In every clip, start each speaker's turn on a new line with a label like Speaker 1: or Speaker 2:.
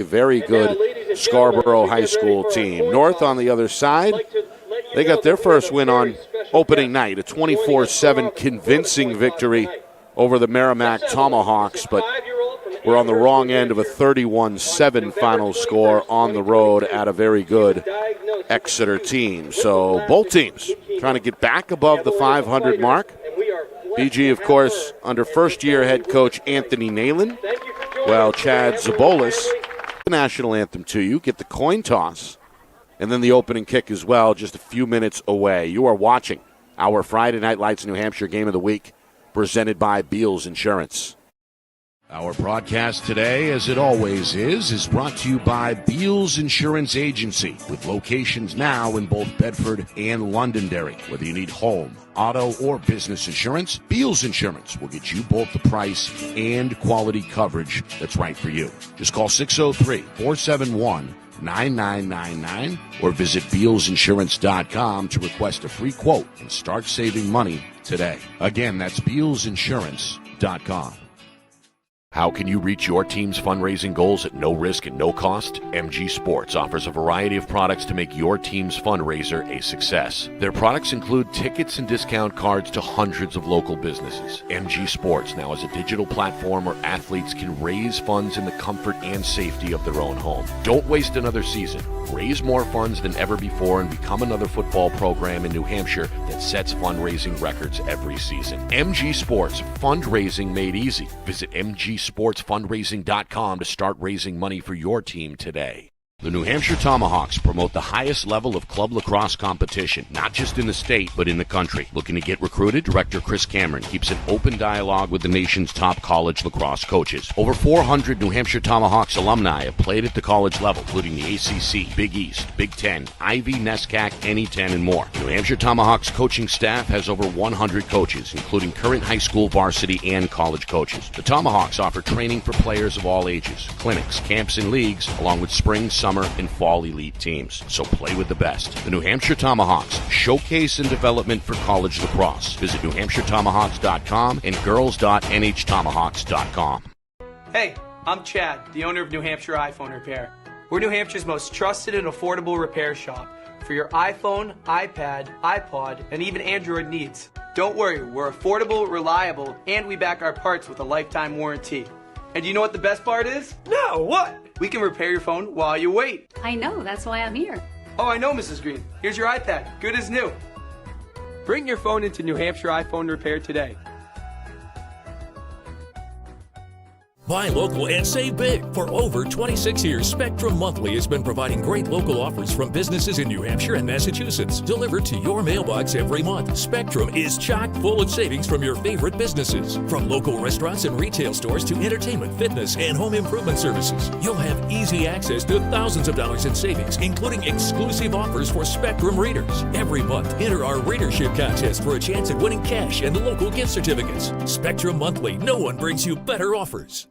Speaker 1: A very good Scarborough High School team. North on the other side, they got their first win on opening night, a 24-7 convincing victory over the Merrimack Tomahawks, but we're on the wrong end of a 31-7 final score on the road at a very good Exeter team. So both teams trying to get back above the 500 mark. BG, of course, under first-year head coach Anthony Nalen, while Chad Zabolis, the national anthem to you, get the coin toss, and then the opening kick as well, just a few minutes away. You are watching our Friday Night Lights New Hampshire Game of the Week, presented by Beals Insurance. Our broadcast today, as it always is brought to you by Beals Insurance Agency, with locations now in both Bedford and Londonderry. Whether you need home, auto, or business insurance, Beals Insurance will get you both the price and quality coverage that's right for you. Just call 603-471-9999 or visit BealsInsurance.com to request a free quote and start saving money today. Again, that's BealsInsurance.com. How can you reach your team's fundraising goals at no risk and no cost? MG Sports offers a variety of products to make your team's fundraiser a success. Their products include tickets and discount cards to hundreds of local businesses. MG Sports now has a digital platform where athletes can raise funds in the comfort and safety of their own home. Don't waste another season. Raise more funds than ever before and become another football program in New Hampshire that sets fundraising records every season. MG Sports, fundraising made easy. Visit MGSportsFundraising.com to start raising money for your team today. The New Hampshire Tomahawks promote the highest level of club lacrosse competition, not just in the state, but in the country. Looking to get recruited? Director Chris Cameron keeps an open dialogue with the nation's top college lacrosse coaches. Over 400 New Hampshire Tomahawks alumni have played at the college level, including the ACC, Big East, Big Ten, Ivy, NESCAC, NE10, and more. The New Hampshire Tomahawks coaching staff has over 100 coaches, including current high school varsity and college coaches. The Tomahawks offer training for players of all ages, clinics, camps, and leagues, along with spring, summer, and fall elite teams. So play with the best. The New Hampshire Tomahawks, showcase and development for college lacrosse. Visit NewHampshireTomahawks.com and girls.nhtomahawks.com.
Speaker 2: Hey, I'm Chad, the owner of New Hampshire iPhone Repair. We're New Hampshire's most trusted and affordable repair shop for your iPhone, iPad, iPod, and even Android needs. Don't worry, we're affordable, reliable, and we back our parts with a lifetime warranty. And you know what the best part is? No, what? We can repair your phone while you wait.
Speaker 3: I know, that's why I'm here.
Speaker 2: Oh, I know, Mrs. Green. Here's your iPad, good as new. Bring your phone into New Hampshire iPhone Repair today.
Speaker 4: Buy local and save big. For over 26 years, Spectrum Monthly has been providing great local offers from businesses in New Hampshire and Massachusetts, delivered to your mailbox every month. Spectrum is chock full of savings from your favorite businesses. From local restaurants and retail stores to entertainment, fitness, and home improvement services. You'll have easy access to thousands of dollars in savings, including exclusive offers for Spectrum readers. Every month, enter our readership contest for a chance at winning cash and local gift certificates. Spectrum Monthly, no one brings you better offers.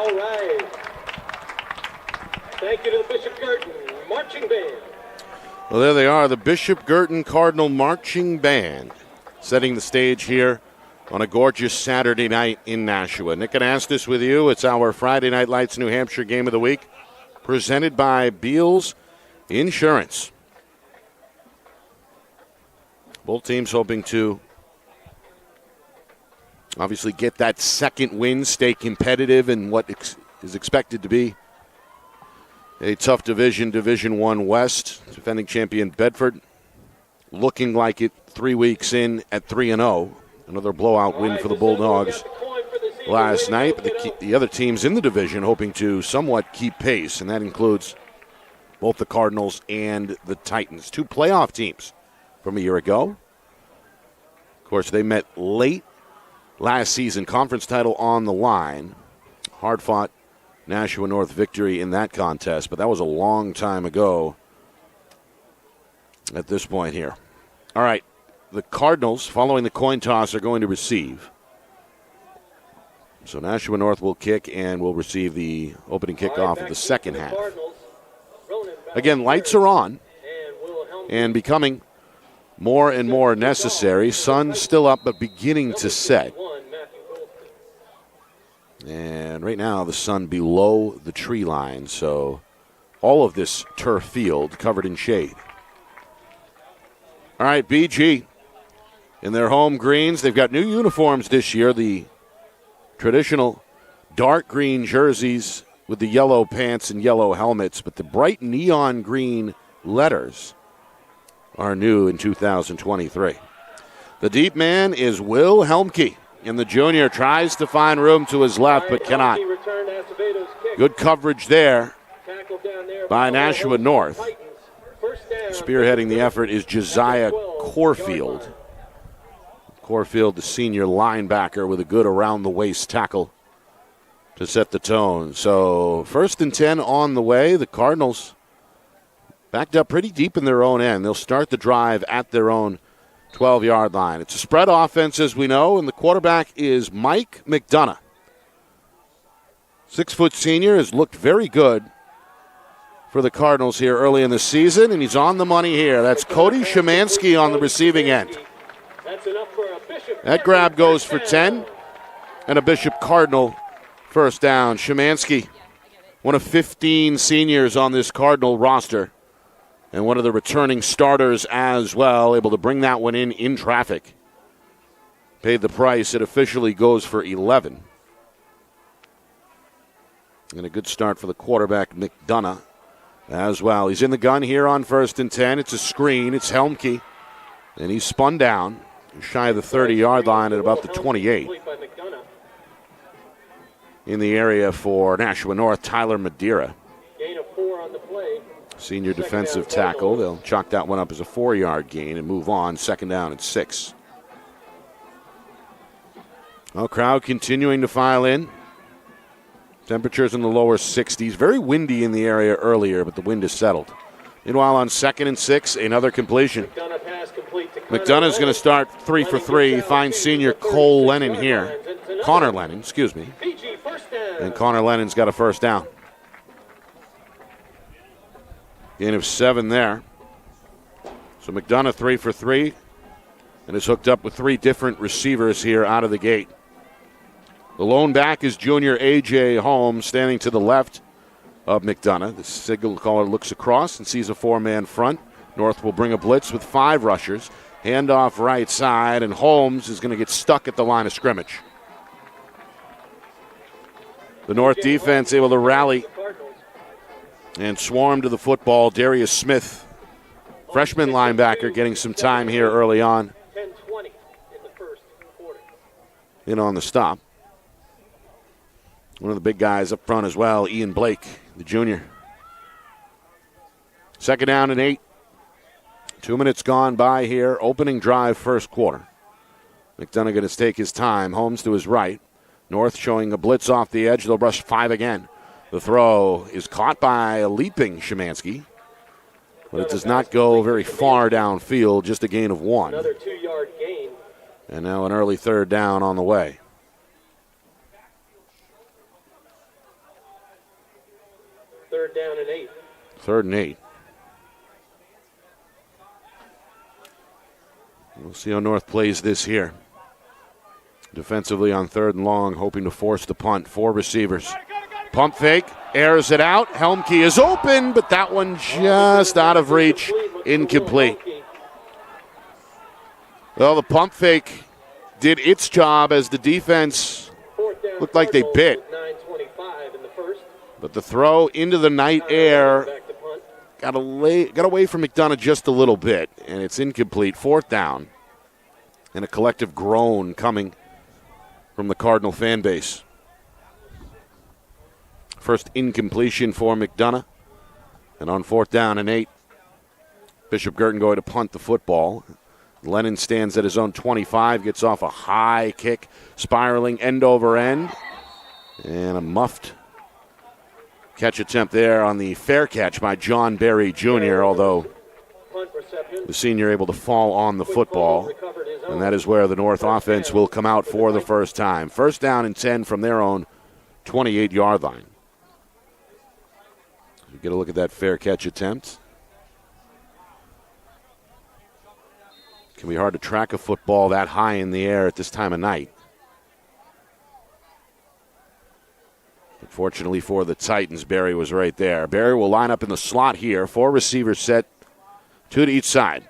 Speaker 5: All right. Thank you to the Bishop Guertin Marching Band.
Speaker 1: Well, there they are, the Bishop Guertin Cardinal Marching Band, setting the stage here on a gorgeous Saturday night in Nashua. Nick Anastas with you. It's our Friday Night Lights New Hampshire Game of the Week, presented by Beals Insurance. Both teams hoping to obviously get that second win, stay competitive in what is expected to be a tough division, Division I West. Defending champion Bedford looking like it 3 weeks in at 3-0. Another blowout win for the Bulldogs last night. But the other teams in the division hoping to somewhat keep pace, and that includes both the Cardinals and the Titans, 2 playoff teams from a year ago. Of course, they met late last season, conference title on the line. Hard-fought Nashua North victory in that contest, but that was a long time ago at this point here. All right, the Cardinals, following the coin toss, are going to receive. So Nashua North will kick and will receive the opening kickoff of the second half. Again, lights are on and becoming more and more necessary. Sun still up but beginning to set. And right now the sun below the tree line, so all of this turf field covered in shade. All right, BG in their home greens. They've got new uniforms this year, the traditional dark green jerseys with the yellow pants and yellow helmets, but the bright neon green letters are new in 2023. The deep man is Will Helmke, and the junior tries to find room to his left but cannot. Good coverage there by Nashua North. Spearheading the effort is Josiah Corfield. Corfield, the senior linebacker, with a good around-the-waist tackle to set the tone. So 1st and 10 on the way. The Cardinals backed up pretty deep in their own end. They'll start the drive at their own 12-yard line. It's a spread offense, as we know, and the quarterback is Mike McDonough. 6-foot senior has looked very good for the Cardinals here early in the season, and he's on the money here. That's Cody Szymanski on the receiving end. That grab goes for 10, and a Bishop Cardinal first down. Szymanski, one of 15 seniors on this Cardinal roster, and one of the returning starters as well, able to bring that one in traffic. Paid the price. It officially goes for 11. And a good start for the quarterback, McDonough, as well. He's in the gun here on 1st and 10. It's a screen. It's Helmke, and he's spun down, shy of the 30-yard line at about the 28. In the area for Nashua North, Tyler Madeira.
Speaker 5: Gain of 4 on the play.
Speaker 1: Senior defensive tackle. They'll chalk that one up as a 4-yard gain and move on. 2nd down and 6. Well, crowd continuing to file in. Temperatures in the lower 60s. Very windy in the area earlier, but the wind has settled. Meanwhile, on 2nd and 6, another completion. McDonough's going to start 3 for 3. Finds senior Cole Lennon here. Connor Lennon, excuse me. And Connor Lennon's got a first down. Gain of 7 there. So McDonough 3 for 3 and is hooked up with 3 different receivers here out of the gate. The lone back is junior A.J. Holmes, standing to the left of McDonough. The signal caller looks across and sees a 4-man front. North will bring a blitz with 5 rushers. Handoff right side, and Holmes is going to get stuck at the line of scrimmage. The North defense able to rally and swarm to the football. Darius Smith, freshman linebacker, getting some time here early on.
Speaker 5: 10-20 in the first quarter.
Speaker 1: In on the stop. One of the big guys up front as well, Ian Blake, the junior. 2nd down and 8. 2 minutes gone by here. Opening drive, first quarter. McDonough going to take his time. Holmes to his right. North showing a blitz off the edge. They'll rush 5 again. The throw is caught by a leaping Szymanski, but it does not go very far downfield, just a gain of 1.
Speaker 5: Another 2-yard gain.
Speaker 1: And now an early 3rd down on the way.
Speaker 5: 3rd down and 8.
Speaker 1: 3rd and 8. We'll see how North plays this here. Defensively on 3rd and long, hoping to force the punt. 4 receivers. Pump fake, airs it out. Helmke is open, but that one just out of reach. Incomplete. Well, the pump fake did its job as the defense looked like they bit. But the throw into the night air got away from McDonough just a little bit, and it's incomplete. 4th down, and a collective groan coming from the Cardinal fan base. First incompletion for McDonough, and on 4th down and 8, Bishop Guertin going to punt the football. Lennon stands at his own 25, gets off a high kick, spiraling end over end, and a muffed catch attempt there on the fair catch by John Berry Jr., although the senior able to fall on the football, and that is where the North offense will come out for the first time. 1st down and 10 from their own 28-yard line. You get a look at that fair catch attempt. It can be hard to track a football that high in the air at this time of night. Fortunately for the Titans, Berry was right there. Berry will line up in the slot here. 4 receivers set, 2 to each side.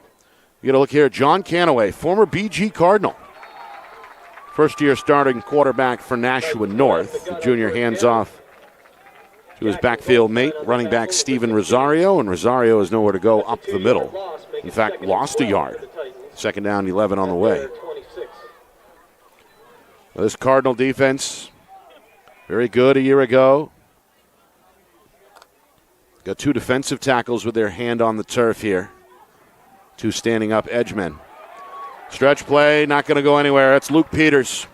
Speaker 1: You get a look here at John Canaway, former BG Cardinal. First-year starting quarterback for Nashua North. The junior hands off to his backfield mate, running back Steven Rosario, and Rosario has nowhere to go up the middle. In fact, lost a yard. 2nd down, 11 on the way. Well, this Cardinal defense, very good a year ago. Got 2 defensive tackles with their hand on the turf here. 2 standing up edgemen. Stretch play, not going to go anywhere. That's Luke Peters.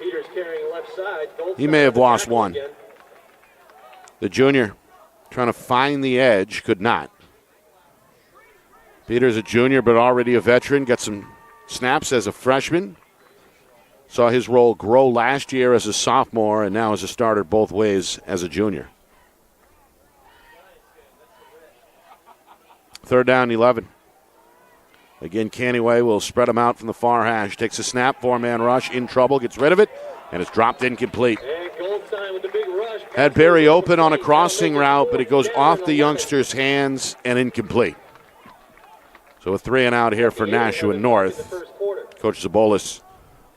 Speaker 5: Peters carrying left side.
Speaker 1: He may have lost one.
Speaker 5: Again.
Speaker 1: The junior trying to find the edge, could not. Peters a junior but already a veteran. Got some snaps as a freshman. Saw his role grow last year as a sophomore and now as a starter both ways as a junior. 3rd down, 11. Again, Canaway will spread him out from the far hash. Takes a snap, 4-man rush, in trouble, gets rid of it, and it's dropped incomplete.
Speaker 5: And Goldstein with the big rush.
Speaker 1: Had Berry open on a crossing route, but it goes off the youngster's hands and incomplete. So a 3 and out here for Nashua North. Coach Zabolis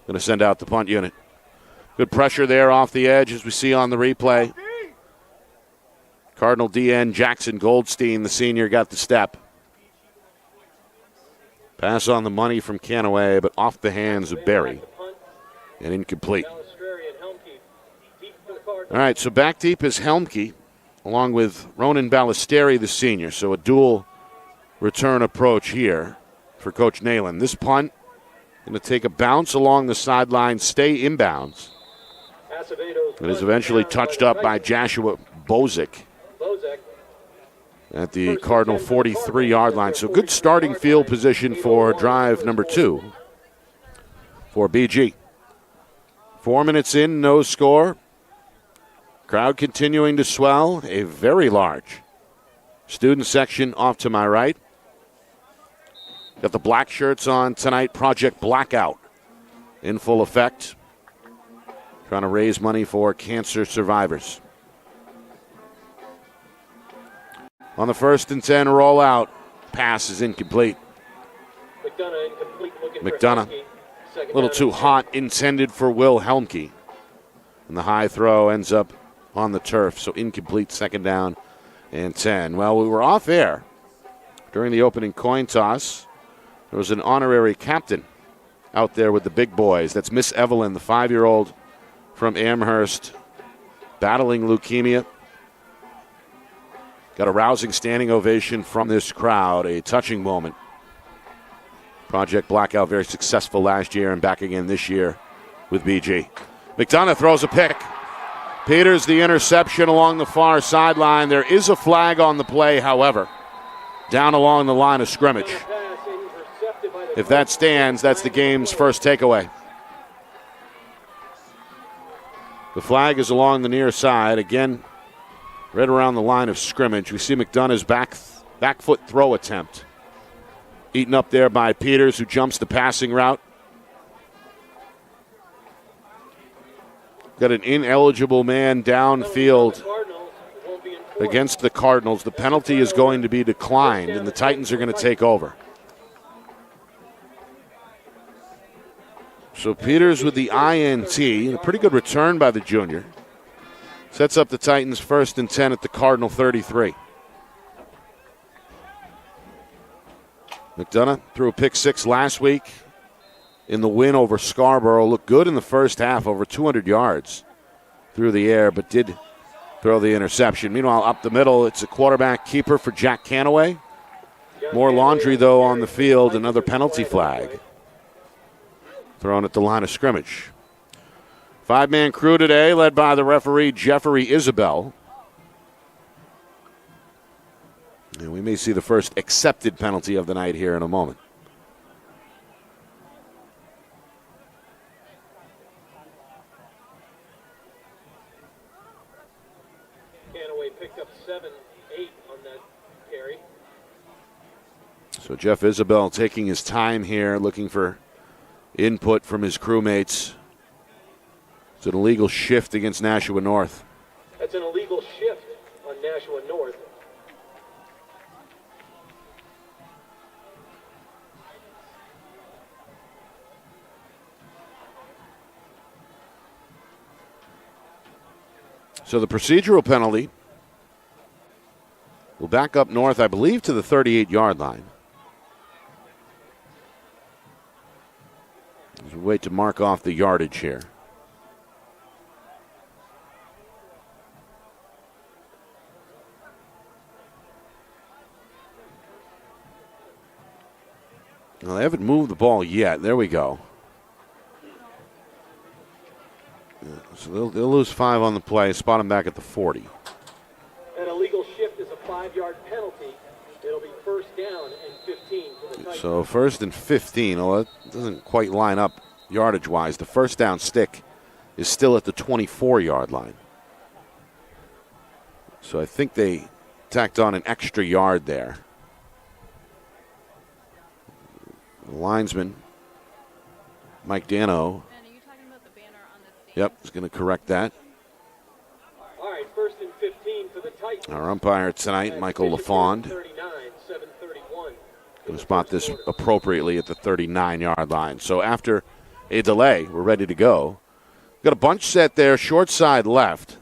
Speaker 1: going to send out the punt unit. Good pressure there off the edge as we see on the replay. Cardinal DN Jackson Goldstein, the senior, got the step. Pass on the money from Canaway, but off the hands of Berry and incomplete. All right, so back deep is Helmke, along with Ronan Ballesteri, the senior. So a dual return approach here for Coach Nalen. This punt going to take a bounce along the sideline, stay inbounds. It is eventually touched up by Joshua Bozick at the Cardinal 43-yard line. So good starting field position for drive number 2 for BG. 4 minutes in, no score. Crowd continuing to swell. A very large student section off to my right. Got the black shirts on tonight. Project Blackout in full effect. Trying to raise money for cancer survivors. On the 1st and 10 rollout, pass is incomplete. McDonough, a little too hot, intended for Will Helmke. And the high throw ends up on the turf, so incomplete. 2nd down and 10. Well, we were off air during the opening coin toss. There was an honorary captain out there with the big boys. That's Miss Evelyn, the 5-year-old from Amherst, battling leukemia. Got a rousing standing ovation from this crowd, a touching moment. Project Blackout very successful last year and back again this year with BG. McDonough throws a pick. Peters the interception along the far sideline. There is a flag on the play, however, down along the line of scrimmage. If that stands, that's the game's first takeaway. The flag is along the near side. Again, right around the line of scrimmage. We see McDonough's back foot throw attempt. Eaten up there by Peters, who jumps the passing route. Got an ineligible man downfield against the Cardinals. The penalty is going to be declined, and the Titans are going to take over. So Peters with the INT, and a pretty good return by the junior. Sets up the Titans 1st and 10 at the Cardinal 33. McDonough threw a pick 6 last week in the win over Scarborough. Looked good in the first half, over 200 yards through the air, but did throw the interception. Meanwhile, up the middle, it's a quarterback keeper for Jack Canaway. More laundry, though, on the field. Another penalty flag thrown at the line of scrimmage. 5-man crew today, led by the referee, Jeffrey Isabel. And we may see the first accepted penalty of the night here in a moment.
Speaker 5: Canaway picked up 7-8 on that carry.
Speaker 1: So Jeff Isabel taking his time here, looking for input from his crewmates. It's an illegal shift against Nashua North.
Speaker 5: That's an illegal shift on Nashua North.
Speaker 1: So the procedural penalty will back up North, I believe, to the 38-yard line. As we wait to mark off the yardage here. Well, they haven't moved the ball yet. There we go. So they'll lose 5 on the play, spot them back at the 40.
Speaker 5: An illegal shift is a 5-yard penalty. It'll be first down and 15 for the Titans.
Speaker 1: So first and 15. Well, it doesn't quite line up yardage-wise. The first down stick is still at the 24-yard line. So I think they tacked on an extra yard there. The linesman, Mike Dano. Yep, is going to correct that.
Speaker 5: All right, first and 15 for the Titans.
Speaker 1: Our umpire tonight, Michael LaFond,
Speaker 5: 39, 7:31.
Speaker 1: going to spot this appropriately at the 39-yard line. So after a delay, we're ready to go. Got a bunch set there, short side left.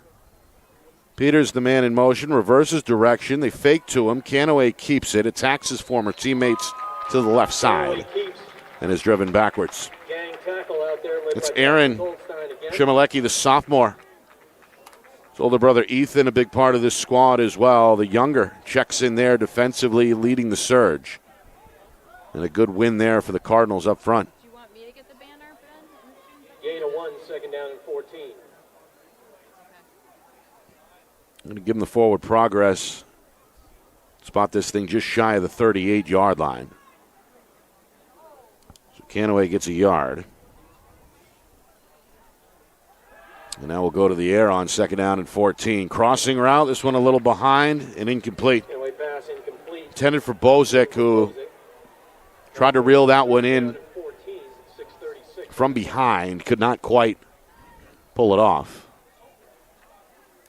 Speaker 1: Peters, the man in motion, reverses direction. They fake to him. Canaway keeps it, attacks his former teammates to the left side, and is driven backwards.
Speaker 5: Gang tackle out there.
Speaker 1: It's Aaron Shimalecki, the sophomore. His older brother Ethan, a big part of this squad as well. The younger checks in there defensively, leading the surge. And a good win there for the Cardinals up front.
Speaker 3: Do you want me to get the banner, Ben?
Speaker 5: Gain of 1, second down and 14.
Speaker 1: I'm going to give him the forward progress. Spot this thing just shy of the 38-yard line. So Canaway gets a yard. And now we'll go to the air on second down and 14. Crossing route, this one a little behind and incomplete.
Speaker 5: Canaway pass incomplete.
Speaker 1: Intended for Bozek, who tried to reel that one in
Speaker 5: 14, 6:36.
Speaker 1: from behind. Could not quite pull it off.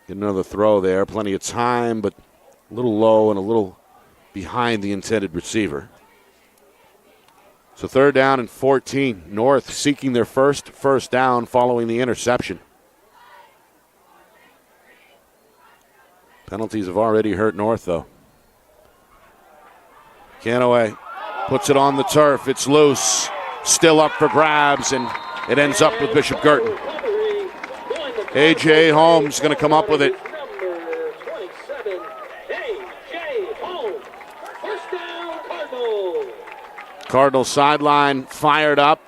Speaker 1: Get another throw there. Plenty of time, but a little low and a little behind the intended receiver. So third down and 14. North seeking their first down following the interception. Penalties have already hurt North, though. Canaway puts it on the turf. It's loose. Still up for grabs, and it ends up with Bishop Guertin. A.J. Holmes going to come up with it.
Speaker 5: Number 27, A.J. Holmes. First down, Cardinals.
Speaker 1: Cardinals sideline fired up.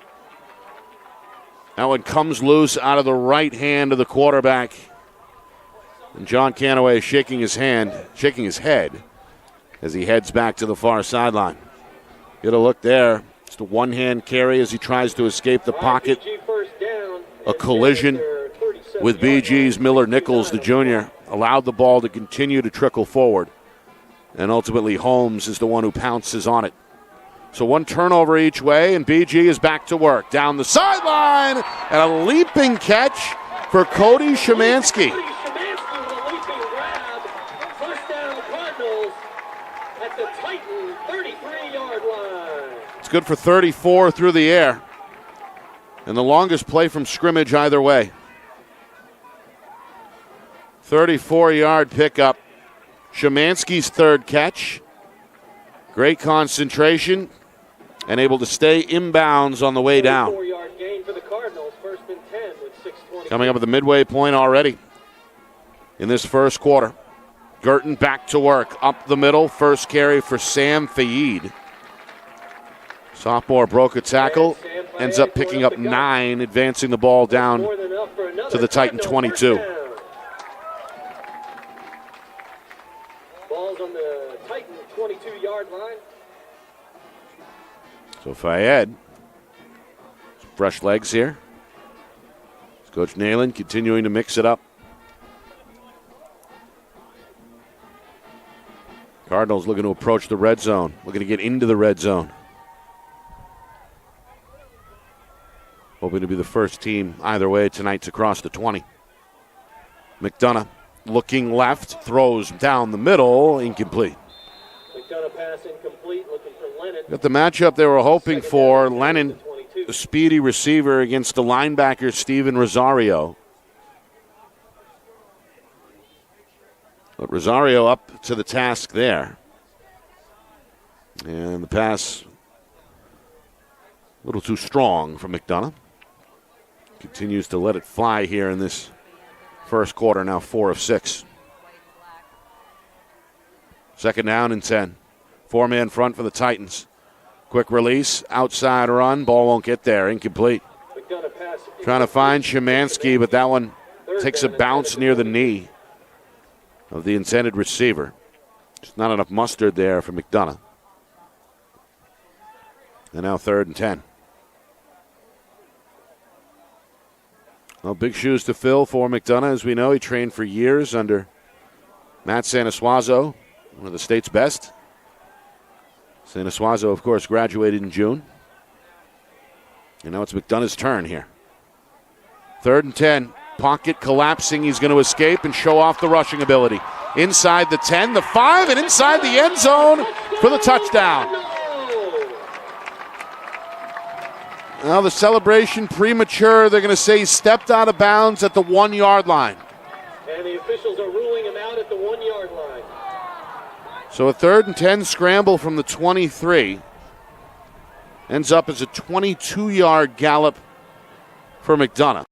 Speaker 1: That one comes loose out of the right hand of the quarterback. And John Canaway shaking his head as he heads back to the far sideline. Get a look there. Just a one-hand carry as he tries to escape the pocket. A collision with BG's Miller Nichols, the junior, allowed the ball to continue to trickle forward. And ultimately Holmes is the one who pounces on it. So one turnover each way, and BG is back to work. Down the sideline, and a leaping catch for Cody Szymanski. It's good for 34 through the air. And the longest play from scrimmage either way. 34-yard pickup. Szymanski's third catch. Great concentration. and able to stay inbounds on the way down.
Speaker 5: 4-yard gain for the Cardinals, 1st and 10 with 6:20.
Speaker 1: Coming up at the midway point already in this first quarter. Guertin back to work, up the middle. First carry for Sam Fayed. Sophomore broke a tackle, ends up picking up 9, advancing the ball down to the Titan 22.
Speaker 5: Ball's on the Titan 22-yard line.
Speaker 1: So Fayed, fresh legs here. Coach Nalen continuing to mix it up. Cardinals looking to approach the red zone, looking to get into the red zone. Hoping to be the first team either way tonight to cross the 20. McDonough looking left, throws down the middle, incomplete.
Speaker 5: McDonough pass incomplete, looking for Lennon.
Speaker 1: Got the matchup they were hoping for. Lennon, the speedy receiver against the linebacker, Steven Rosario. But Rosario up to the task there. And the pass a little too strong for McDonough. Continues to let it fly here in this first quarter, now 4 of 6. Second down and 10. 4-man front for the Titans. Quick release, outside run, ball won't get there, incomplete. Trying to find Szymanski, but that one takes a bounce near the knee of the intended receiver. Just not enough mustard there for McDonough. And now 3rd and 10. Well, big shoes to fill for McDonough. As we know, he trained for years under Matt Sanasuazo, one of the state's best. Sanasuazo, of course, graduated in June. And now it's McDonough's turn here. 3rd and 10. Pocket collapsing. He's going to escape and show off the rushing ability. Inside the 10, the 5, and inside the end zone for the touchdown. Now the celebration premature. They're going to say he stepped out of bounds at the 1-yard line.
Speaker 5: And the officials are ruling him out at the 1-yard line.
Speaker 1: So a 3rd and 10 scramble from the 23. Ends up as a 22-yard gallop for McDonough.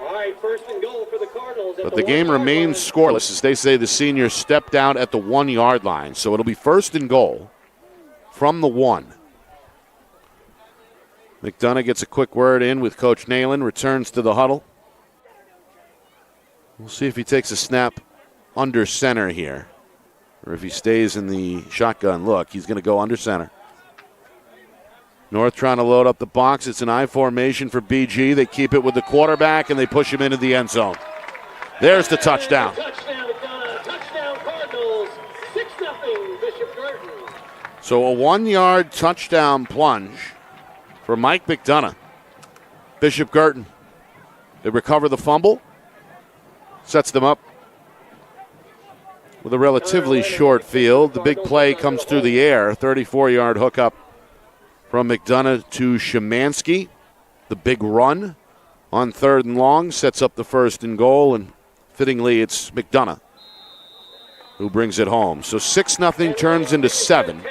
Speaker 5: All right, 1st and goal for the Cardinals.
Speaker 1: But the game remains scoreless as they say the senior stepped out at the 1-yard line. So it'll be 1st and goal from the 1. McDonough gets a quick word in with Coach Nalen, returns to the huddle. We'll see if he takes a snap under center here, or if he stays in the shotgun look. He's going to go under center. North trying to load up the box. It's an I formation for BG. They keep it with the quarterback, and they push him into the end zone. There's the touchdown.
Speaker 5: Touchdown, McDonough. Touchdown, Cardinals. 6-0, Bishop Guertin.
Speaker 1: So a 1-yard touchdown plunge for Mike McDonough. Bishop Guertin. They recover the fumble. Sets them up with a relatively short field. The big play comes through the air. 34-yard hookup from McDonough to Szymanski. The big run on 3rd and long sets up the 1st and goal, and fittingly it's McDonough who brings it home. So 6-0 turns into 7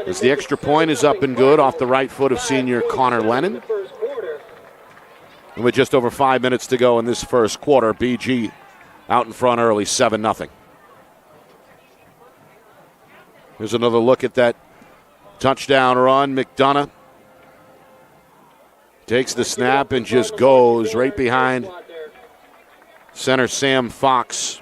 Speaker 1: as the extra point is up and good off the right foot of senior Connor Lennon. And with just over 5 minutes to go in this first quarter, BG out in front early, 7-0. Here's another look at that touchdown run. McDonough takes the snap and just goes right behind center Sam Fox.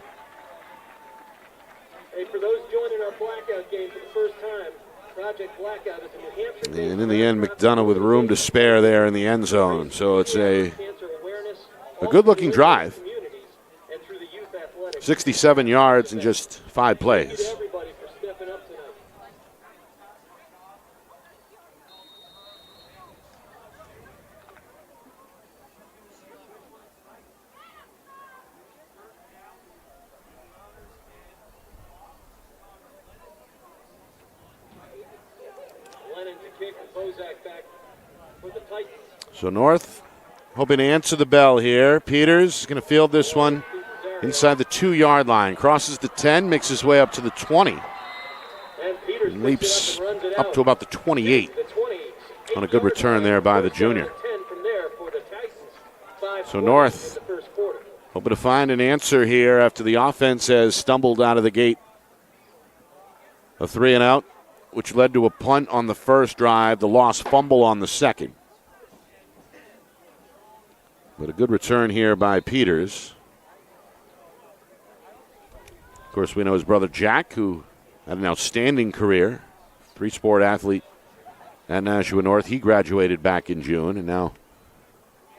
Speaker 5: Hey, for those joining our blackout game for the first time, Project Blackout is a New Hampshire.
Speaker 1: And in the end, McDonough with room to spare there in the end zone. So it's a good-looking drive. 67 yards in just 5 plays.
Speaker 5: Everybody for stepping up tonight. Lennon to kick and Bozak back for the Titans.
Speaker 1: So North hoping to answer the bell here. Peters going to field this one inside the 2-yard line. Crosses the 10, makes his way up to the 20.
Speaker 5: And Peters
Speaker 1: Leaps
Speaker 5: picks it up and runs it
Speaker 1: up to about the 28 on a good return there by the junior. So North hoping to find an answer here after the offense has stumbled out of the gate. A 3-and-out, which led to a punt on the first drive, the lost fumble on the second. But a good return here by Peters. Of course, we know his brother Jack, who had an outstanding career, three-sport athlete at Nashua North. He graduated back in June, and now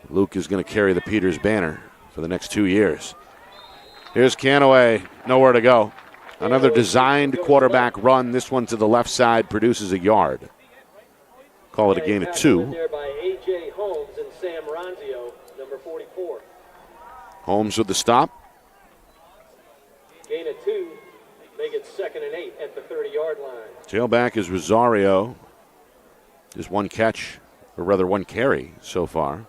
Speaker 1: Luke is going to carry the Peters banner for the next 2 years. Here's Canaway, nowhere to go. Another designed quarterback run. This one to the left side produces a yard. Call it a gain of 2.
Speaker 5: There by A.J. Holmes and Sam Ronzio, number 44.
Speaker 1: Holmes with the stop.
Speaker 5: Gain of 2, make it 2nd and 8 at the 30-yard line.
Speaker 1: Tailback is Rosario. Just one catch, or rather one carry so far.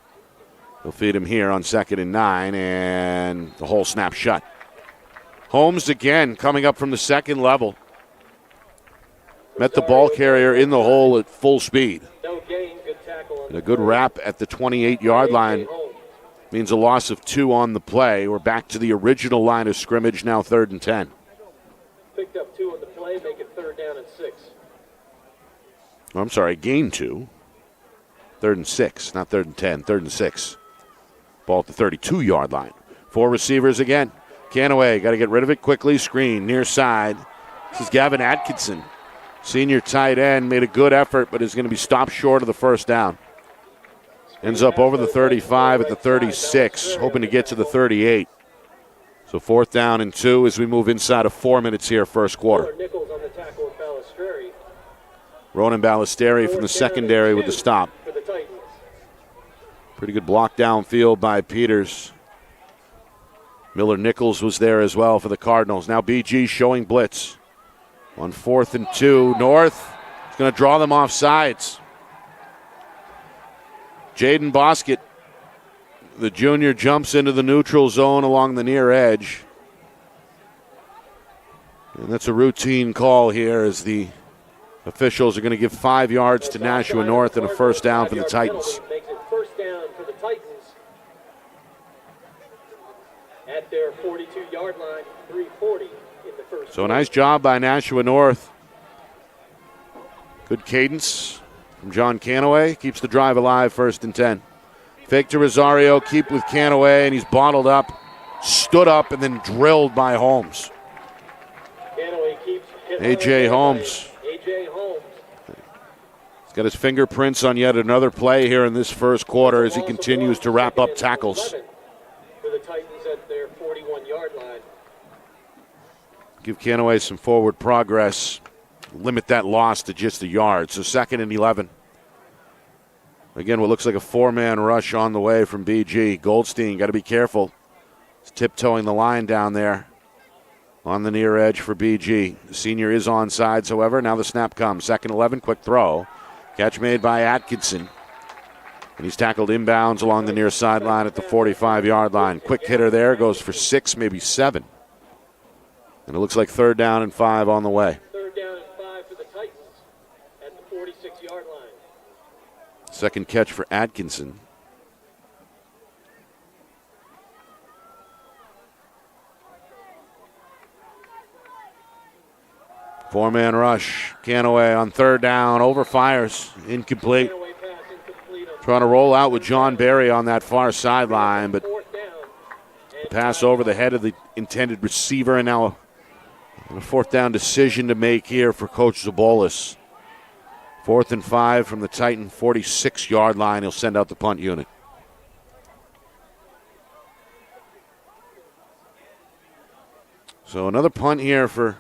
Speaker 1: They'll feed him here on 2nd and 9, and the whole snap shut. Holmes again coming up from the second level. Met the ball carrier in the hole at full speed.
Speaker 5: No gain, good tackle.
Speaker 1: And a good wrap at the 28-yard line means a loss of 2 on the play. We're back to the original line of scrimmage, now 3rd and 10.
Speaker 5: Picked up 2 on the play, make it 3rd down and 6.
Speaker 1: Oh, I'm sorry, gain 2. 3rd and 6, not 3rd and 10, 3rd and 6. Ball at the 32-yard line. 4 receivers again. Canaway, got to get rid of it quickly. Screen, near side. This is Gavin Atkinson. Senior tight end, made a good effort, but is going to be stopped short of the first down. Ends up over the 35 at the 36, hoping to get to the 38. So 4th down and 2 as we move inside of 4 minutes here, first quarter.
Speaker 5: Nichols on the tackle with Ballesteri.
Speaker 1: Ronan Ballesteri from the secondary with the stop.
Speaker 5: For the Titans.
Speaker 1: Pretty good block downfield by Peters. Miller Nichols was there as well for the Cardinals. Now BG showing blitz. On 4th and 2, North is going to draw them off sides. Jaden Boskett, the junior, jumps into the neutral zone along the near edge. And that's a routine call here as the officials are going to give 5 yards to Nashua North and a first down for the Titans.
Speaker 5: Makes it 1st down for the Titans. At their 42-yard line, 3:40 in the first.
Speaker 1: So a nice job by Nashua North. Good cadence from John Canaway. Keeps the drive alive, 1st and 10. Fake to Rosario, keep with Canaway, and he's bottled up, stood up, and then drilled by Holmes.
Speaker 5: Canaway keeps
Speaker 1: A.J. Holmes.
Speaker 5: A.J. Holmes.
Speaker 1: He's got his fingerprints on yet another play here in this first quarter as he continues to wrap up tackles.
Speaker 5: For the Titans at their 41-yard line.
Speaker 1: Give Canaway some forward progress. Limit that loss to just a yard. So 2nd and 11. Again, what looks like a 4-man rush on the way from BG. Goldstein, got to be careful. He's tiptoeing the line down there on the near edge for BG. The senior is on sides, however. Now the snap comes. 2nd 11, quick throw. Catch made by Atkinson. And he's tackled inbounds along the near sideline at the 45-yard line. Quick hitter there, goes for 6, maybe 7. And it looks like 3rd down and 5 on the way.
Speaker 5: 3rd down and 5 for the Titans at the 46-yard line.
Speaker 1: Second catch for Atkinson. Four-man rush. Canaway on 3rd down, overfires, incomplete. Trying to roll out with John Berry on that far sideline, but the pass over the head of the intended receiver, and now a 4th down decision to make here for Coach Zabolis. 4th and 5 from the Titan 46-yard line. He'll send out the punt unit. So another punt here for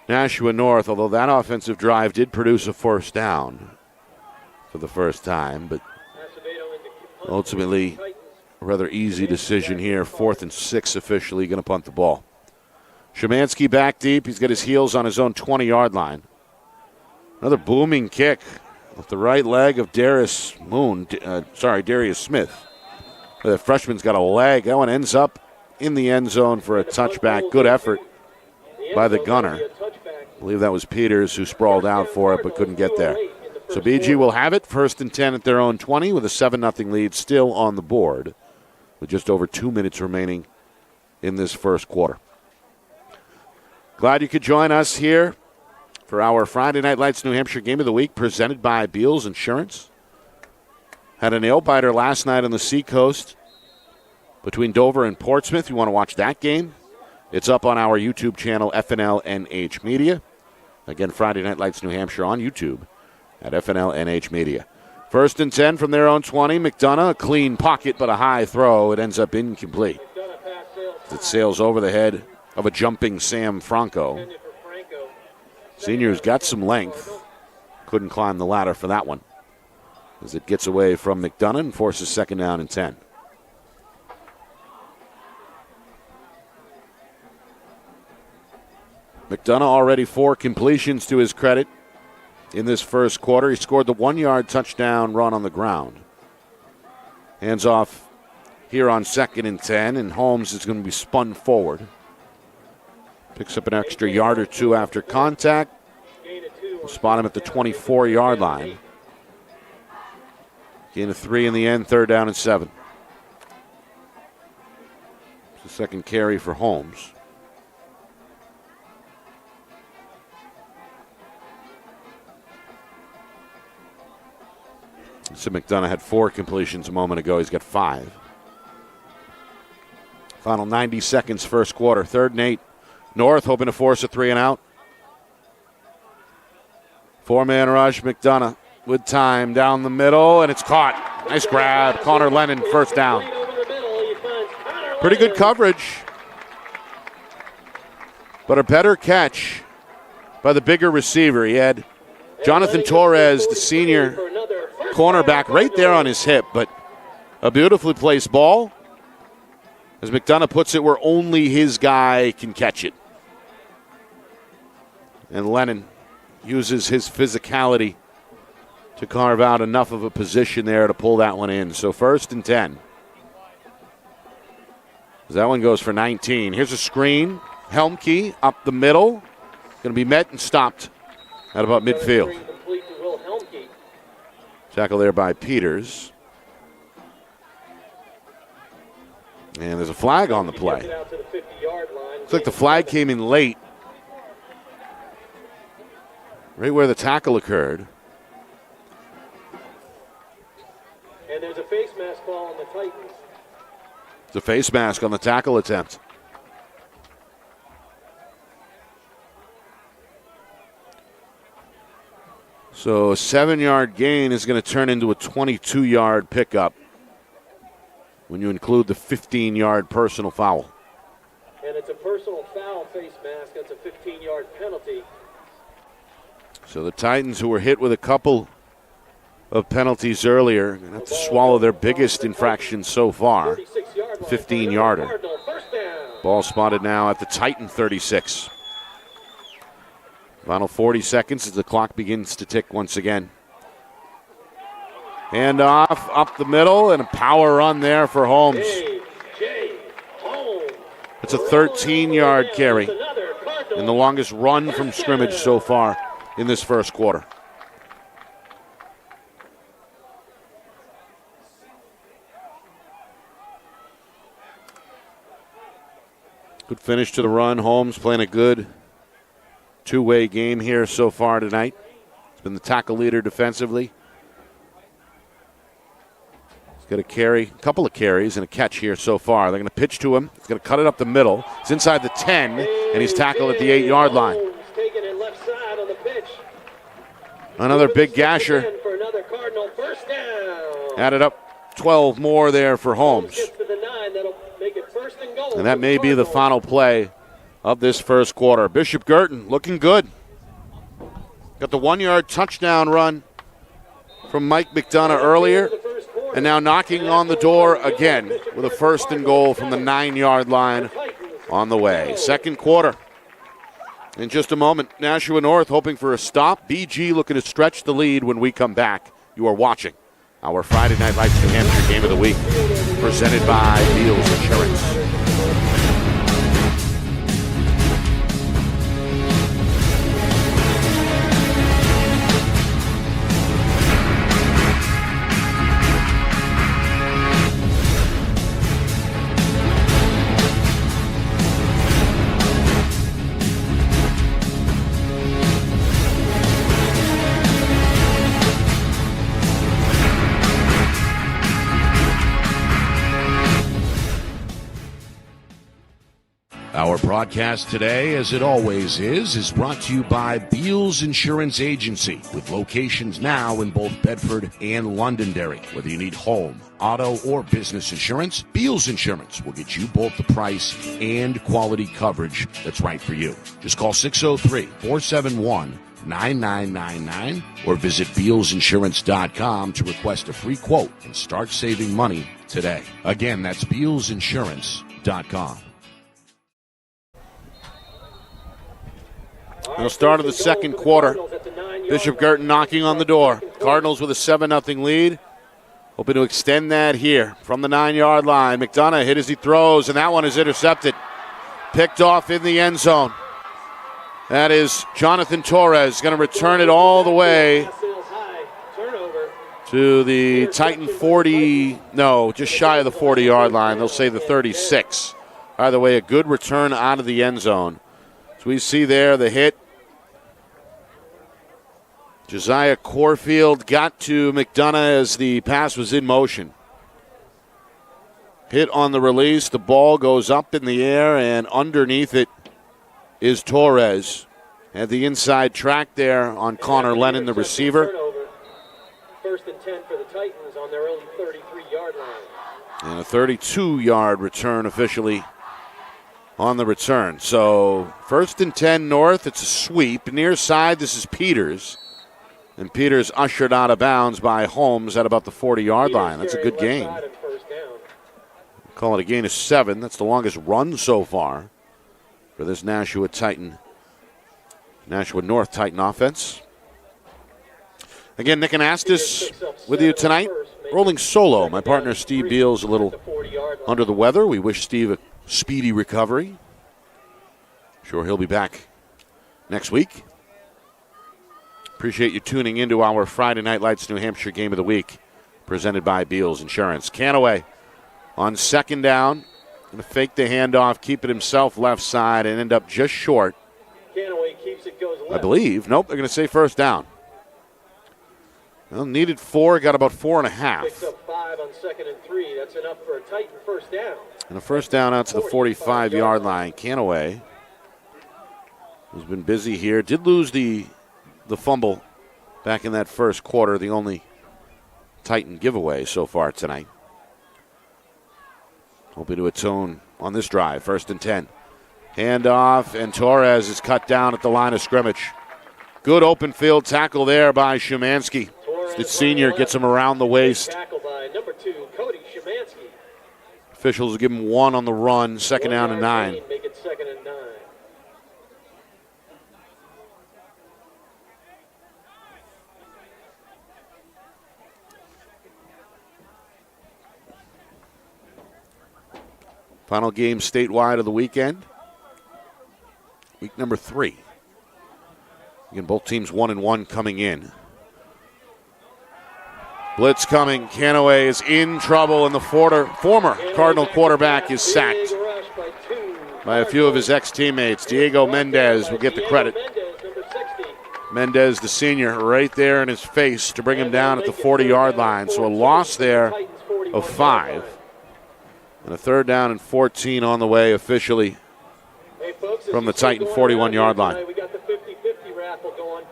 Speaker 1: Nashua North, although that offensive drive did produce a 1st down for the first time, but ultimately a rather easy decision here. 4th and 6 officially going to punt the ball. Szymanski back deep. He's got his heels on his own 20-yard line. Another booming kick with the right leg of Darius Smith. The freshman's got a leg. That one ends up in the end zone for a touchback. Good effort by the gunner. I believe that was Peters who sprawled out for it but couldn't get there. So BG will have it, 1st and 10 at their own 20 with a 7-0 lead still on the board with just over 2 minutes remaining in this first quarter. Glad you could join us here for our Friday Night Lights New Hampshire Game of the Week presented by Beals Insurance. Had a nail-biter last night on the Seacoast between Dover and Portsmouth. You want to watch that game? It's up on our YouTube channel, FNLNH Media. Again, Friday Night Lights New Hampshire on YouTube at FNLNH Media. 1st and 10 from their own 20. McDonough, a clean pocket but a high throw. It ends up incomplete. It sails over the head of a jumping Sam Franco. Senior's got some length. Couldn't climb the ladder for that one as it gets away from McDonough and forces 2nd down and 10. McDonough already 4 completions to his credit in this first quarter. He scored the 1-yard touchdown run on the ground. Hands off here on 2nd and 10, and Holmes is going to be spun forward. Picks up an extra yard or 2 after contact. We'll spot him at the 24-yard line. Gain of 3 in the end, 3rd down and 7. It's the 2nd carry for Holmes. So McDonough had 4 completions a moment ago. He's got 5. Final 90 seconds, first quarter. 3rd and 8. North hoping to force a 3-and-out. 4-man rush. McDonough with time down the middle, and it's caught. Nice grab. Connor Lennon, 1st down. Pretty good coverage, but a better catch by the bigger receiver. He had Jonathan Torres, the senior cornerback, right there on his hip, but a beautifully placed ball, as McDonough puts it, where only his guy can catch it. And Lennon uses his physicality to carve out enough of a position there to pull that one in. So 1st and 10. That one goes for 19. Here's a screen. Helmke up the middle. Going to be met and stopped at about midfield. Tackle there by Peters. And there's a flag on the play. Looks like the flag came in late, right where the tackle occurred.
Speaker 5: And there's a face mask call on the Titans.
Speaker 1: It's a face mask on the tackle attempt. So a 7-yard gain is going to turn into a 22-yard pickup when you include the 15-yard personal foul.
Speaker 5: And it's a personal foul face mask. That's a 15-yard penalty.
Speaker 1: So the Titans, who were hit with a couple of penalties earlier, are going to have to swallow their biggest infraction so far, 15-yarder. Ball spotted now at the Titan 36. Final 40 seconds as the clock begins to tick once again. Hand off up the middle, and a power run there for Holmes. It's a 13-yard carry and the longest run from scrimmage so far in this first quarter. Good finish to the run. Holmes playing a good two-way game here so far tonight. He's been the tackle leader defensively. He's got a couple of carries and a catch here so far. They're going to pitch to him. He's going to cut it up the middle. It's inside the 10, and he's tackled at the 8-yard line. Another big gasher. Added up 12 more there for Holmes. And that may be the final play of this first quarter. Bishop Guertin looking good. Got the 1-yard touchdown run from Mike McDonough earlier, and now knocking on the door again with a 1st and goal from the 9-yard line on the way. Second quarter. In just a moment, Nashua North hoping for a stop. BG looking to stretch the lead when we come back. You are watching our Friday Night Lights New Hampshire Game of the Week, presented by Beals Insurance. Our broadcast today, as it always is brought to you by Beals Insurance Agency, with locations now in both Bedford and Londonderry. Whether you need home, auto, or business insurance, Beals Insurance will get you both the price and quality coverage that's right for you. Just call 603-471-9999 or visit BealsInsurance.com to request a free quote and start saving money today. Again, that's BealsInsurance.com. Now, start of the second quarter. Bishop Guertin knocking on the door. Cardinals with a 7-0 lead. Hoping to extend that here from the 9-yard line. McDonough hit as he throws, and that one is intercepted. Picked off in the end zone. That is Jonathan Torres going to return it all the way to the Titan 40, no, just shy of the 40-yard line. They'll say the 36. Either way, a good return out of the end zone. So we see there the hit. Josiah Corfield got to McDonough as the pass was in motion. Hit on the release. The ball goes up in the air, and underneath it is Torres. Had the inside track there on Connor Lennon, the receiver.
Speaker 5: First and 10 for the Titans on their own 33-yard line.
Speaker 1: And a 32-yard return officially on the return. So first and 10 North. It's a sweep. Near side, this is Peters. And Peters ushered out of bounds by Holmes at about the 40-yard line. That's a good gain. Call it a gain of 7. That's the longest run so far for this Nashua North Titan offense. Again, Nick Anastas with you tonight. Rolling solo. My partner Steve Beals a little under the weather. We wish Steve a speedy recovery. Sure he'll be back next week. Appreciate you tuning into our Friday Night Lights New Hampshire Game of the Week, presented by Beals Insurance. Canaway on second down, going to fake the handoff, keep it himself left side, and end up just short.
Speaker 5: Canaway keeps it, goes left.
Speaker 1: I believe. Nope, they're going to say first down. Well, needed 4, got about 4.5.
Speaker 5: Picks up 5 on 2nd and 3. That's enough for a Titan first down.
Speaker 1: And a first down out to the 45-yard line. Canaway has been busy here. Did lose the fumble back in that first quarter, the only Titan giveaway so far tonight. Hoping to atone on this drive. First and 10. Handoff, and Torres is cut down at the line of scrimmage. Good open field tackle there by Szymanski. The senior gets him around the waist.
Speaker 5: Tackle by number 2, Cody Szymanski.
Speaker 1: Officials give him 1 on the run, second down and 9.
Speaker 5: Make it 2nd and 9.
Speaker 1: Final game statewide of the weekend. Week number 3. Again, both teams 1-1 coming in. Blitz coming. Canaway is in trouble, and the former Cardinal quarterback is sacked by a few of his ex-teammates. Diego Mendez will get the credit. Mendez, the senior, right there in his face to bring him down at the 40-yard line. So a loss there of 5. And a third down and 14 on the way officially from the Titan 41-yard line.
Speaker 5: We got the 50-50 raffle going.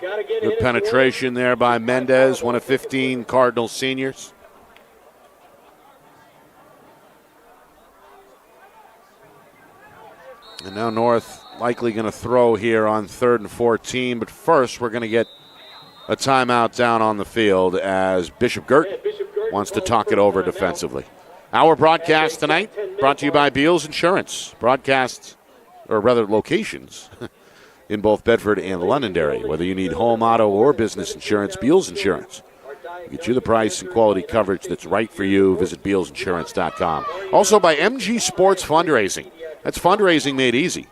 Speaker 1: Good penetration there by Mendez, one of 15 Cardinal seniors. And now North likely going to throw here on 3rd and 14. But first, we're going to get a timeout down on the field as Bishop Guertin wants to talk it over defensively. Our broadcast tonight brought to you by Beals Insurance. Broadcasts, or rather locations, in both Bedford and Londonderry. Whether you need home, auto, or business insurance, Beals Insurance will get you the price and quality coverage that's right for you. Visit BealsInsurance.com. Also by MG Sports Fundraising. That's fundraising made easy.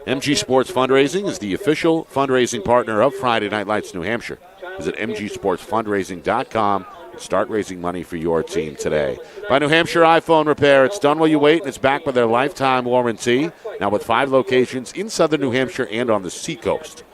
Speaker 1: MG Sports Fundraising is the official fundraising partner of Friday Night Lights New Hampshire. Visit MGSportsFundraising.com and start raising money for your team today. By New Hampshire iPhone Repair, it's done while you wait, and it's backed by their lifetime warranty. Now with 5 locations in southern New Hampshire and on the seacoast.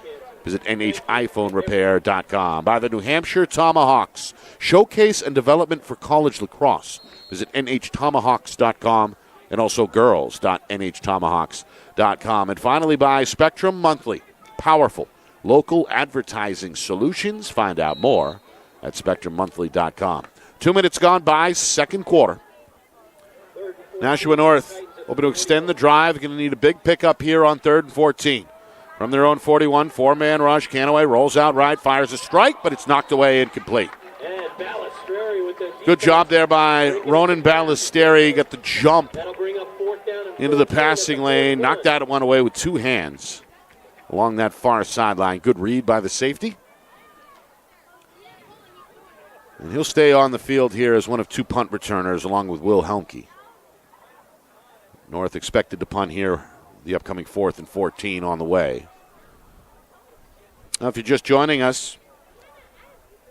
Speaker 1: Visit NHiPhoneRepair.com. By the New Hampshire Tomahawks, showcase and development for college lacrosse. Visit NHTomahawks.com. and also girls.nhtomahawks.com. And finally, by Spectrum Monthly. Powerful local advertising solutions. Find out more at spectrummonthly.com. 2 minutes gone by, second quarter. Nashua North hoping to extend the drive. Going to need a big pickup here on 3rd and 14. From their own 41, four-man rush. Canaway rolls out right, fires a strike, but it's knocked away incomplete. Good job there by Ronan Ballesteri. Got the jump into the passing lane. Knocked that one away with two hands along that far sideline. Good read by the safety. And he'll stay on the field here as one of two punt returners along with Will Helmke. North expected to punt here the upcoming 4th and 14 on the way. Now, if you're just joining us,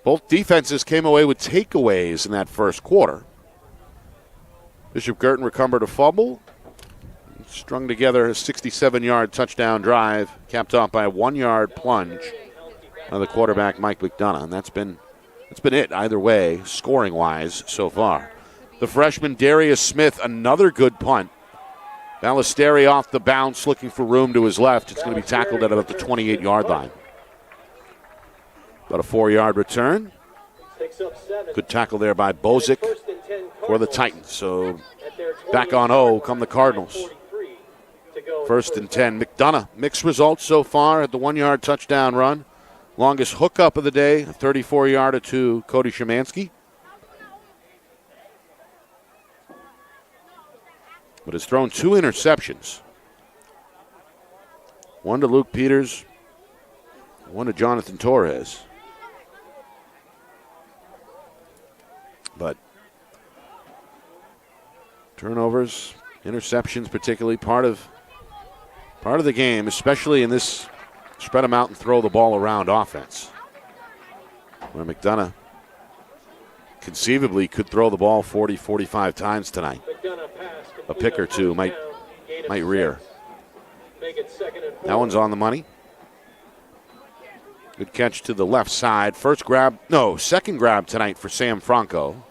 Speaker 1: both defenses came away with takeaways in that first quarter. Bishop Guertin recovered a fumble, strung together a 67-yard touchdown drive, capped off by a 1-yard plunge by the quarterback Mike McDonough, and that's been it either way, scoring-wise so far. The freshman Darius Smith, another good punt. Ballesteri off the bounce, looking for room to his left. It's going to be tackled at about the 28-yard line. About a 4-yard return. Good tackle there by Bozick for the Titans. So back on 0 come the Cardinals. 1st and 10. McDonough, mixed results so far at the 1-yard touchdown run. Longest hookup of the day, a 34-yarder to Cody Szymanski. But has thrown 2 interceptions. One to Luke Peters, one to Jonathan Torres. But turnovers, interceptions particularly part of the game, especially in this spread them out and throw the ball around offense, where McDonough conceivably could throw the ball 40, 45 times tonight. A pick or two might rear. That one's on the money. Good catch to the left side. Second grab tonight for Sam Franco.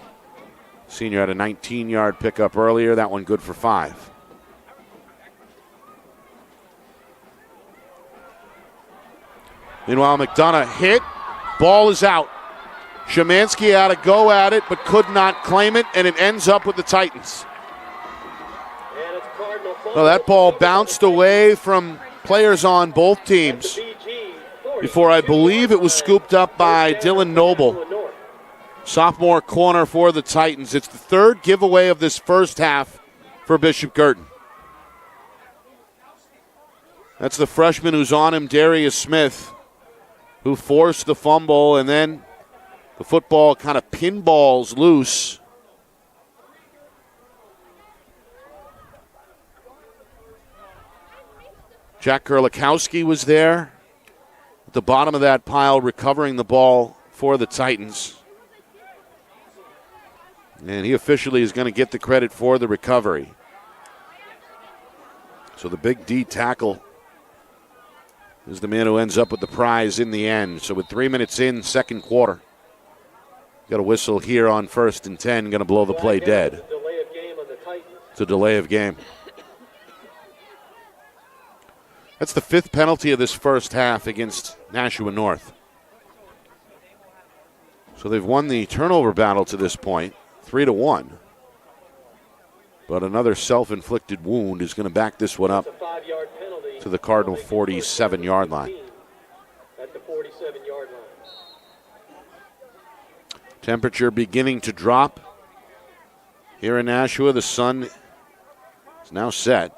Speaker 1: Senior had a 19-yard pickup earlier. That one good for 5. Meanwhile, McDonough hit. Ball is out. Szymanski had to go at it, but could not claim it, and it ends up with the Titans. Well, that ball bounced away from players on both teams before I believe it was scooped up by Dylan Noble. Sophomore corner for the Titans. It's the 3rd giveaway of this first half for Bishop Guertin. That's the freshman who's on him, Darius Smith, who forced the fumble, and then the football kind of pinballs loose. Jack Kurlikowski was there at the bottom of that pile recovering the ball for the Titans. And he officially is going to get the credit for the recovery. So the big D tackle is the man who ends up with the prize in the end. So with 3 minutes in, second quarter, got a whistle here on 1st and 10, going to blow the play dead. It's a delay of game. That's the 5th penalty of this first half against Nashua North. So they've won the turnover battle to this point, 3-1. But another self-inflicted wound is going to back this one up to the Cardinal 47-yard line. Temperature beginning to drop here in Nashua. The sun is now set.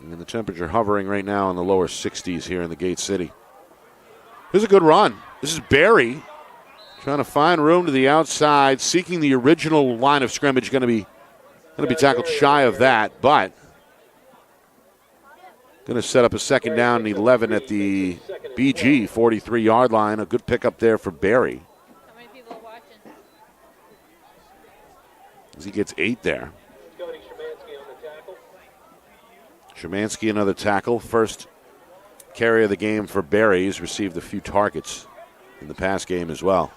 Speaker 1: And the temperature hovering right now in the lower 60s here in the Gate City. This is a good run. This is Barry trying to find room to the outside, seeking the original line of scrimmage. Going to be tackled shy of that, but going to set up a 2nd down and 11 at the BG 43-yard line. A good pickup there for Barry.
Speaker 3: How many people are watching?
Speaker 1: As he gets 8 there. Szymanski another tackle. First carry of the game for Barry. He's received a few targets in the pass game as well.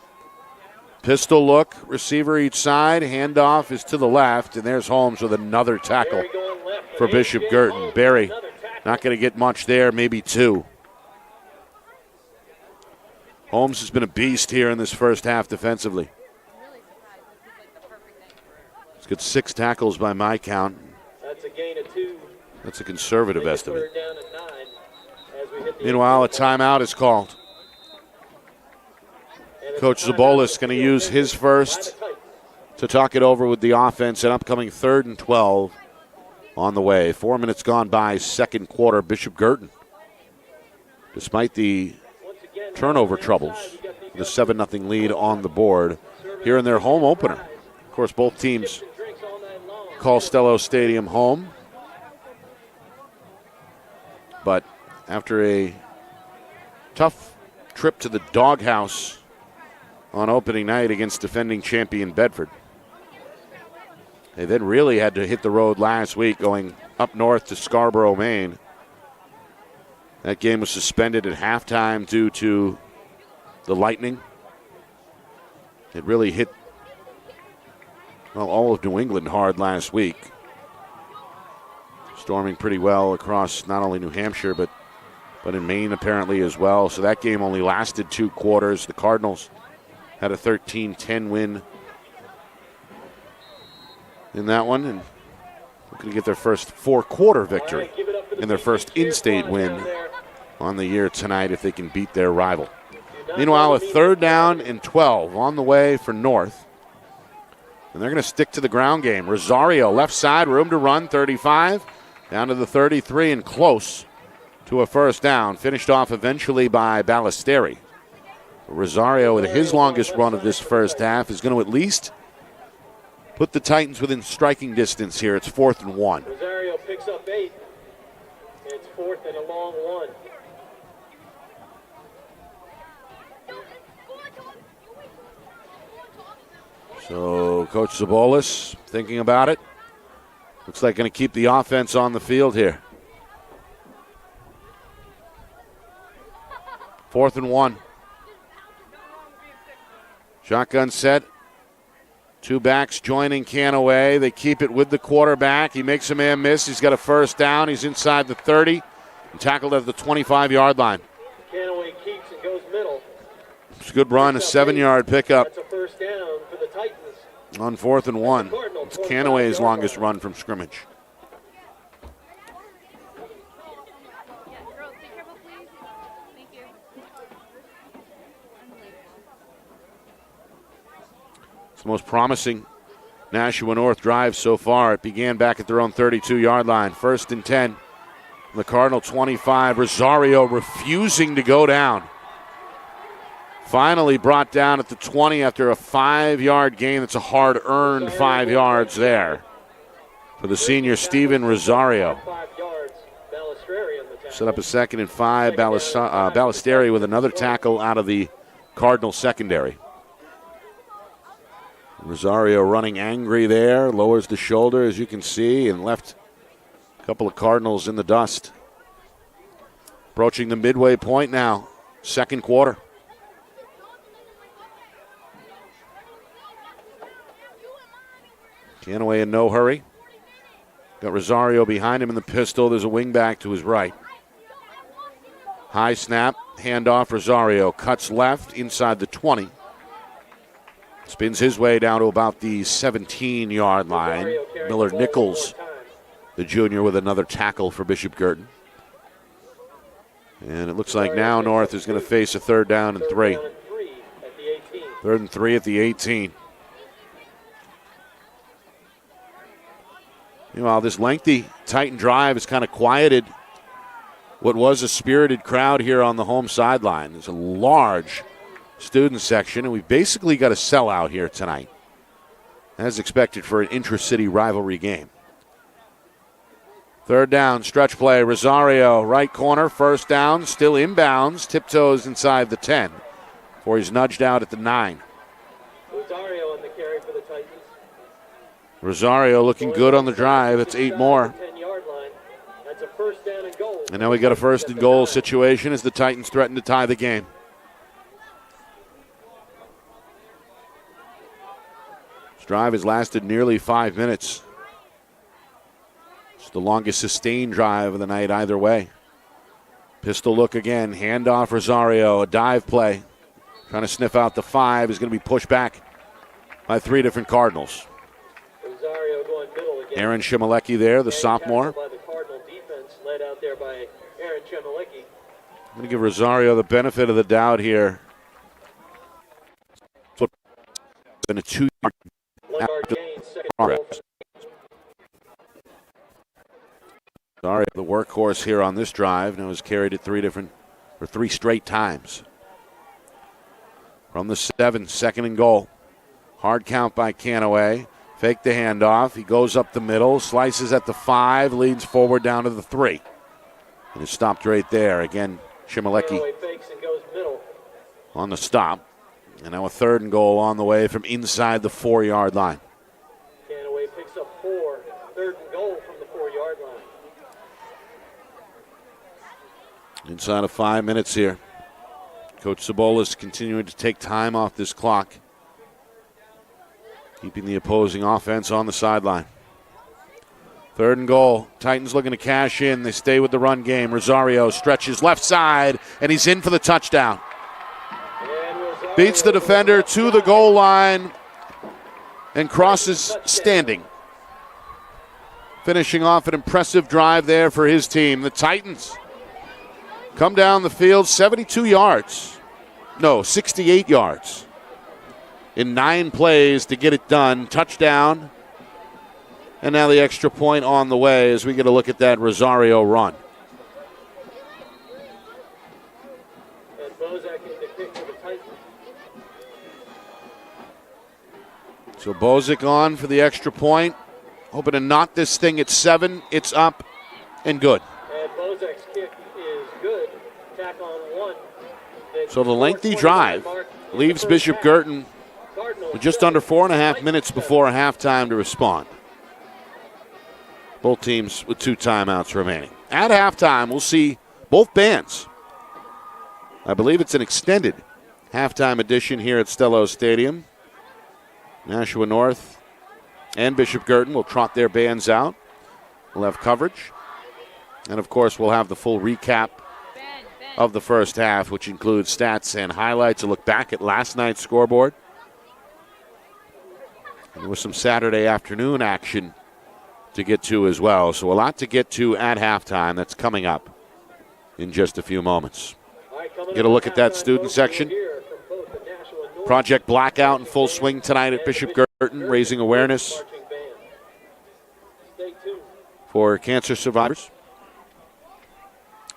Speaker 1: Pistol look, receiver each side, handoff is to the left, and there's Holmes with another tackle for Bishop Guertin. Barry not going to get much there, maybe two. Holmes has been a beast here in this first half defensively. He's got 6 tackles by my count.
Speaker 5: That's a gain of 2.
Speaker 1: That's a conservative estimate.
Speaker 5: Down at 9 as we hit the
Speaker 1: Meanwhile, a timeout is called. Coach Zabolis going to use his first to talk it over with the offense. An upcoming 3rd and 12 on the way. 4 minutes gone by, second quarter. Bishop Guertin, despite the turnover troubles, the 7-0 lead on the board here in their home opener. Of course, both teams call Stello Stadium home. But after a tough trip to the doghouse on opening night against defending champion Bedford, they then really had to hit the road last week going up north to Scarborough, Maine. That game was suspended at halftime due to the lightning. It really hit, well, all of New England hard last week. Storming pretty well across not only New Hampshire, but in Maine apparently as well. So that game only lasted 2 quarters. The Cardinals had a 13-10 win in that one, and looking to get their first 4-quarter victory in their first in-state win on the year tonight if they can beat their rival. Meanwhile, a 3rd down and 12 on the way for North. And they're going to stick to the ground game. Rosario, left side, room to run, 35. Down to the 33 and close to a first down. Finished off eventually by Ballesteri. Rosario, with his longest run of this first half, is going to at least put the Titans within striking distance here. It's 4th and 1.
Speaker 5: Rosario picks up 8. It's 4th and a long 1.
Speaker 1: So Coach Zabolis thinking about it. Looks like going to keep the offense on the field here. 4th and 1. Shotgun set. 2 backs joining Canaway. They keep it with the quarterback. He makes a man miss. He's got a first down. He's inside the 30 and tackled at the 25-yard line.
Speaker 5: Canaway keeps and goes middle.
Speaker 1: It's a good run, a 7-yard pickup.
Speaker 5: That's a first down for the Titans.
Speaker 1: On 4th and 1. It's Canaway's longest run from scrimmage.
Speaker 3: Yeah, girls, be careful, please. Thank you.
Speaker 1: It's the most promising Nashua North drive so far. It began back at their own 32-yard line. 1st and 10. The Cardinal 25. Rosario refusing to go down. Finally brought down at the 20 after a 5-yard gain. It's a hard-earned 5 yards there for the senior Steven Rosario.
Speaker 5: 5 yards. Ballesteri on the tackle.
Speaker 1: Set up a 2nd and 5. Ballesteri with another tackle out of the Cardinal secondary. Rosario running angry there, lowers the shoulder as you can see, and left a couple of Cardinals in the dust. Approaching the midway point now, second quarter. Canaway in no hurry. Got Rosario behind him in the pistol. There's a wing back to his right. High snap, handoff. Rosario cuts left inside the 20. Spins his way down to about the 17-yard line. Miller Nichols, the junior, with another tackle for Bishop Guertin. And it looks like now North is going to face a 3rd down and 3. 3rd and 3 at the 18. Meanwhile, this lengthy Titan drive has kind of quieted what was a spirited crowd here on the home sideline. There's a large student section, and we've basically got a sellout here tonight, as expected for an intra-city rivalry game. 3rd down, stretch play, Rosario, right corner, first down, still inbounds, tiptoes inside the 10, before he's nudged out at the 9.
Speaker 5: Rosario on the carry for the Titans.
Speaker 1: Rosario looking good on the drive. It's 8 more.
Speaker 5: 10-yard line. That's a first down and goal.
Speaker 1: And now we got a 1st and goal situation as the Titans threaten to tie the game. drive has lasted nearly 5 minutes. It's the longest sustained drive of the night either way. Pistol look again. Handoff Rosario. A dive play. Trying to sniff out the 5. Is going to be pushed back by 3 different Cardinals.
Speaker 5: Rosario going middle again.
Speaker 1: Aaron Shimalecki there, the sophomore.
Speaker 5: By the Cardinal defense, led out there by Aaron Shimalecki.
Speaker 1: I'm going to give Rosario the benefit of the doubt here. It's been a 2-yard
Speaker 5: gain, second
Speaker 1: progress.
Speaker 5: goal.
Speaker 1: Sorry, the workhorse here on this drive now has carried it 3 straight times. From the 7, 2nd and goal. Hard count by Canaway. Fake the handoff. He goes up the middle, slices at the 5, leads forward down to the 3. And it's stopped right there. Again, Shimalecki
Speaker 5: Canaway fakes and goes middle.
Speaker 1: on the stop. And now a 3rd and goal on the way from inside the 4-yard line.
Speaker 5: Canaway picks up 4. 3rd and goal from the 4-yard line.
Speaker 1: Inside of 5 minutes here. Coach Cebolas continuing to take time off this clock, keeping the opposing offense on the sideline. 3rd and goal. Titans looking to cash in. They stay with the run game. Rosario stretches left side, and he's in for the touchdown. Beats the defender to the goal line and crosses standing. Finishing off an impressive drive there for his team. The Titans come down the field 68 yards in 9 plays to get it done. Touchdown. And now the extra point on the way as we get a look at that Rosario run.
Speaker 5: And Bozak in the kick for the Titans.
Speaker 1: So Bozic on for the extra point. Hoping to knot this thing at 7. It's up and good.
Speaker 5: And Bozak's kick is good. Tack on 1.
Speaker 1: So the lengthy drive leaves Bishop Guertin with just under 4.5 minutes before halftime to respond. Both teams with 2 timeouts remaining. At halftime, we'll see both bands. I believe it's an extended halftime edition here at Stello Stadium. Nashua North and Bishop Guertin will trot their bands out. We'll have coverage. And, of course, we'll have the full recap of the first half, which includes stats and highlights, a look back at last night's scoreboard. And there was some Saturday afternoon action to get to as well. So a lot to get to at halftime. That's coming up in just a few moments. Get a look at that student section. Project Blackout in full swing tonight at Bishop Guertin, raising awareness for cancer survivors.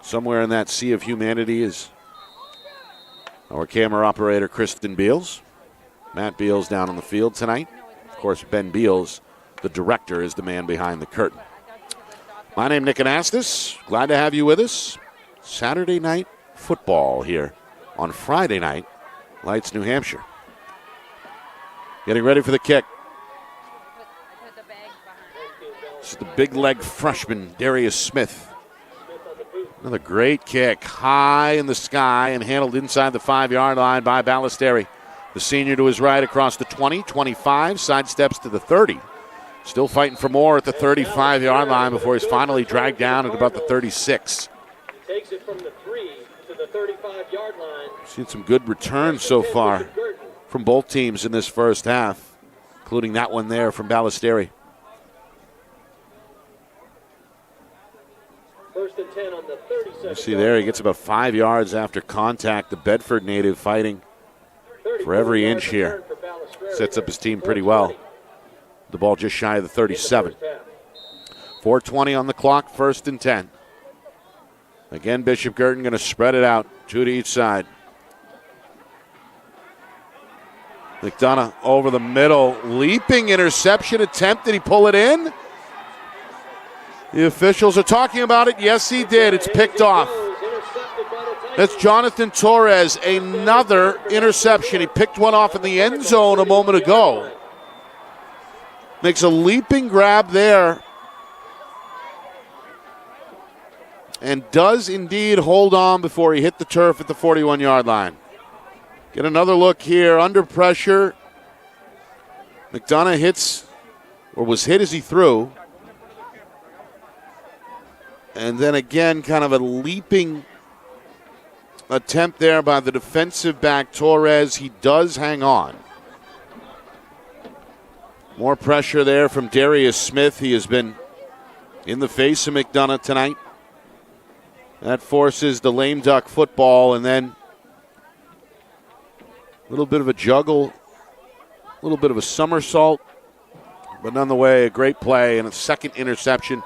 Speaker 1: Somewhere in that sea of humanity is our camera operator, Kristen Beals. Matt Beals down on the field tonight. Of course, Ben Beals, the director, is the man behind the curtain. My name is Nick Anastas. Glad to have you with us. Saturday night football here on Friday night. Lights, New Hampshire. Getting ready for the kick. This is the big leg freshman, Darius Smith. Another great kick, high in the sky and handled inside the 5-yard line by Ballesteri. The senior to his right across the 20, 25, sidesteps to the 30. Still fighting for more at the 35-yard line before he's finally dragged down at about the 36.
Speaker 5: Takes it from the 3 to the 35-yard line.
Speaker 1: Seen some good returns so far from both teams in this first half, including that one there from Ballesteri.
Speaker 5: First and 10 on the 37.
Speaker 1: You see there, he gets about 5 yards after contact. The Bedford native fighting for every inch here. Sets up his team pretty well. The ball just shy of the 37. 4:20 on the clock, 1st and 10. Again, Bishop Guertin going to spread it out, 2 to each side. McDonough over the middle, leaping interception attempt. Did he pull it in? The officials are talking about it. Yes, he did. It's picked off. That's Jonathan Torres, another interception. He picked one off in the end zone a moment ago. Makes a leaping grab there. And does indeed hold on before he hit the turf at the 41-yard line. Get another look here. Under pressure. McDonough hits, or was hit as he threw. And then again, kind of a leaping attempt there by the defensive back, Torres. He does hang on. More pressure there from Darius Smith. He has been in the face of McDonough tonight. That forces the lame duck football, and then a little bit of a juggle, a little bit of a somersault, but none the way, a great play and a second interception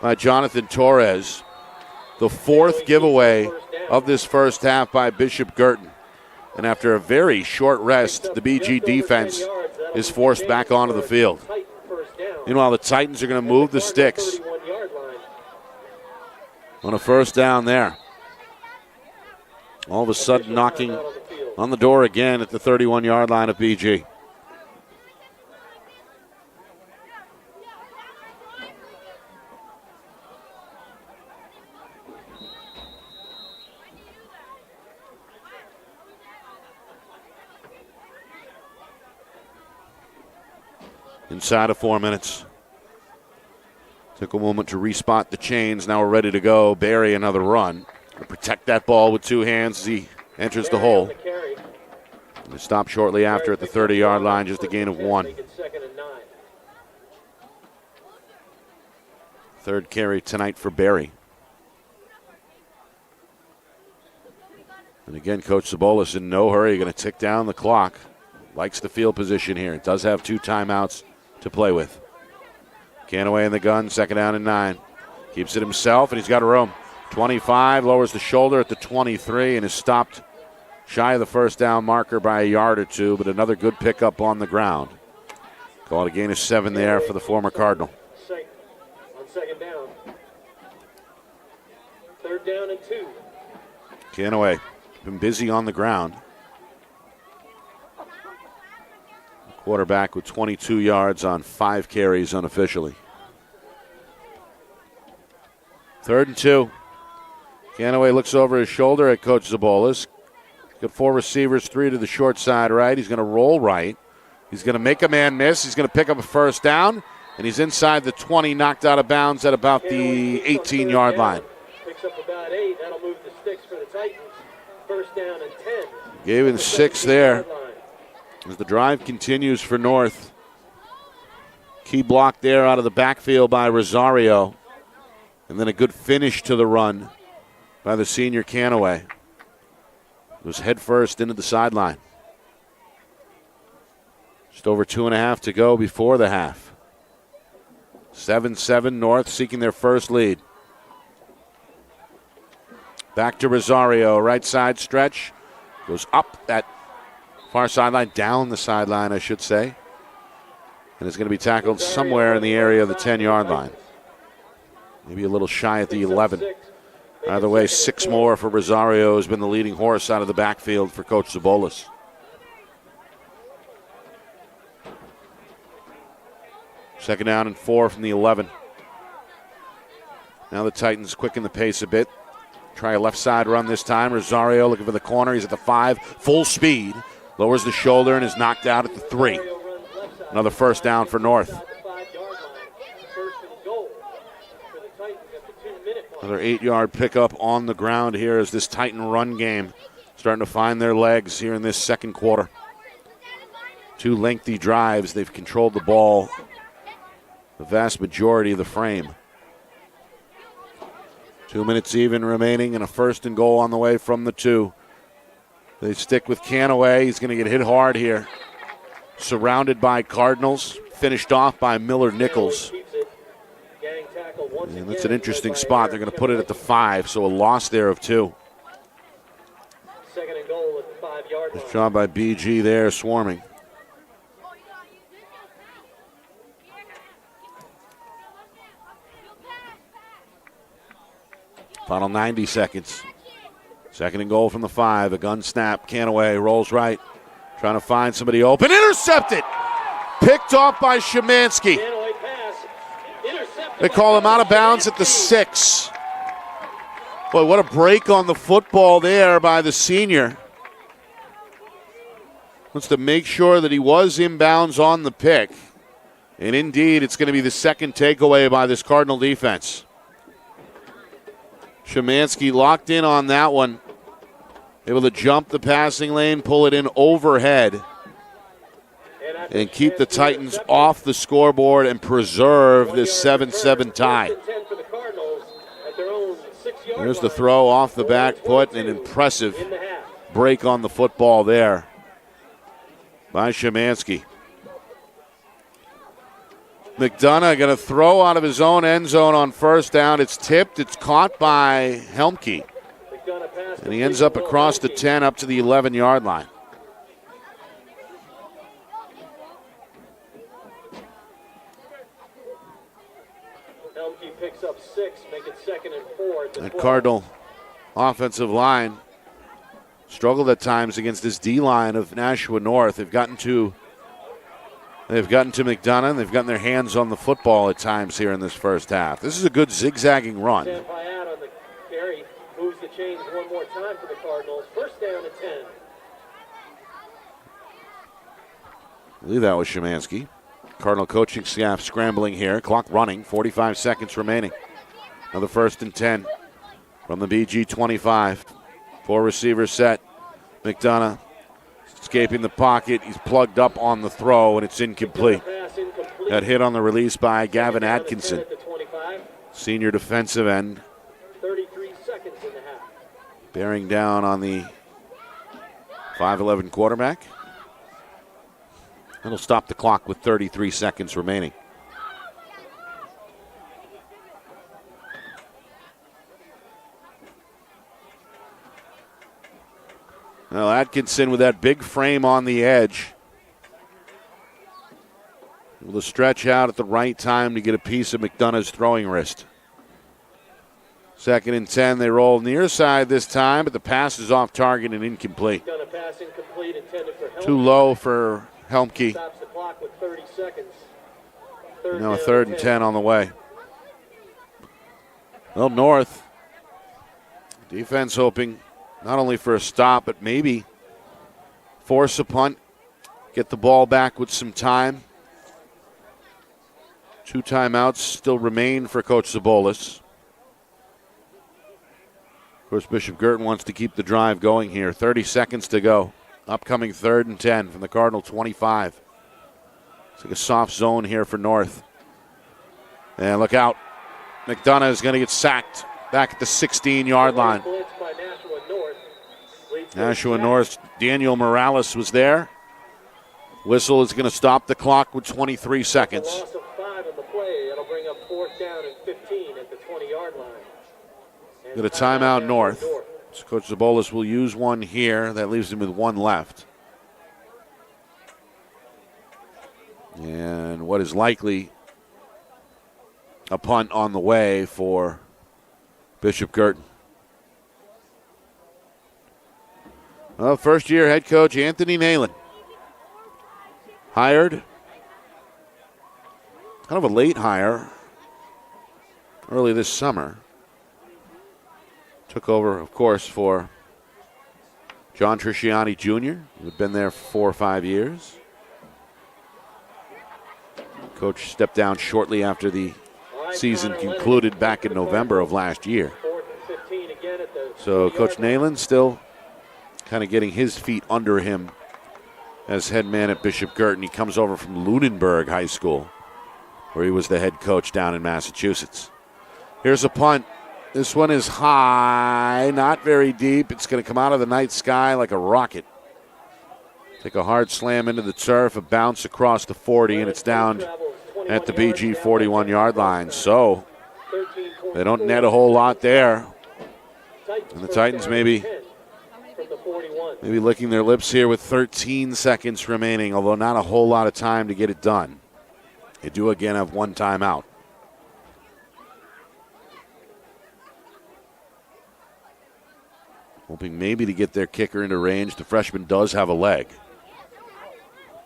Speaker 1: by Jonathan Torres. The fourth giveaway of this first half by Bishop Guertin. And after a very short rest, the BG defense is forced back onto the field. Meanwhile, the Titans are going to move the sticks on a first down there. All of a sudden knocking on the door again at the 31-yard line of BG. Inside of 4 minutes. Took a moment to respot the chains. Now we're ready to go. Barry, another run. Protect that ball with two hands as he enters the hole. And stop shortly after at the 30-yard line, just a gain of 1. Third carry tonight for Barry. And again, Coach Sabolis in no hurry, going to tick down the clock. Likes the field position here. It does have 2 timeouts to play with. Canaway in the gun, second down and 9. Keeps it himself, and he's got room. 25, lowers the shoulder at the 23, and is stopped shy of the first down marker by a yard or 2, but another good pickup on the ground. Call it a gain of 7 there for the former Cardinal.
Speaker 5: On second down. Third down and 2.
Speaker 1: Canaway been busy on the ground. Quarterback with 22 yards on 5 carries unofficially. Third and 2. Canaway looks over his shoulder at Coach Zabolis. Got 4 receivers, 3 to the short side right. He's going to roll right. He's going to make a man miss. He's going to pick up a first down, and he's inside the 20, knocked out of bounds at about the 18-yard line.
Speaker 5: Picks up about 8. That'll move the sticks for the Titans. First down and 10.
Speaker 1: Gave him 6 there. As the drive continues for North. Key block there out of the backfield by Rosario. And then a good finish to the run by the senior Canaway. It was head first into the sideline. Just over 2.5 to go before the half. 7-7 North seeking their first lead. Back to Rosario, right side stretch. Goes up that far sideline, down the sideline, I should say. And it's going to be tackled somewhere in the area of the 10-yard line. Maybe a little shy at the 11. Either way, 6 more for Rosario, who's been the leading horse out of the backfield for Coach Zabolis. Second down and 4 from the 11. Now the Titans quicken the pace a bit. Try a left side run this time. Rosario looking for the corner. He's at the 5, full speed. Lowers the shoulder and is knocked out at the 3. Another first down for North. Another 8-yard pickup on the ground here as this Titan run game starting to find their legs here in this second quarter. 2 lengthy drives. They've controlled the ball the vast majority of the frame. 2 minutes even remaining and a first and goal on the way from the 2. They stick with Canaway. He's going to get hit hard here. Surrounded by Cardinals. Finished off by Miller Nichols. And that's an interesting spot. They're going to put it at the 5, so a loss there of 2.
Speaker 5: Second and goal at the 5-yard line.
Speaker 1: Good job by BG there, swarming. Final 90 seconds. Second and goal from the 5. A gun snap. Canaway rolls right. Trying to find somebody open. Intercepted. Picked off by Szymanski. They call him out of bounds at the 6. Boy, what a break on the football there by the senior. Wants to make sure that he was inbounds on the pick. And indeed, it's going to be the second takeaway by this Cardinal defense. Szymanski locked in on that one. Able to jump the passing lane, pull it in overhead, and keep the Titans off the scoreboard and preserve this 7-7 tie. There's the throw off the back foot, an impressive break on the football there by Szymanski. McDonough going to throw out of his own end zone on first down. It's tipped. It's caught by Helmke. And he ends up across the 10 up to the 11-yard line.
Speaker 5: Helmke picks up 6, make it 2nd and 4.
Speaker 1: That Cardinal offensive line struggled at times against this D-line of Nashua North. They've gotten to McDonough, and they've gotten their hands on the football at times here in this first half. This is a good zigzagging run.
Speaker 5: Sampayat on the carry moves the chains one more time for the Cardinals. First down at 10.
Speaker 1: I believe that was Szymanski. Cardinal coaching staff scrambling here. Clock running, 45 seconds remaining. Another 1st and 10 from the BG 25. 4 receivers set. McDonough escaping the pocket. He's plugged up on the throw, and it's incomplete. That hit on the release by Gavin Atkinson, senior defensive end.
Speaker 5: 33 seconds in the half.
Speaker 1: Bearing down on the 5'11 quarterback. That'll stop the clock with 33 seconds remaining. Well, Atkinson with that big frame on the edge. Able to stretch out at the right time to get a piece of McDonough's throwing wrist. 2nd and 10. They roll near side this time, but the pass is off target and incomplete.
Speaker 5: Pass incomplete, intended for Helmke.
Speaker 1: Too low for Helmke.
Speaker 5: Stops the clock with 30 seconds.
Speaker 1: Now a 3rd and 10 on the way. Well, North defense hoping not only for a stop, but maybe force a punt, get the ball back with some time. 2 timeouts still remain for Coach Zabolis. Of course, Bishop Guertin wants to keep the drive going here. 30 seconds to go. Upcoming 3rd and 10 from the Cardinal 25. It's like a soft zone here for North. And look out. McDonough is going to get sacked back at the 16-yard line. Nashua North, Daniel Morales was there. Whistle is going to stop the clock with 23 seconds.
Speaker 5: Loss of 5 on the play. That'll bring up 4th down and 15 at the 20-yard line.
Speaker 1: Got a timeout North. So Coach Zabolis will use one here. That leaves him with 1 left. And what is likely a punt on the way for Bishop Guertin. Well, first-year head coach Anthony Nalen. Hired. Kind of a late hire. Early this summer. Took over, of course, for John Trisciani Jr., who had been there for 4 or 5 years. Coach stepped down shortly after the season concluded back in November of last year. So Coach Nalen still kind of getting his feet under him as head man at Bishop Guertin. He comes over from Lunenburg High School, where he was the head coach down in Massachusetts. Here's a punt. This one is high, not very deep. It's going to come out of the night sky like a rocket. Take a hard slam into the turf, a bounce across the 40, and it's down at the BG 41-yard line. So they don't net a whole lot there. And the Titans maybe licking their lips here with 13 seconds remaining, although not a whole lot of time to get it done. They do again have 1 timeout. Hoping maybe to get their kicker into range. The freshman does have a leg.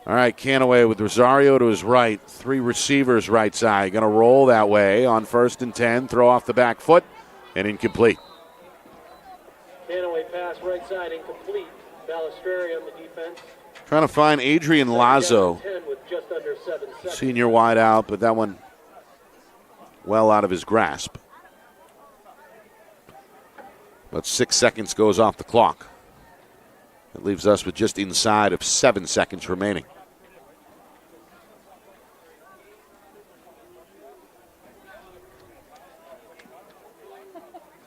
Speaker 1: All right, Canaway with Rosario to his right. 3 receivers right side. Going to roll that way on 1st and 10. Throw off the back foot and incomplete.
Speaker 5: Canaway pass right side incomplete. Balistreri on the defense.
Speaker 1: Trying to find Adrian Lazo,
Speaker 5: 10 with just under 7 seconds.
Speaker 1: senior wide out, but that one well out of his grasp. But 6 seconds goes off the clock. That leaves us with just inside of 7 seconds remaining.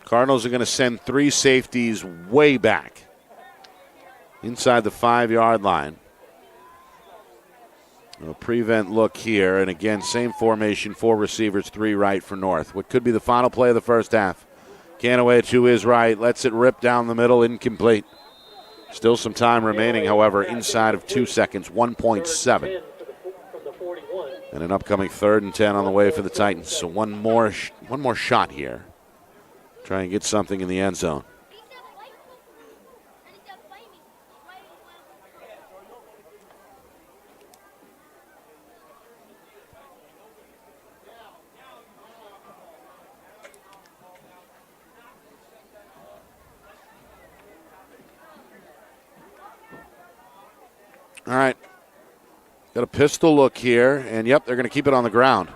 Speaker 1: Cardinals are going to send 3 safeties way back inside the 5-yard line. A prevent look here, and again, same formation, 4 receivers, 3 right for North. What could be the final play of the first half? Canaway to his right, lets it rip down the middle, incomplete. Still some time remaining, however, inside of 2 seconds, 1.7. And an upcoming 3rd and 10 on the way for the Titans. So one more shot here. Try and get something in the end zone. All right. Got a pistol look here, and yep, they're going to keep it on the ground.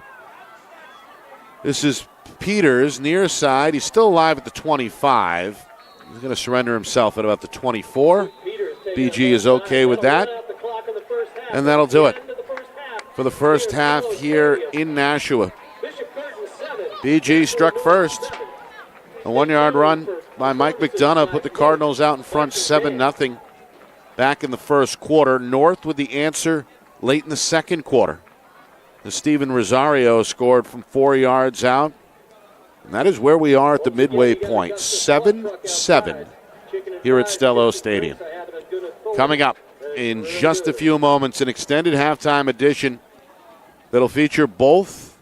Speaker 1: This is Peters, near side. He's still alive at the 25. He's going to surrender himself at about the 24. BG is okay with that. And that'll do it for the first half here in Nashua. BG struck first. A 1-yard run by Mike McDonough put the Cardinals out in front 7-0 back in the first quarter. North with the answer late in the second quarter. Steven Rosario scored from 4 yards out. And that is where we are at the midway point. 7-7 here at Stello Stadium. Coming up in just a few moments, an extended halftime edition that'll feature both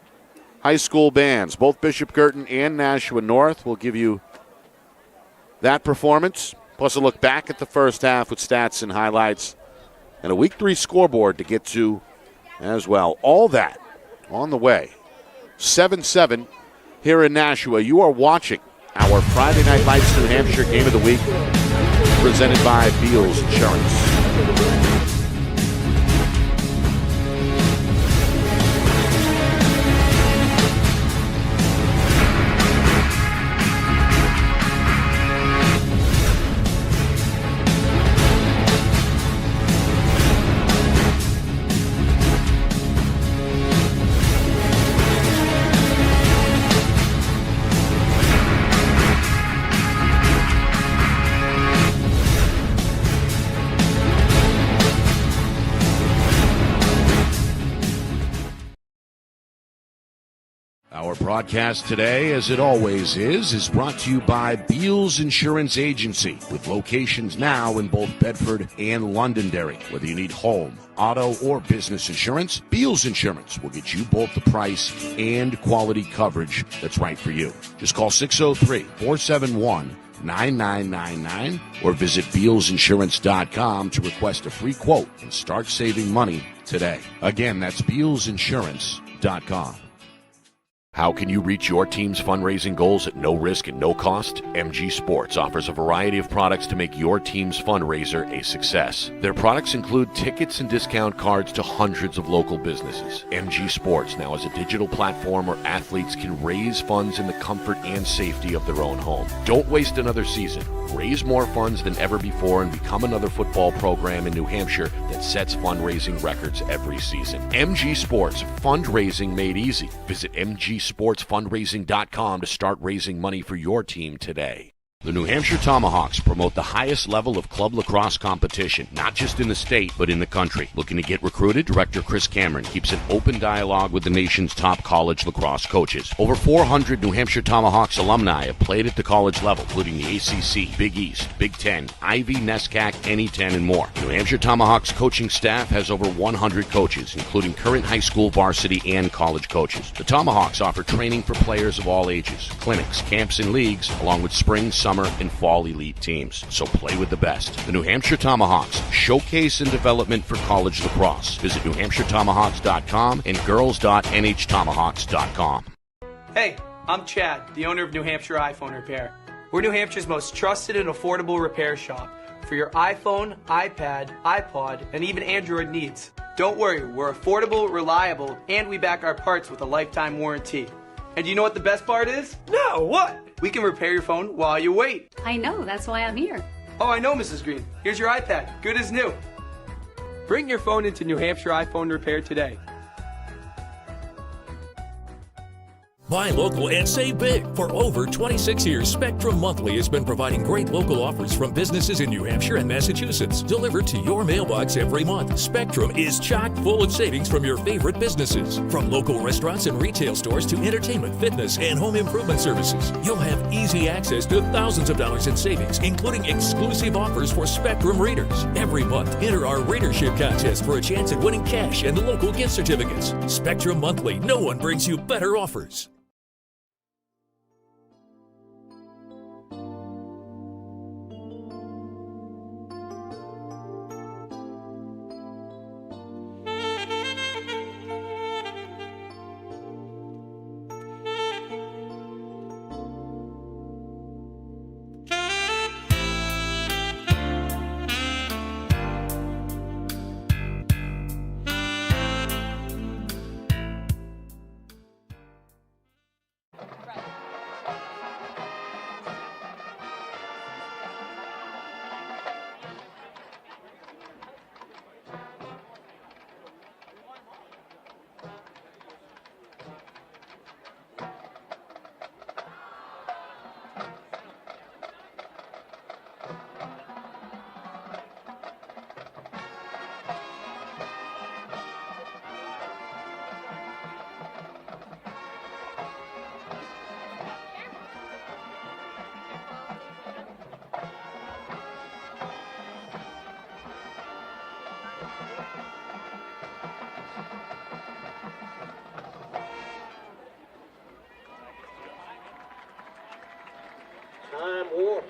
Speaker 1: high school bands, both Bishop Guertin and Nashua North. We'll give you that performance, plus a look back at the first half with stats and highlights, and a Week 3 scoreboard to get to as well. All that on the way. 7-7 here in Nashua. You are watching our Friday Night Lights New Hampshire Game of the Week, presented by Beals Insurance.
Speaker 6: Our broadcast today, as it always is brought to you by Beals Insurance Agency, with locations now in both Bedford and Londonderry. Whether you need home, auto, or business insurance, Beals Insurance will get you both the price and quality coverage that's right for you. Just call 603-471-9999 or visit BealsInsurance.com to request a free quote and start saving money today. Again, that's BealsInsurance.com.
Speaker 7: How can you reach your team's fundraising goals at no risk and no cost? MG Sports offers a variety of products to make your team's fundraiser a success. Their products include tickets and discount cards to hundreds of local businesses. MG Sports now has a digital platform where athletes can raise funds in the comfort and safety of their own home. Don't waste another season. Raise more funds than ever before and become another football program in New Hampshire that sets fundraising records every season. MG Sports, fundraising made easy. Visit mgsportsfundraising.com to start raising money for your team today.
Speaker 6: The New Hampshire Tomahawks promote the highest level of club lacrosse competition, not just in the state, but in the country. Looking to get recruited? Director Chris Cameron keeps an open dialogue with the nation's top college lacrosse coaches. Over 400 New Hampshire Tomahawks alumni have played at the college level, including the ACC, Big East, Big Ten, Ivy, NESCAC, NE10, and more. The New Hampshire Tomahawks coaching staff has over 100 coaches, including current high school, varsity, and college coaches. The Tomahawks offer training for players of all ages, clinics, camps, and leagues, along with spring, summer, and fall elite teams. So play with the best. The New Hampshire Tomahawks, showcase and development for college lacrosse. Visit NewHampshireTomahawks.com and girls.nhtomahawks.com.
Speaker 2: Hey, I'm Chad, the owner of New Hampshire iPhone Repair. We're New Hampshire's most trusted and affordable repair shop for your iPhone, iPad, iPod, and even Android needs. Don't worry, we're affordable, reliable, and we back our parts with a lifetime warranty. And you know what the best part is? No, what? We can repair your phone while you wait.
Speaker 8: I know, that's why I'm here.
Speaker 2: Oh, I know, Mrs. Green. Here's your iPad, good as new. Bring your phone into New Hampshire iPhone Repair today.
Speaker 4: Buy local and save big. For over 26 years, Spectrum Monthly has been providing great local offers from businesses in New Hampshire and Massachusetts, delivered to your mailbox every month. Spectrum is chock full of savings from your favorite businesses. From local restaurants and retail stores to entertainment, fitness, and home improvement services. You'll have easy access to thousands of dollars in savings, including exclusive offers for Spectrum readers. Every month, enter our readership contest for a chance at winning cash and local gift certificates. Spectrum Monthly, no one brings you better offers.
Speaker 5: Time warp.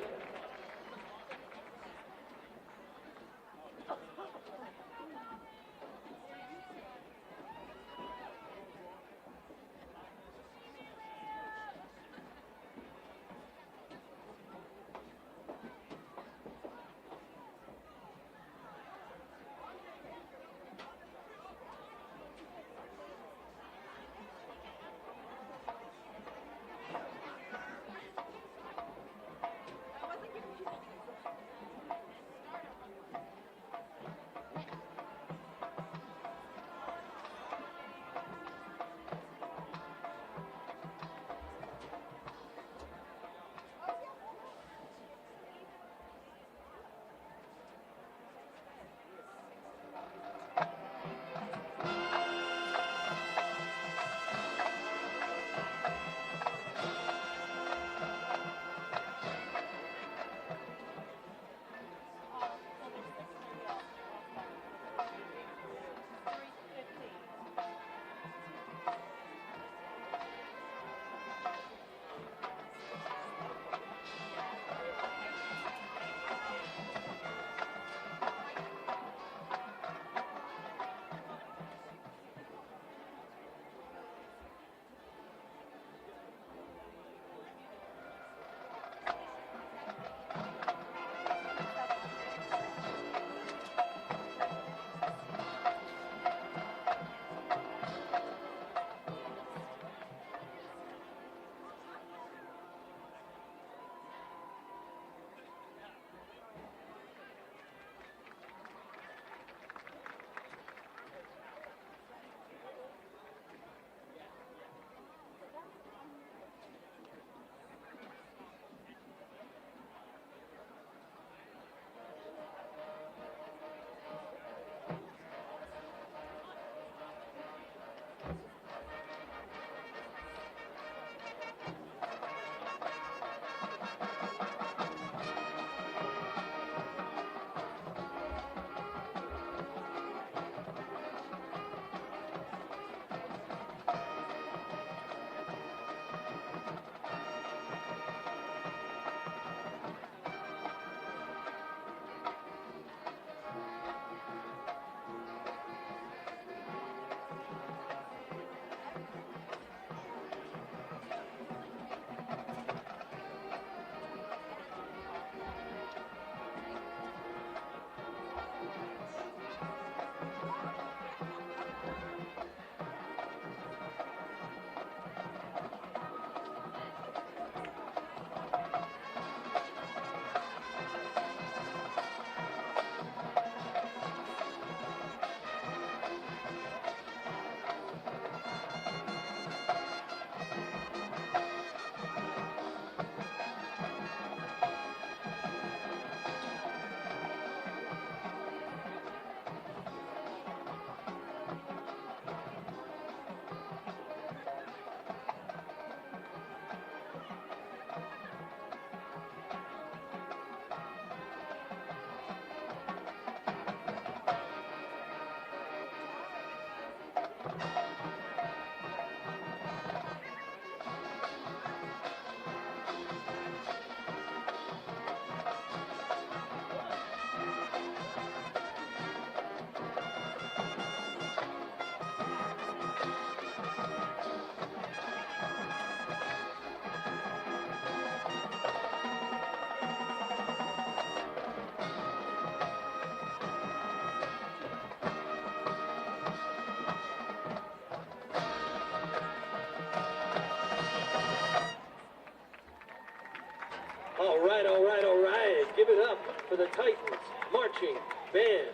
Speaker 5: for the Titans Marching Band.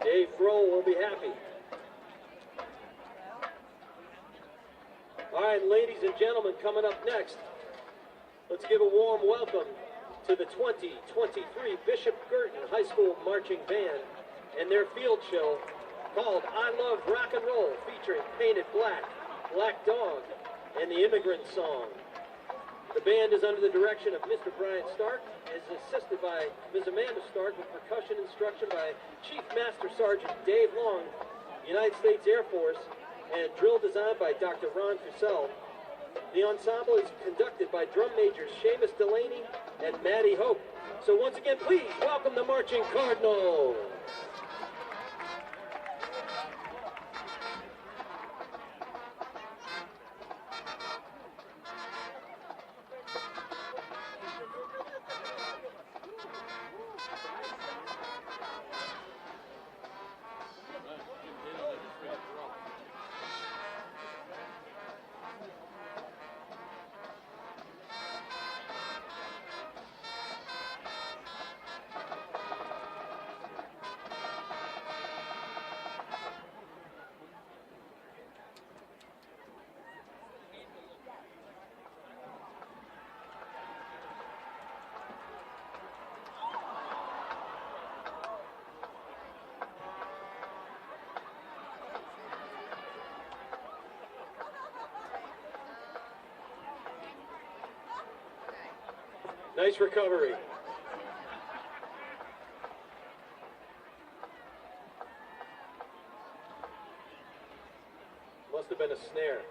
Speaker 5: Dave Frohl will be happy. All right, ladies and gentlemen, coming up next, let's give a warm welcome to the 2023 Bishop Guertin High School Marching Band and their field show called I Love Rock and Roll, featuring Painted Black, Black Dog, and the Immigrant Song. The band is under the direction of Mr. Brian Stark, is assisted by Ms. Amanda Stark, with percussion instruction by Chief Master Sergeant Dave Long, United States Air Force, and drill design by Dr. Ron Fussell. The ensemble is conducted by drum majors Seamus Delaney and Maddie Hope. So once again, please welcome the Marching Cardinals. Nice recovery. Must have been a snare.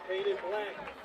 Speaker 5: Painted Black.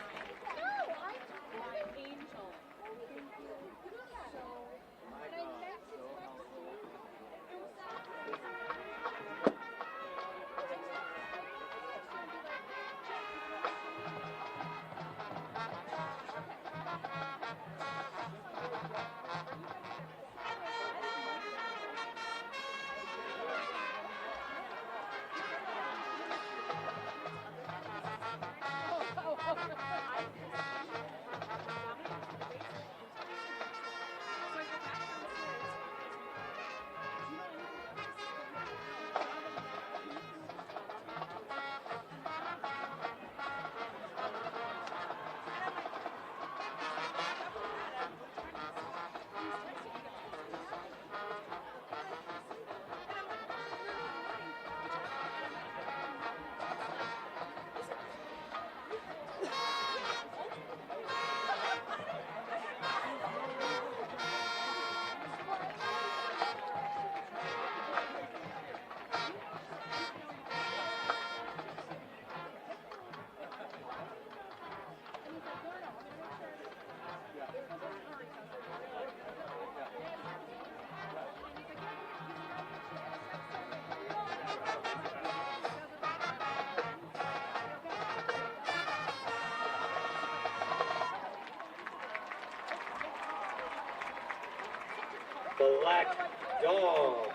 Speaker 5: Black Dog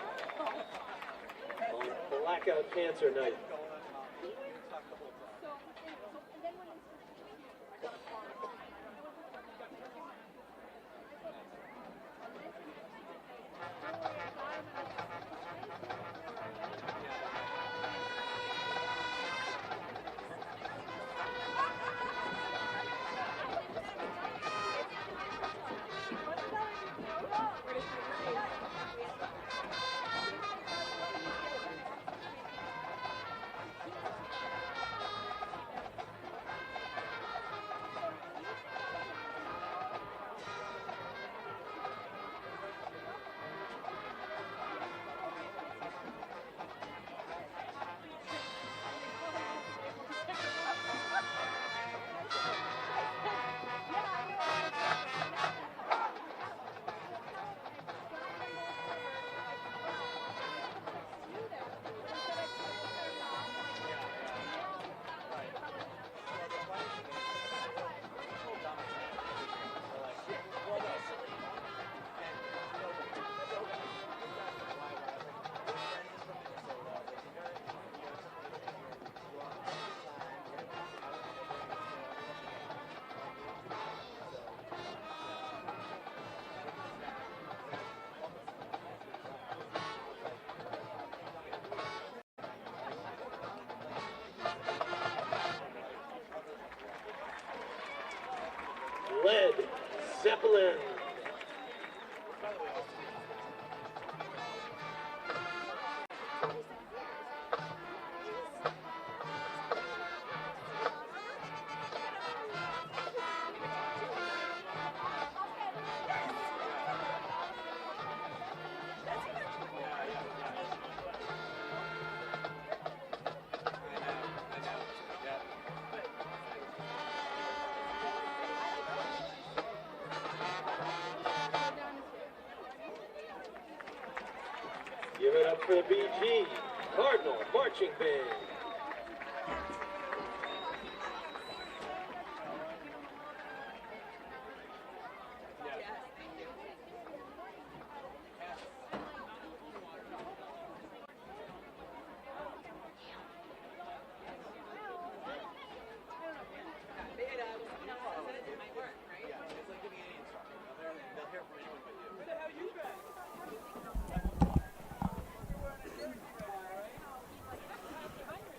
Speaker 5: on Blackout Cancer Night. Led Zeppelin. Give it up for the BG Cardinal Marching Band.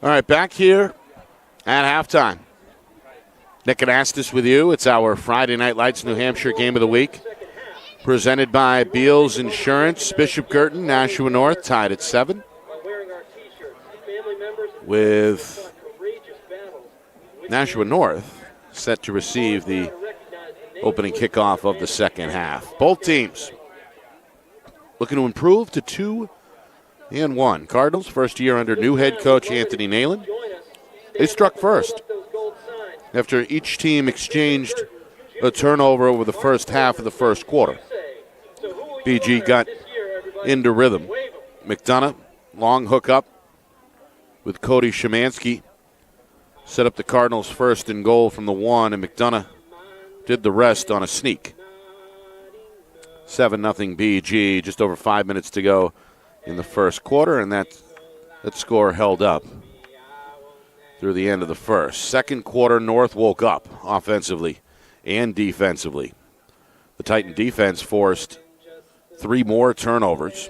Speaker 1: All right, back here at halftime. Nick Anastas with you. It's our Friday Night Lights New Hampshire Game of the Week. Presented by Beals Insurance. Bishop Guertin, Nashua North, tied at 7. With Nashua North set to receive the opening kickoff of the second half. Both teams looking to improve to 2-1. Cardinals, first year under new head coach Anthony Nalen. They struck first after each team exchanged a turnover over the first half of the first quarter. BG got into rhythm. McDonough, long hookup with Cody Szymanski, set up the Cardinals' first and goal from the 1, and McDonough did the rest on a sneak. 7-0 BG, just over 5 minutes to go in the first quarter, and that score held up through the end of the first. Second quarter, North woke up offensively and defensively. The Titan defense forced 3 more turnovers,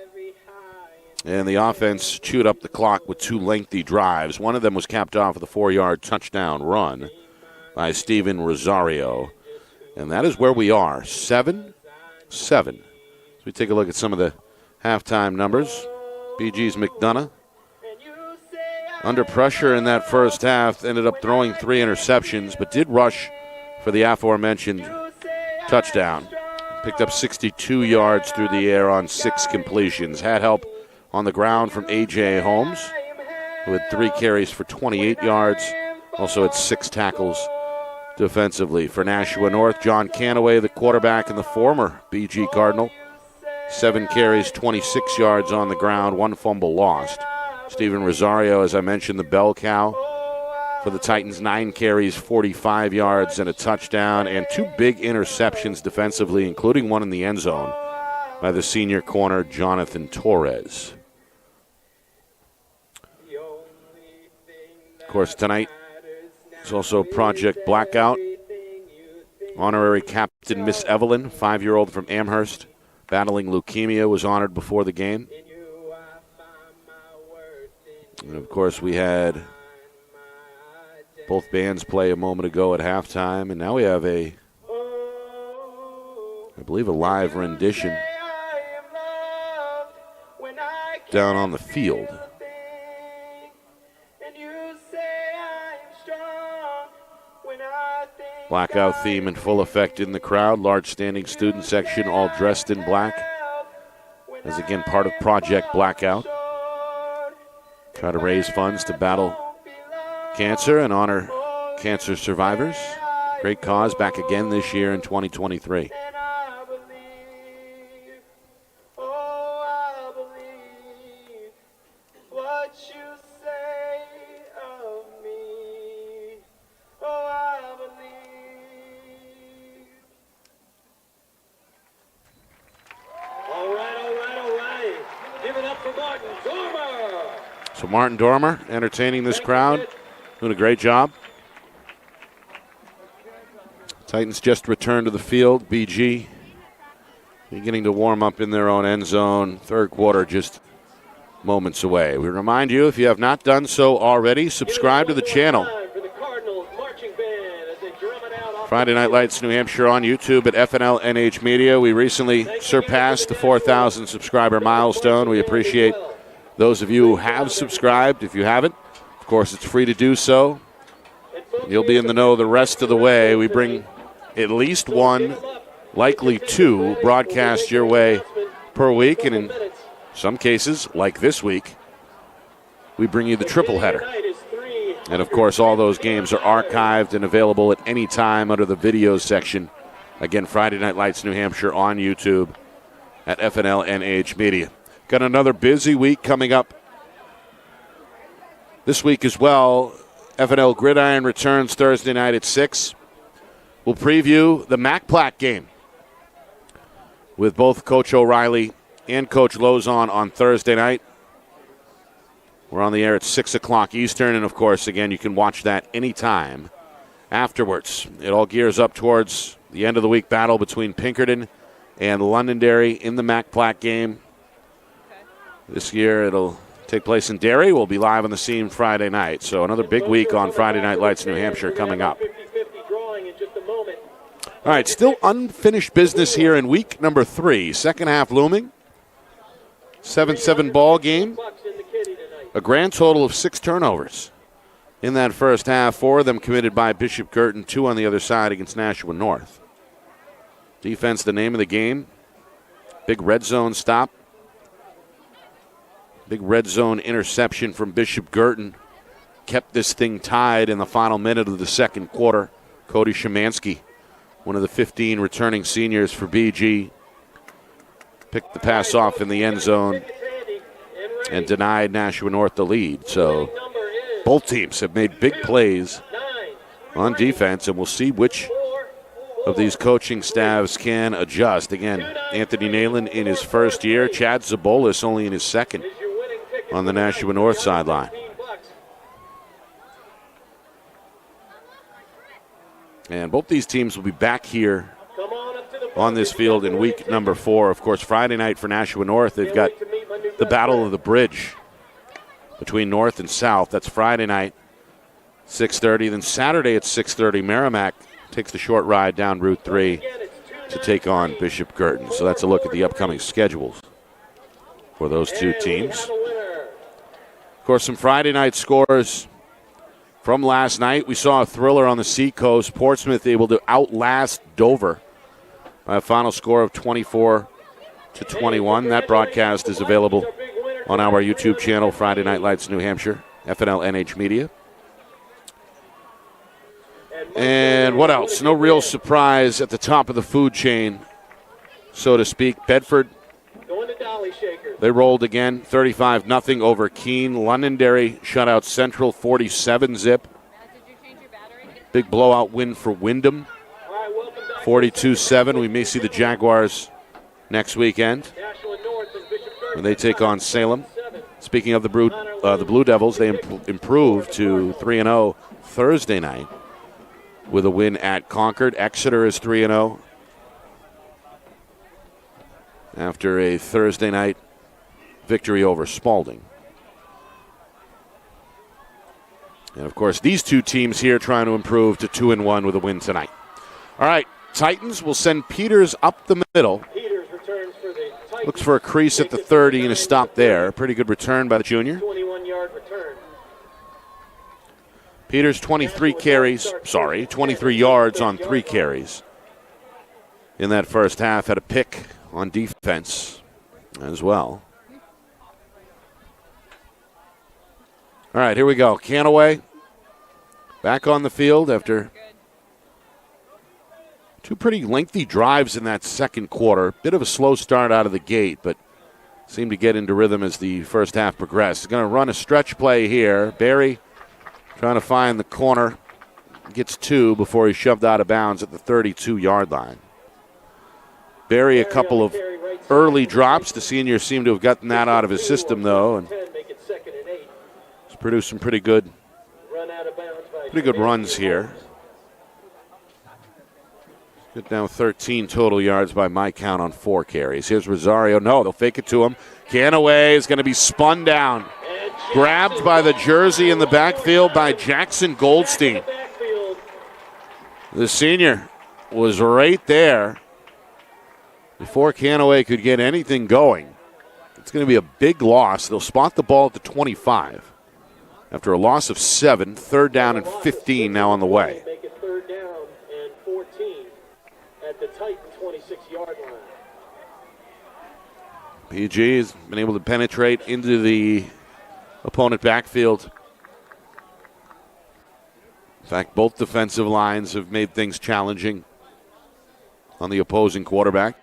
Speaker 1: and the offense chewed up the clock with 2 lengthy drives. One of them was capped off with a 4-yard touchdown run by Steven Rosario, and that is where we are, 7-7. So we take a look at some of the halftime numbers. BG's McDonough, under pressure in that first half, ended up throwing 3 interceptions, but did rush for the aforementioned touchdown. Picked up 62 yards through the air on 6 completions. Had help on the ground from A.J. Holmes, who had 3 carries for 28 yards. Also had 6 tackles defensively. For Nashua North, John Canaway, the quarterback and the former BG Cardinal, 7 carries, 26 yards on the ground, 1 fumble lost. Steven Rosario, as I mentioned, the bell cow for the Titans, 9 carries, 45 yards and a touchdown, and 2 big interceptions defensively, including one in the end zone by the senior corner, Jonathan Torres. Of course, tonight is also Project Blackout. Honorary Captain Miss Evelyn, 5-year-old from Amherst, battling leukemia, was honored before the game. And, of course, we had both bands play a moment ago at halftime, and now we have I believe, a live rendition down on the field. Blackout theme in full effect in the crowd. Large standing student section all dressed in black. As again part of Project Blackout. Try to raise funds to battle cancer and honor cancer survivors. Great cause, back again this year in 2023. So Martin Dormer entertaining this crowd, doing a great job. Titans just returned to the field. BG beginning to warm up in their own end zone. Third quarter just moments away. We remind you, if you have not done so already, subscribe to the channel. Friday Night Lights New Hampshire on YouTube at FNLNH Media. We recently surpassed the 4,000 subscriber milestone. We appreciate those of you who have subscribed. If you haven't, of course, it's free to do so. You'll be in the know the rest of the way. We bring at least one, likely two, broadcasts your way per week. And in some cases, like this week, we bring you the triple header. And, of course, all those games are archived and available at any time under the videos section. Again, Friday Night Lights New Hampshire on YouTube at FNLNH Media. Got another busy week coming up this week as well. FNL Gridiron returns Thursday night at 6. We'll preview the MacPlac game with both Coach O'Reilly and Coach Lozon on Thursday night. We're on the air at 6 o'clock Eastern, and, of course, again, you can watch that anytime afterwards. It all gears up towards the end of the week battle between Pinkerton and Londonderry in the MacPlac game. This year it'll take place in Derry. We'll be live on the scene Friday night. So another big week on Friday Night Lights New Hampshire coming up. All right, still unfinished business here in week number 3. Second half looming. 7-7 ball game. A grand total of 6 turnovers in that first half. 4 of them committed by Bishop Guertin, 2 on the other side against Nashua North. Defense, the name of the game. Big red zone stop. Big red zone interception from Bishop Guertin. Kept this thing tied in the final minute of the second quarter. Cody Szymanski, one of the 15 returning seniors for BG, picked the pass off in the end zone and denied Nashua North the lead. So both teams have made big plays on defense, and we'll see which of these coaching staffs can adjust. Again, Anthony Nalen in his first year, Chad Zabolis only in his second on the Nashua North sideline. And both these teams will be back here on this field in week number 4. Of course, Friday night for Nashua North, they've got the Battle of the Bridge between North and South. That's Friday night, 6:30. Then Saturday at 6:30, Merrimack takes the short ride down Route 3 to take on Bishop Guertin. So that's a look at the upcoming schedules for those two teams. Of course, some Friday night scores from last night. We saw a thriller on the Seacoast. Portsmouth able to outlast Dover by a final score of 24-21. That broadcast is available on our YouTube channel, Friday Night Lights New Hampshire, FNLNH Media. And what else? No real surprise at the top of the food chain, so to speak. Bedford, they rolled again, 35-0 over Keene. Londonderry shut out Central 47-zip. Big blowout win for Wyndham, 42-7. We may see the Jaguars next weekend
Speaker 5: Nashua North and Bishop Guertin.
Speaker 1: when they take on Salem. Speaking of the Blue Devils, they improved to 3-0 Thursday night with a win at Concord. Exeter is 3-0 after a Thursday night victory over Spalding. And, of course, these two teams here trying to improve to 2-1 with a win tonight. All right, Titans will send Peters up the middle.
Speaker 5: Peters returns for the Titans.
Speaker 1: Looks for a crease at the 30 and a stop there. Pretty good return by the junior.
Speaker 5: 21-yard return.
Speaker 1: Peters 23 yards on 3 carries. In that first half, had a pick on defense as well. All right, here we go. Canaway back on the field after 2 pretty lengthy drives in that second quarter. Bit of a slow start out of the gate, but seemed to get into rhythm as the first half progressed. He's going to run a stretch play here. Barry trying to find the corner. Gets 2 before he's shoved out of bounds at the 32-yard line. Barry, a couple of early drops. The senior seemed to have gotten that out of his system, though, and he's produced some pretty good runs here. Get down 13 total yards by my count on 4 carries. Here's Rosario. No, they'll fake it to him. Canaway is going to be spun down. Grabbed by the jersey in the backfield by Jackson Goldstein. The senior was right there before Canaway could get anything going. It's going to be a big loss. They'll spot the ball at the 25. After a loss of 7, 3rd down and 15 now on the way.
Speaker 5: Make it 3rd down and 14 at the Titan 26-yard line.
Speaker 1: PG has been able to penetrate into the opponent backfield. In fact, both defensive lines have made things challenging on the opposing quarterback.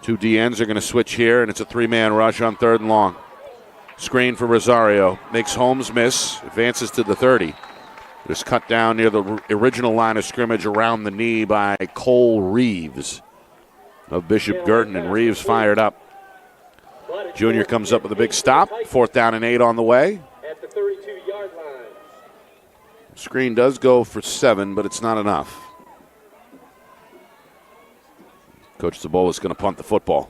Speaker 1: 2 DNs are going to switch here, and it's a 3-man rush on 3rd and long. Screen for Rosario. Makes Holmes miss. Advances to the 30. Just cut down near the original line of scrimmage around the knee by Cole Reeves of Bishop Guertin, and Reeves fired up. Junior comes up with a big stop. 4th down and 8 on the way.
Speaker 5: At the 32-yard line.
Speaker 1: Screen does go for 7, but it's not enough. Coach Zabola is going to punt the football.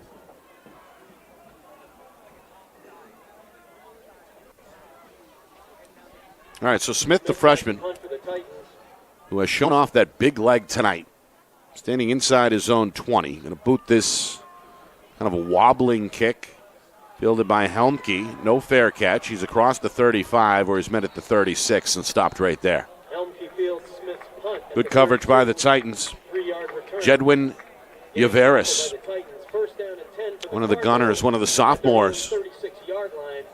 Speaker 1: All right, so Smith, the freshman, who has shown off that big leg tonight, standing inside his own 20. Going to boot this kind of a wobbling kick, fielded by Helmke. No fair catch. He's across the 35, where he's met at the 36 and stopped right there.
Speaker 5: Helmke fields Smith's punt.
Speaker 1: Good coverage by the Titans.
Speaker 5: 3-yard return.
Speaker 1: Jedwin Yaveris, one of the gunners, one of the sophomores,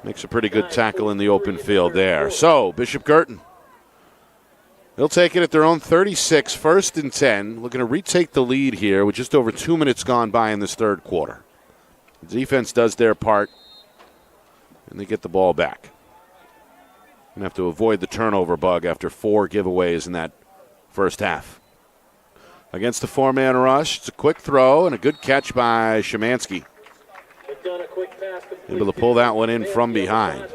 Speaker 1: makes a pretty good tackle in the open field there. So, Bishop Guertin, they'll take it at their own 36, 1st and 10. Looking to retake the lead here with just over 2 minutes gone by in this 3rd quarter. The defense does their part, and they get the ball back. Going to have to avoid the turnover bug after 4 giveaways in that first half. Against the 4-man rush, it's a quick throw and a good catch by Szymanski. Able to pull that one in from behind.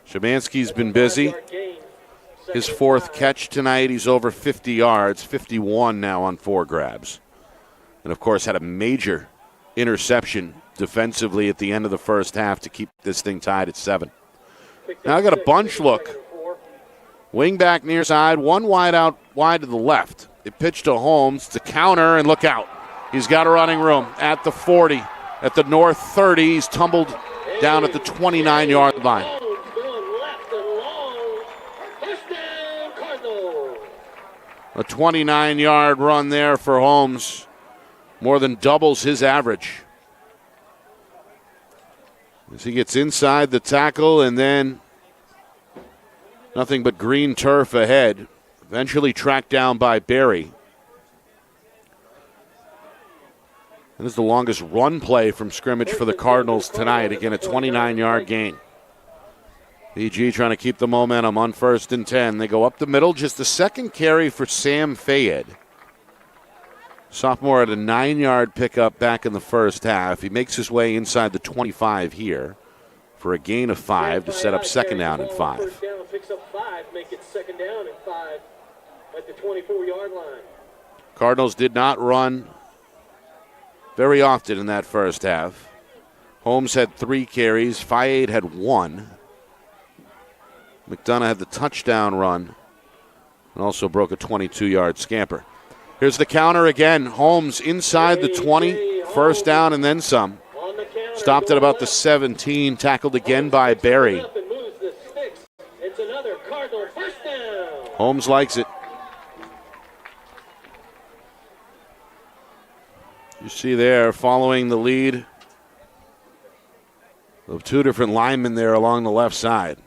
Speaker 1: Szymanski's been busy. His 4th catch tonight, he's over 50 yards, 51 now on 4 grabs. And, of course, had a major interception defensively at the end of the first half to keep this thing tied at 7. Now I got a bunch look. Wing back near side, one wide out wide to the left. It pitched to Holmes to counter, and look out. He's got a running room at the 40. At the north 30, he's tumbled down at the 29-yard line. A 29-yard run there for Holmes. More than doubles his average. As he gets inside the tackle, and then nothing but green turf ahead. Eventually tracked down by Barry. This is the longest run play from scrimmage for the Cardinals tonight. Again, a 29-yard gain. PG trying to keep the momentum on 1st and 10. They go up the middle. Just the 2nd carry for Sam Fayed. Sophomore had a 9-yard pickup back in the first half. He makes his way inside the 25 here for a gain of 5 to set up second down and 5.
Speaker 5: First down, picks up 5, make it second down and 5 at the 24-yard line.
Speaker 1: Cardinals did not run very often in that first half. Holmes had 3 carries. Fayed had 1. McDonough had the touchdown run and also broke a 22-yard scamper. Here's the counter again. Holmes inside the 20, first down and then some. Stopped at about the 17, tackled again by Berry.
Speaker 5: It's another Cardinal first down.
Speaker 1: Holmes likes it. You see there, following the lead of 2 different linemen there along the left side,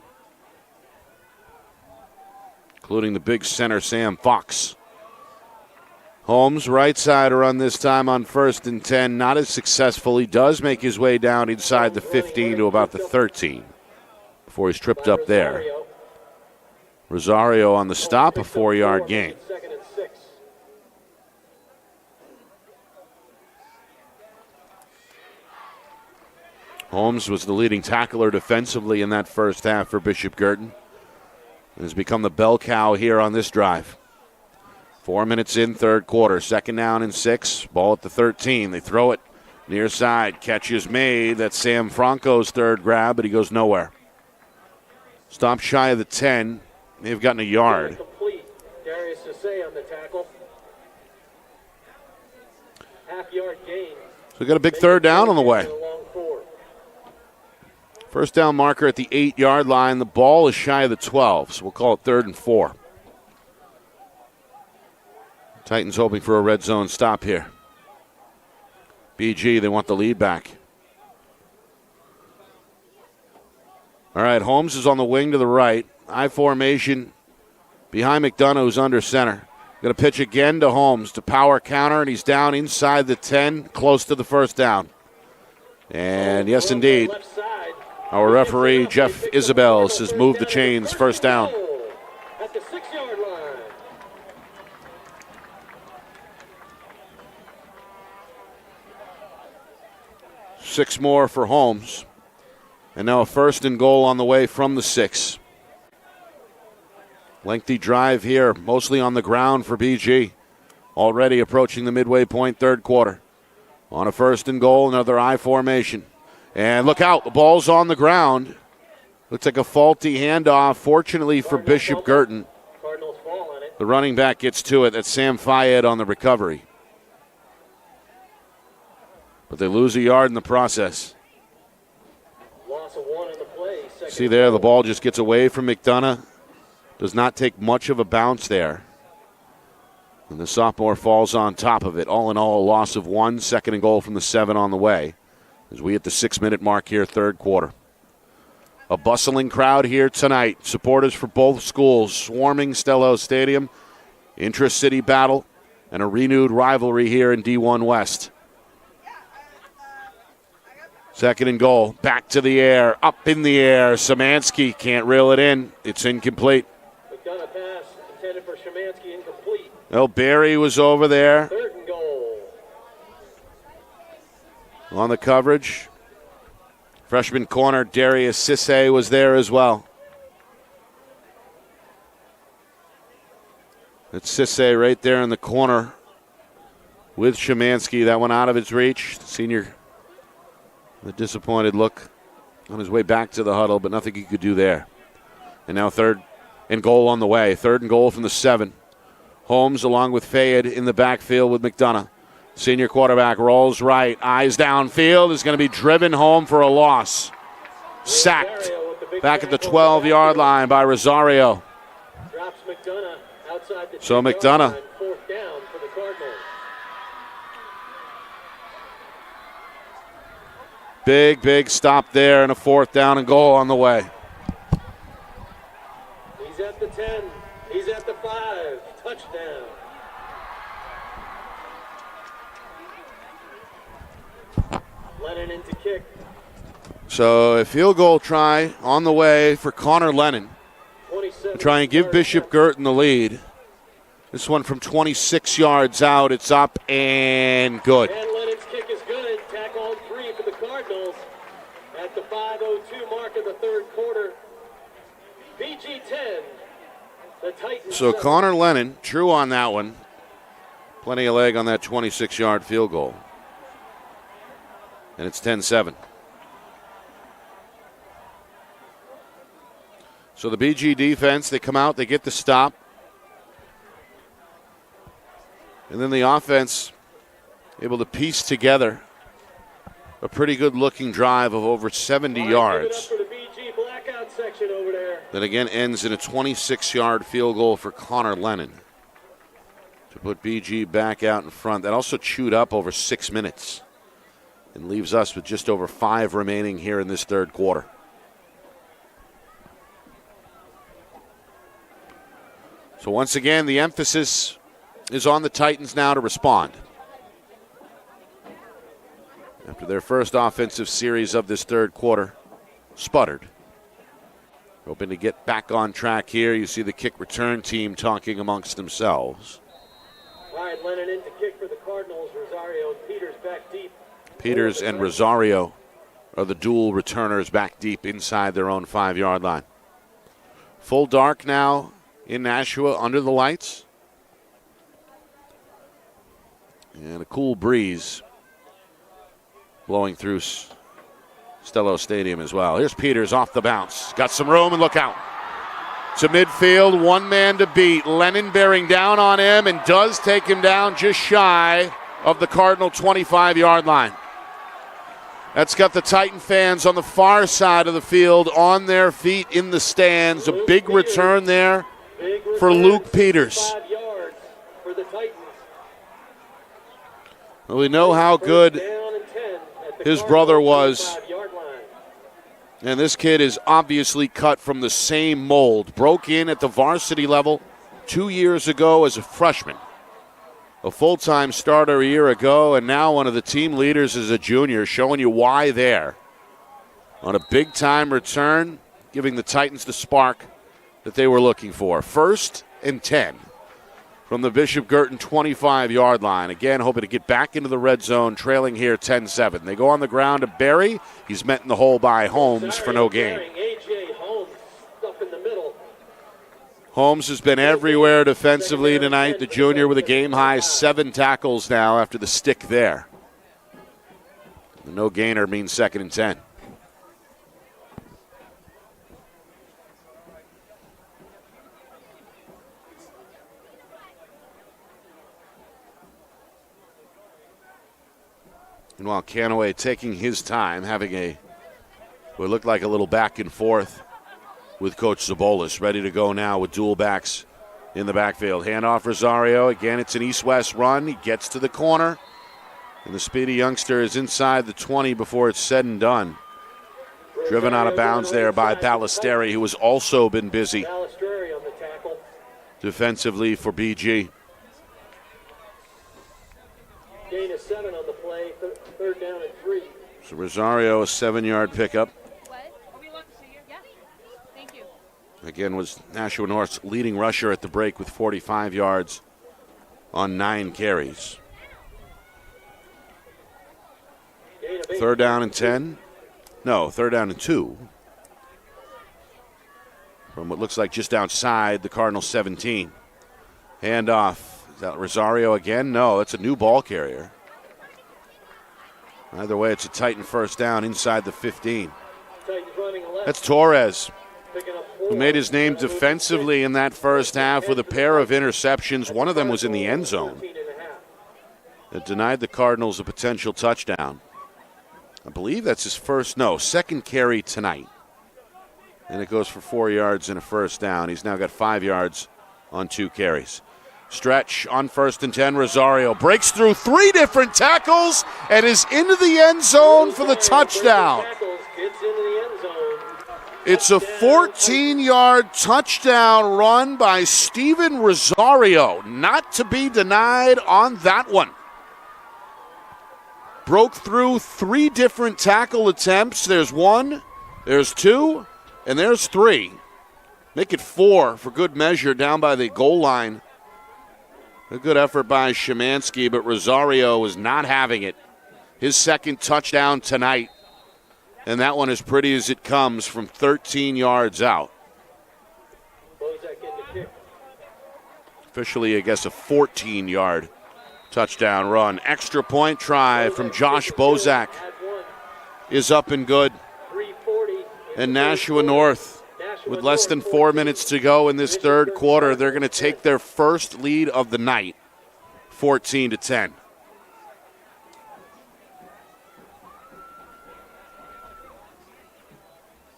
Speaker 1: including the big center, Sam Fox. Holmes, right side run this time on 1st and 10. Not as successful. He does make his way down inside the 15 to about the 13 before he's tripped up there. Rosario on the stop, a 4-yard gain.
Speaker 5: Second and 6.
Speaker 1: Holmes was the leading tackler defensively in that first half for Bishop Guertin and has become the bell cow here on this drive. 4 minutes in, third quarter. Second down and 6. Ball at the 13. They throw it near side. Catch is made. That's Sam Franco's third grab, but he goes nowhere. Stop shy of the 10. May have gotten a yard.
Speaker 5: Complete. Darius Sisse on the tackle. Half-yard gain.
Speaker 1: So we got a big third down on the way. First down marker at the 8-yard line. The ball is shy of the 12, so we'll call it 3rd and 4. Titans hoping for a red zone stop here. BG, they want the lead back. All right, Holmes is on the wing to the right. I formation behind McDonough, who's under center. Going to pitch again to Holmes to power counter, and he's down inside the 10, close to the first down. And yes, indeed, our referee, Jeff Isabel, says move the chains, first down.
Speaker 5: At the 6-yard line.
Speaker 1: 6 more for Holmes. And now a 1st and goal on the way from the 6. Lengthy drive here, mostly on the ground for BG. Already approaching the midway point, third quarter. On a 1st and goal, another I formation. And look out, the ball's on the ground. Looks like a faulty handoff, fortunately for Bishop Guertin.
Speaker 5: Cardinals fall on it.
Speaker 1: The running back gets to it. That's Sam Fayed on the recovery. But they lose a yard in the process.
Speaker 5: Loss of 1 on the play.
Speaker 1: See there, the ball just gets away from McDonough. Does not take much of a bounce there. And the sophomore falls on top of it. All in all, a loss of 1, 2nd and goal from the 7 on the way. As we hit the 6-minute mark here, third quarter. A bustling crowd here tonight. Supporters for both schools swarming Stello Stadium. Intra-city battle and a renewed rivalry here in D1 West. 2nd and goal. Back to the air. Up in the air. Szymanski can't reel it in. It's incomplete.
Speaker 5: McDonough pass intended for Szymanski, incomplete.
Speaker 1: Well, Berry was over there
Speaker 5: 3rd and goal.
Speaker 1: on the coverage. Freshman corner Darius Sisse was there as well. It's Sisse right there in the corner with Szymanski. That one out of his reach. The senior, the disappointed look on his way back to the huddle, but nothing he could do there. And now 3rd and goal on the way. 3rd and goal from the 7. Holmes along with Fayed in the backfield with McDonough. Senior quarterback rolls right. Eyes downfield. Is going to be driven home for a loss. Sacked back at the 12-yard line by Rosario.
Speaker 5: Drops McDonough outside the
Speaker 1: So
Speaker 5: 10-yard
Speaker 1: McDonough.
Speaker 5: line, 4th down for the Cardinals.
Speaker 1: Big stop there and a 4th down and goal on the way.
Speaker 5: He's at the 10. He's at the 5. Touchdown. Lennon into kick.
Speaker 1: So a field goal try on the way for Connor Lennon. To try and give Bishop Guertin the lead. This one from 26 yards out. It's up and good.
Speaker 5: And Lennon's kick is good. Tackle on 3 for the Cardinals at the 5:02 mark of the third quarter. BG 10. The Titans.
Speaker 1: So Connor Lennon, true on that one. Plenty of leg on that 26-yard field goal. And it's 10-7. So the BG defense, they come out, they get the stop. And then the offense able to piece together a pretty good-looking drive of over 70 yards.
Speaker 5: For the BG blackout section over there.
Speaker 1: That again ends in a 26-yard field goal for Connor Lennon to put BG back out in front. That also chewed up over 6 minutes and leaves us with just over 5 remaining here in this third quarter. So once again, the emphasis is on the Titans now to respond. After their first offensive series of this third quarter sputtered. Hoping to get back on track here. You see the kick return team talking amongst themselves.
Speaker 5: All right, Lennon in to kick for the Cardinals. Rosario and Peters back deep.
Speaker 1: Peters and Rosario are the dual returners back deep inside their own 5-yard line. Full dark now in Nashua under the lights. And a cool breeze blowing through Stello Stadium as well. Here's Peters off the bounce. Got some room and look out. To midfield, one man to beat. Lennon bearing down on him and does take him down just shy of the Cardinal 25-yard line. That's got the Titan fans on the far side of the field on their feet in the stands. A big return there for Luke Peters.
Speaker 5: 5 yards for the Titans.
Speaker 1: Well, we know how good his brother was. And this kid is obviously cut from the same mold. Broke in at the varsity level 2 years ago as a freshman. A full-time starter a year ago, and now one of the team leaders as a junior, showing you why there. On a big-time return, giving the Titans the spark that they were looking for. 1st and 10 from the Bishop Guertin 25-yard line. Again, hoping to get back into the red zone, trailing here 10-7. They go on the ground to Berry. He's met in the hole by Holmes for no gain.
Speaker 5: A.J. Holmes stuck in the middle.
Speaker 1: Holmes has been everywhere defensively tonight. The junior with a game-high 7 tackles now after the stick there. The no gainer means 2nd and 10. Meanwhile, Canaway taking his time, having what looked like a little back and forth with Coach Zabolis, ready to go now with dual backs in the backfield. Handoff Rosario. Again, it's an east-west run. He gets to the corner, and the speedy youngster is inside the 20 before it's said and done. Driven out of bounds there by Ballesteri, who has also been busy
Speaker 5: Ballesteri on the tackle.
Speaker 1: defensively for BG.
Speaker 5: Gain of 7 on the play. 3rd down and 3.
Speaker 1: So Rosario, a 7-yard pickup.
Speaker 3: What? Are we allowed to see you? Yeah. Thank you.
Speaker 1: Again, was Nashua North's leading rusher at the break with 45 yards on 9 carries.
Speaker 5: Gain of 8.
Speaker 1: 3rd down and 10. No, 3rd down and 2. From what looks like just outside the Cardinals 17. Handoff. Is that Rosario again? No, it's a new ball carrier. Either way, it's a Titan 1st down inside the 15.
Speaker 5: Titans running left.
Speaker 1: That's Torres,
Speaker 5: Picking up 4.
Speaker 1: who made his name defensively in that first half with a pair of interceptions. One of them was in the end zone.
Speaker 5: 13.5.
Speaker 1: That denied the Cardinals a potential touchdown. I believe that's his second carry tonight. And it goes for 4 yards and a 1st down. He's now got 5 yards on 2 carries. Stretch on 1st and 10. Rosario breaks through 3 different tackles and is into the end zone for the touchdown.
Speaker 5: Gets into the end zone.
Speaker 1: It's a 14-yard touchdown run by Steven Rosario. Not to be denied on that one. Broke through 3 different tackle attempts. There's 1, there's 2, and there's 3. Make it 4 for good measure down by the goal line A good effort by Szymanski, but Rosario is not having it. His second touchdown tonight, and that one as pretty as it comes from 13 yards out. Officially, I guess, a 14-yard touchdown run. Extra point try from Josh Bozak is up and good. And Nashua North, with less than 4 minutes to go in this third quarter, they're going to take their first lead of the night, 14-10.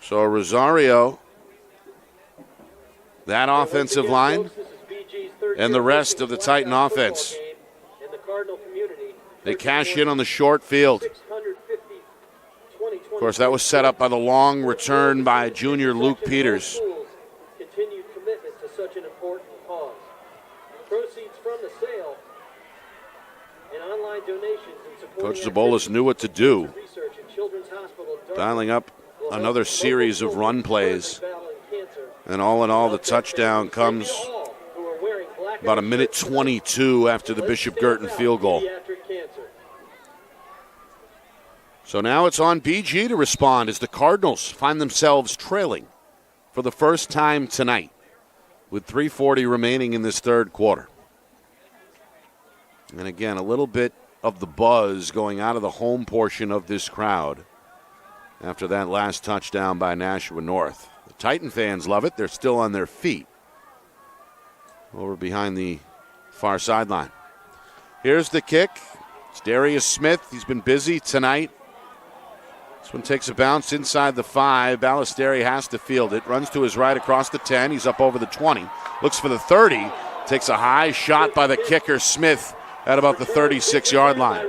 Speaker 1: So Rosario, that offensive line, and the rest of the Titan offense, they cash in on the short field. Of course, that was set up by the long return by junior Luke Peters.
Speaker 5: Continued commitment to such an important cause. Proceeds from the sale and online donations in support
Speaker 1: Coach Zabolis knew what to do, dialing up another series of run plays. And all in all, the touchdown comes about a minute 22 after the Bishop Guertin field goal. So now it's on BG to respond as the Cardinals find themselves trailing for the first time tonight with 3:40 remaining in this third quarter. And again, a little bit of the buzz going out of the home portion of this crowd after that last touchdown by Nashua North. The Titan fans love it. They're still on their feet over behind the far sideline. Here's the kick. It's Darius Smith. He's been busy tonight. This one takes a bounce inside the 5. Ballesteri has to field it. Runs to his right across the 10. He's up over the 20. Looks for the 30. Takes a high shot by the kicker, Smith, at about the 36-yard line.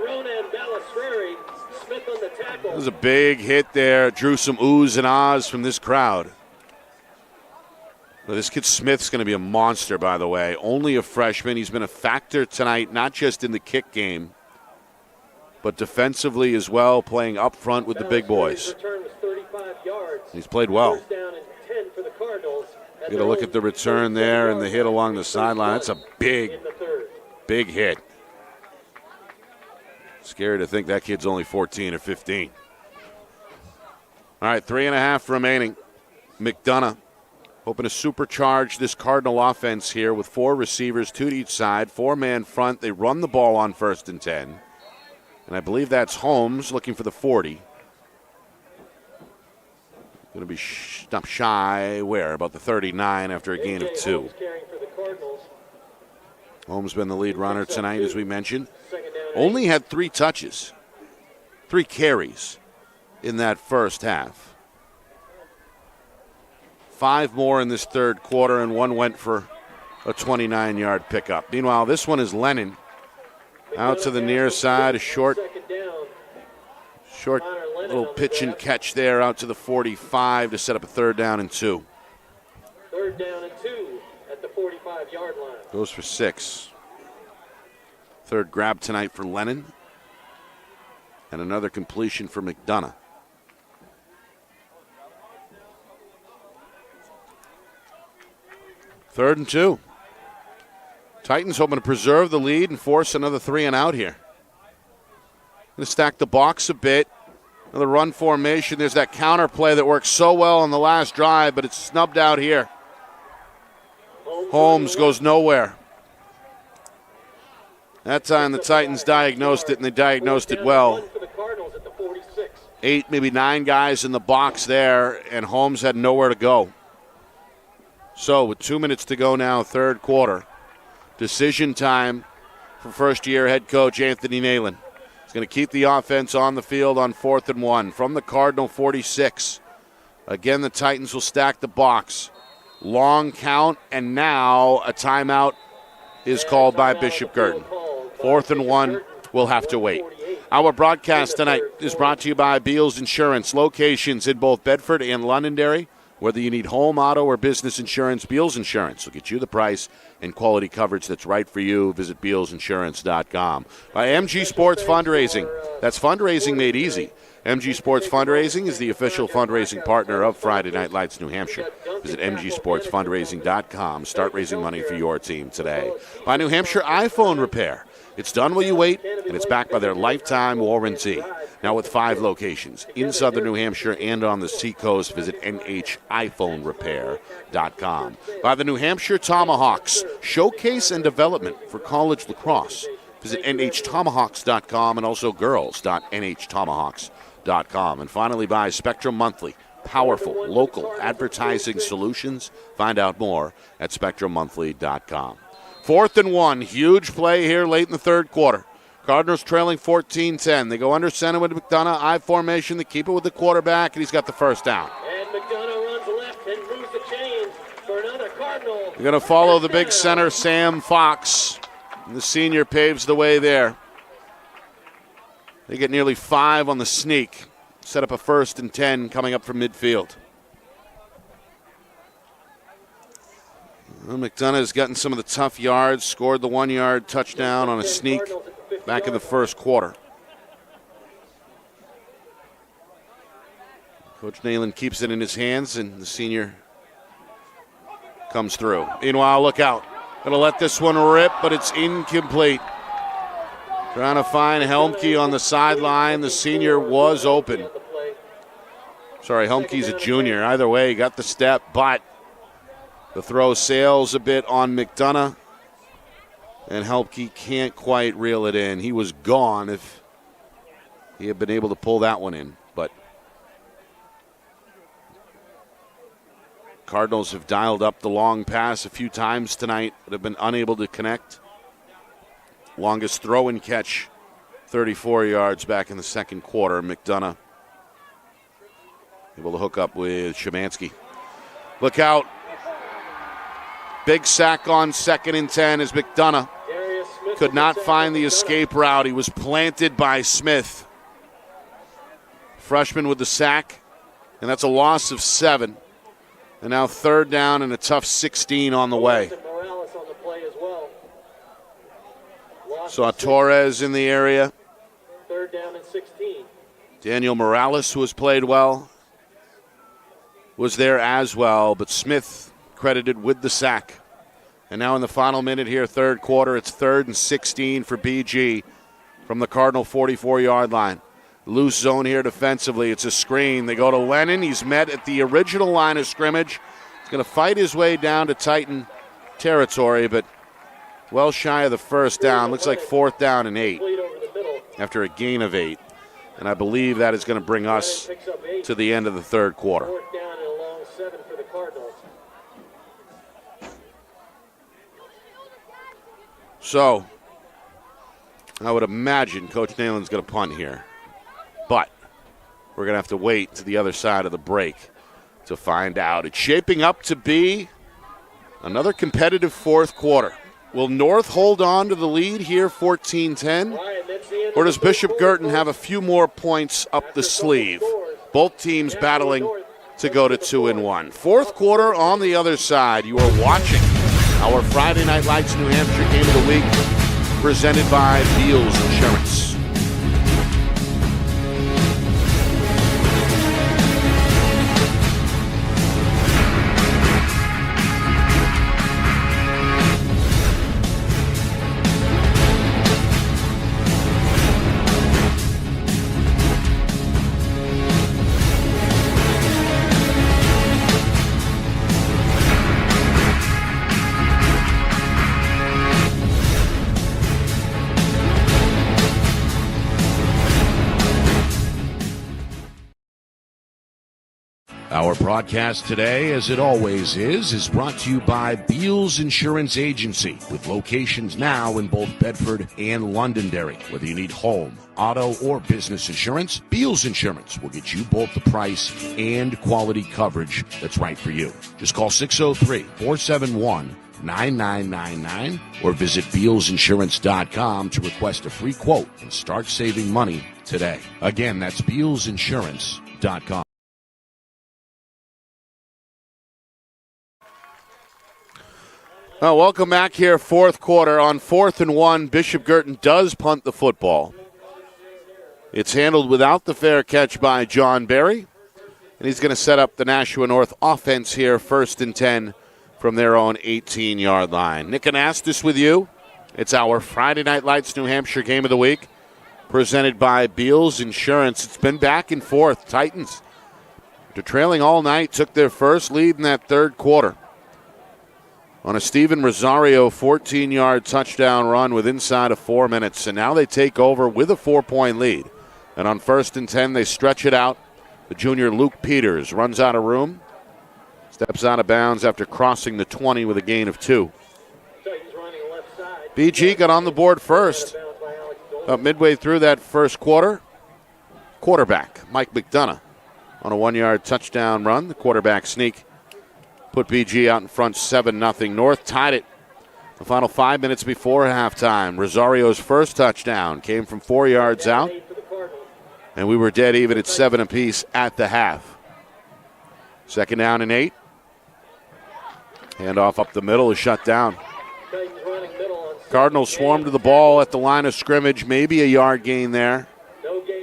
Speaker 1: That was a big hit there. Drew some oohs and ahs from this crowd. Well, this kid Smith's going to be a monster, by the way. Only a freshman. He's been a factor tonight, not just in the kick game, but defensively as well, playing up front with the big boys. He's played well. Get a look at the return there and the hit along the sideline. That's a big, big hit. Scary to think that kid's only 14 or 15. All right, 3.5 remaining. McDonough hoping to supercharge this Cardinal offense here with 4 receivers, 2 to each side, 4-man front. They run the ball on 1st and 10. And I believe that's Holmes looking for the 40. Going to be stopped shy, where? About the 39 after a gain of 2. Holmes been the lead runner tonight, as we mentioned. Only had 3 touches, 3 carries in that first half. 5 more in this third quarter, and 1 went for a 29-yard pickup. Meanwhile, this one is Lennon. Out to the near side, a short little pitch and catch there out to the 45 to set up a 3rd down and 2.
Speaker 5: 3rd down and 2 at the 45-yard line.
Speaker 1: Goes for 6. 3rd grab tonight for Lennon. And another completion for McDonough. Third and 2. Titans hoping to preserve the lead and force another 3 and out here. Going to stack the box a bit. Another run formation. There's that counter play that worked so well on the last drive, but it's snubbed out here. Holmes goes nowhere. That time the Titans diagnosed it, and they diagnosed it well. 8, maybe 9 guys in the box there, and Holmes had nowhere to go. So with 2 minutes to go now, third quarter, decision time for first-year head coach Anthony Nalen. He's going to keep the offense on the field on 4th and 1 from the Cardinal 46. Again, the Titans will stack the box. Long count, and now a timeout is called by Bishop Guertin. 4th and 1, we'll have to wait. Our broadcast tonight is brought to you by Beals Insurance. Locations in both Bedford and Londonderry. Whether you need home, auto, or business insurance, Beals Insurance will get you the price and quality coverage that's right for you. Visit BealsInsurance.com. By MG Sports Fundraising. That's fundraising made easy. MG Sports Fundraising is the official fundraising partner of Friday Night Lights New Hampshire. Visit mgsportsfundraising.com. Start raising money for your team today. By New Hampshire iPhone Repair. It's done while you wait, and it's backed by their lifetime warranty. Now with 5 locations in southern New Hampshire and on the Seacoast, visit NHiPhoneRepair.com. By the New Hampshire Tomahawks, showcase and development for college lacrosse. Visit NHTomahawks.com and also girls.NHTomahawks.com. And finally by Spectrum Monthly, powerful local advertising solutions. Find out more at SpectrumMonthly.com. 4th and 1, huge play here late in the third quarter. Cardinals trailing 14-10. They go under center with McDonough, I formation. They keep it with the quarterback, and he's got the first down.
Speaker 5: And McDonough runs left and moves the chains for another Cardinal.
Speaker 1: They're going to follow the big center, Sam Fox. And the senior paves the way there. They get nearly 5 on the sneak. Set up a 1st and 10 coming up from midfield. Well, McDonough has gotten some of the tough yards, scored the 1-yard touchdown on a sneak back in the first quarter. Coach Nalen keeps it in his hands, and the senior comes through. Meanwhile, look out. Going to let this one rip, but it's incomplete. Trying to find Helmke on the sideline. The senior was open. Sorry, Helmke's a junior. Either way, he got the step, but the throw sails a bit on McDonough, and Helmke can't quite reel it in. He was gone if he had been able to pull that one in, but Cardinals have dialed up the long pass a few times tonight, but have been unable to connect. Longest throw and catch, 34 yards back in the second quarter. McDonough able to hook up with Szymanski. Look out. Big sack on 2nd and 10 as McDonough could not find the escape route. He was planted by Smith. Freshman with the sack, and that's a loss of 7. And now 3rd down and a tough 16 on the way. Saw Torres in the area.
Speaker 5: 3rd down and 16.
Speaker 1: Daniel Morales, who has played well, was there as well, but Smith credited with the sack. And now in the final minute here, third quarter, it's 3rd and 16 for BG from the Cardinal 44-yard line. Loose zone here defensively. It's a screen. They go to Lennon. He's met at the original line of scrimmage. He's going to fight his way down to Titan territory, but well shy of the first down. Looks like 4th down and 8 after a gain of 8. And I believe that is going to bring us to the end of the third quarter.
Speaker 5: 4th down and a long 7 for the Cardinals.
Speaker 1: So, I would imagine Coach Nalen's going to punt here. But we're going to have to wait to the other side of the break to find out. It's shaping up to be another competitive fourth quarter. Will North hold on to the lead here, 14-10? Or does Bishop Guertin have a few more points up the sleeve? Both teams battling to go to 2-1. Fourth quarter on the other side. You are watching our Friday Night Lights New Hampshire Game of the Week, presented by Beals Insurance.
Speaker 6: Our broadcast today, as it always is brought to you by Beals Insurance Agency, with locations now in both Bedford and Londonderry. Whether you need home, auto, or business insurance, Beals Insurance will get you both the price and quality coverage that's right for you. Just call 603-471-9999 or visit BealsInsurance.com to request a free quote and start saving money today. Again, that's BealsInsurance.com.
Speaker 1: Well, welcome back here, fourth quarter. On 4th and 1, Bishop Guertin does punt the football. It's handled without the fair catch by John Barry. And he's going to set up the Nashua North offense here, 1st and 10 from their own 18-yard line. Nick Anastas with you. It's our Friday Night Lights New Hampshire Game of the Week, presented by Beals Insurance. It's been back and forth. Titans, after trailing all night, took their first lead in that third quarter on a Steven Rosario 14-yard touchdown run with inside of 4 minutes. And now they take over with a 4-point lead. And on 1st and 10, they stretch it out. The junior Luke Peters runs out of room, steps out of bounds after crossing the 20 with a gain of 2. BG got on the board first. About midway through that first quarter, quarterback Mike McDonough on a 1-yard touchdown run. The quarterback sneak put BG out in front 7-0. North tied it the final 5 minutes before halftime. Rosario's first touchdown came from 4 yards out, and we were dead even at 7 apiece at the half. 2nd down and 8. Handoff up the middle is shut down. Cardinals swarm to the ball at the line of scrimmage. Maybe a yard gain there.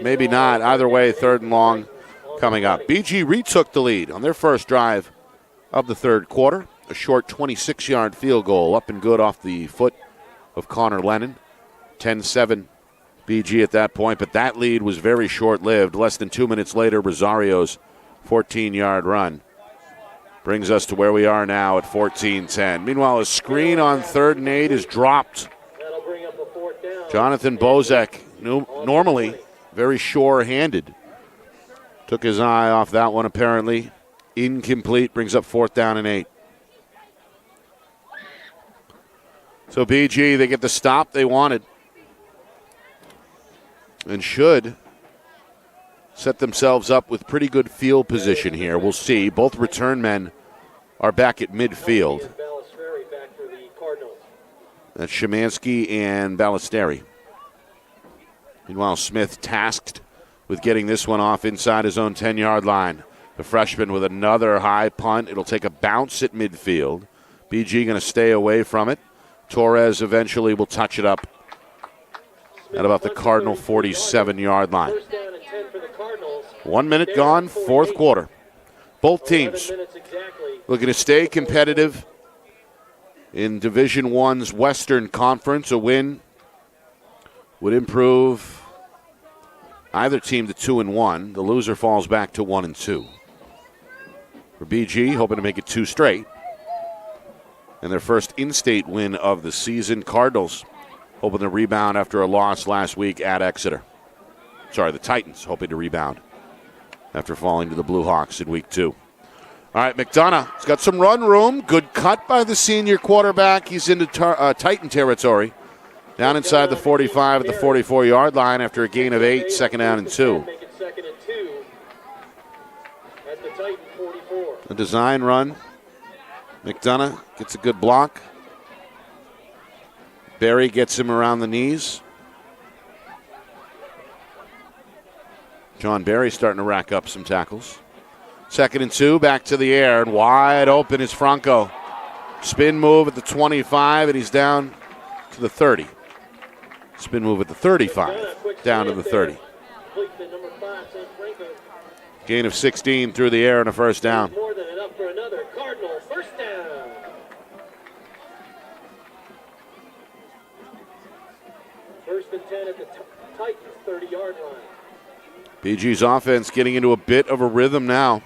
Speaker 1: Maybe not. Either way, 3rd and long coming up. BG retook the lead on their first drive of the third quarter. A short 26-yard field goal up and good off the foot of Connor Lennon. 10-7 BG at that point, but that lead was very short-lived. Less than 2 minutes later, Rosario's 14-yard run brings us to where we are now at 14-10. Meanwhile, a screen on 3rd and 8 is dropped. Jonathan Bozek, normally very sure-handed, took his eye off that one apparently. Incomplete, brings up 4th down and 8. So BG, they get the stop they wanted and should set themselves up with pretty good field position here. We'll see. Both return men are back at midfield. That's Szymanski and Ballesteri. Meanwhile, Smith tasked with getting this one off inside his own 10-yard line. The freshman with another high punt. It'll take a bounce at midfield. BG going to stay away from it. Torres eventually will touch it up at about the Cardinal 47-yard line. 1 minute gone, fourth quarter. Both teams looking to stay competitive in Division I's Western Conference. A win would improve either team to 2-1. The loser falls back to 1-2. For BG, hoping to make it 2 straight. And their first in-state win of the season. Cardinals hoping to rebound after a loss last week at Exeter. Sorry, the Titans hoping to rebound after falling to the Blue Hawks in week 2. All right, McDonough has got some run room. Good cut by the senior quarterback. He's into Titan territory. Down inside the 45 at the 44-yard line after a gain of 8, 2nd down and 2. A design run. McDonough gets a good block. Barry gets him around the knees. John Barry starting to rack up some tackles. 2nd and 2, back to the air, and wide open is Franco. Spin move at the 25, and he's down to the 30. Spin move at the 35, down to the 30. Gain of 16 through the air and a first down.
Speaker 5: More than enough for another Cardinal first down. First and 10 at the Titans 30-yard line.
Speaker 1: BG's offense getting into a bit of a rhythm now.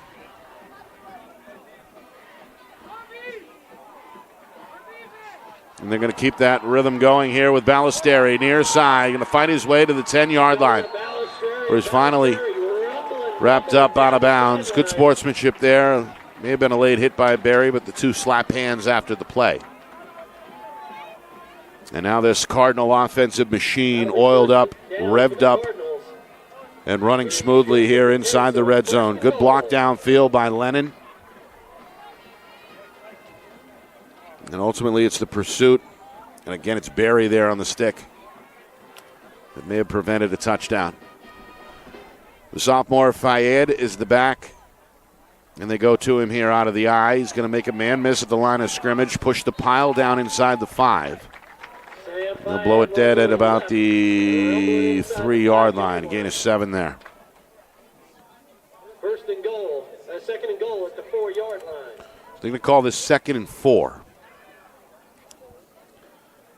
Speaker 1: And they're going to keep that rhythm going here with Ballesteri near side. Going to fight his way to the 10-yard line, where he's finally wrapped up out of bounds. Good sportsmanship there. May have been a late hit by Barry, but the 2 slap hands after the play. And now this Cardinal offensive machine oiled up, revved up, and running smoothly here inside the red zone. Good block downfield by Lennon. And ultimately it's the pursuit. And again, it's Barry there on the stick that may have prevented a touchdown. The sophomore Fayed is the back. And they go to him here out of the eye. He's going to make a man miss at the line of scrimmage, push the pile down inside the 5. They'll blow it dead at about the 3-yard line. A gain of 7 there.
Speaker 5: First and goal. Second and goal at the 4-yard line.
Speaker 1: They're going to call this 2nd and 4.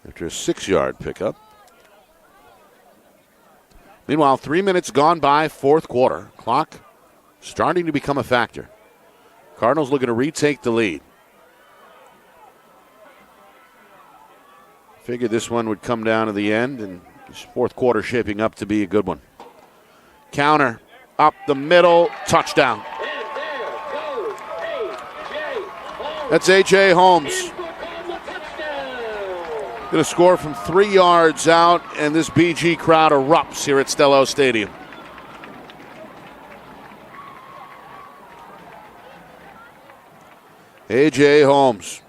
Speaker 1: After a 6-yard pickup. Meanwhile, 3 minutes gone by, fourth quarter. Clock starting to become a factor. Cardinals looking to retake the lead. Figured this one would come down to the end, and this fourth quarter shaping up to be a good one. Counter, up the middle, touchdown.
Speaker 5: And there goes A.J. Holmes.
Speaker 1: That's A.J. Holmes.
Speaker 5: In for the touchdown.
Speaker 1: Going to score from 3 yards out, and this BG crowd erupts here at Stello Stadium. A.J. Holmes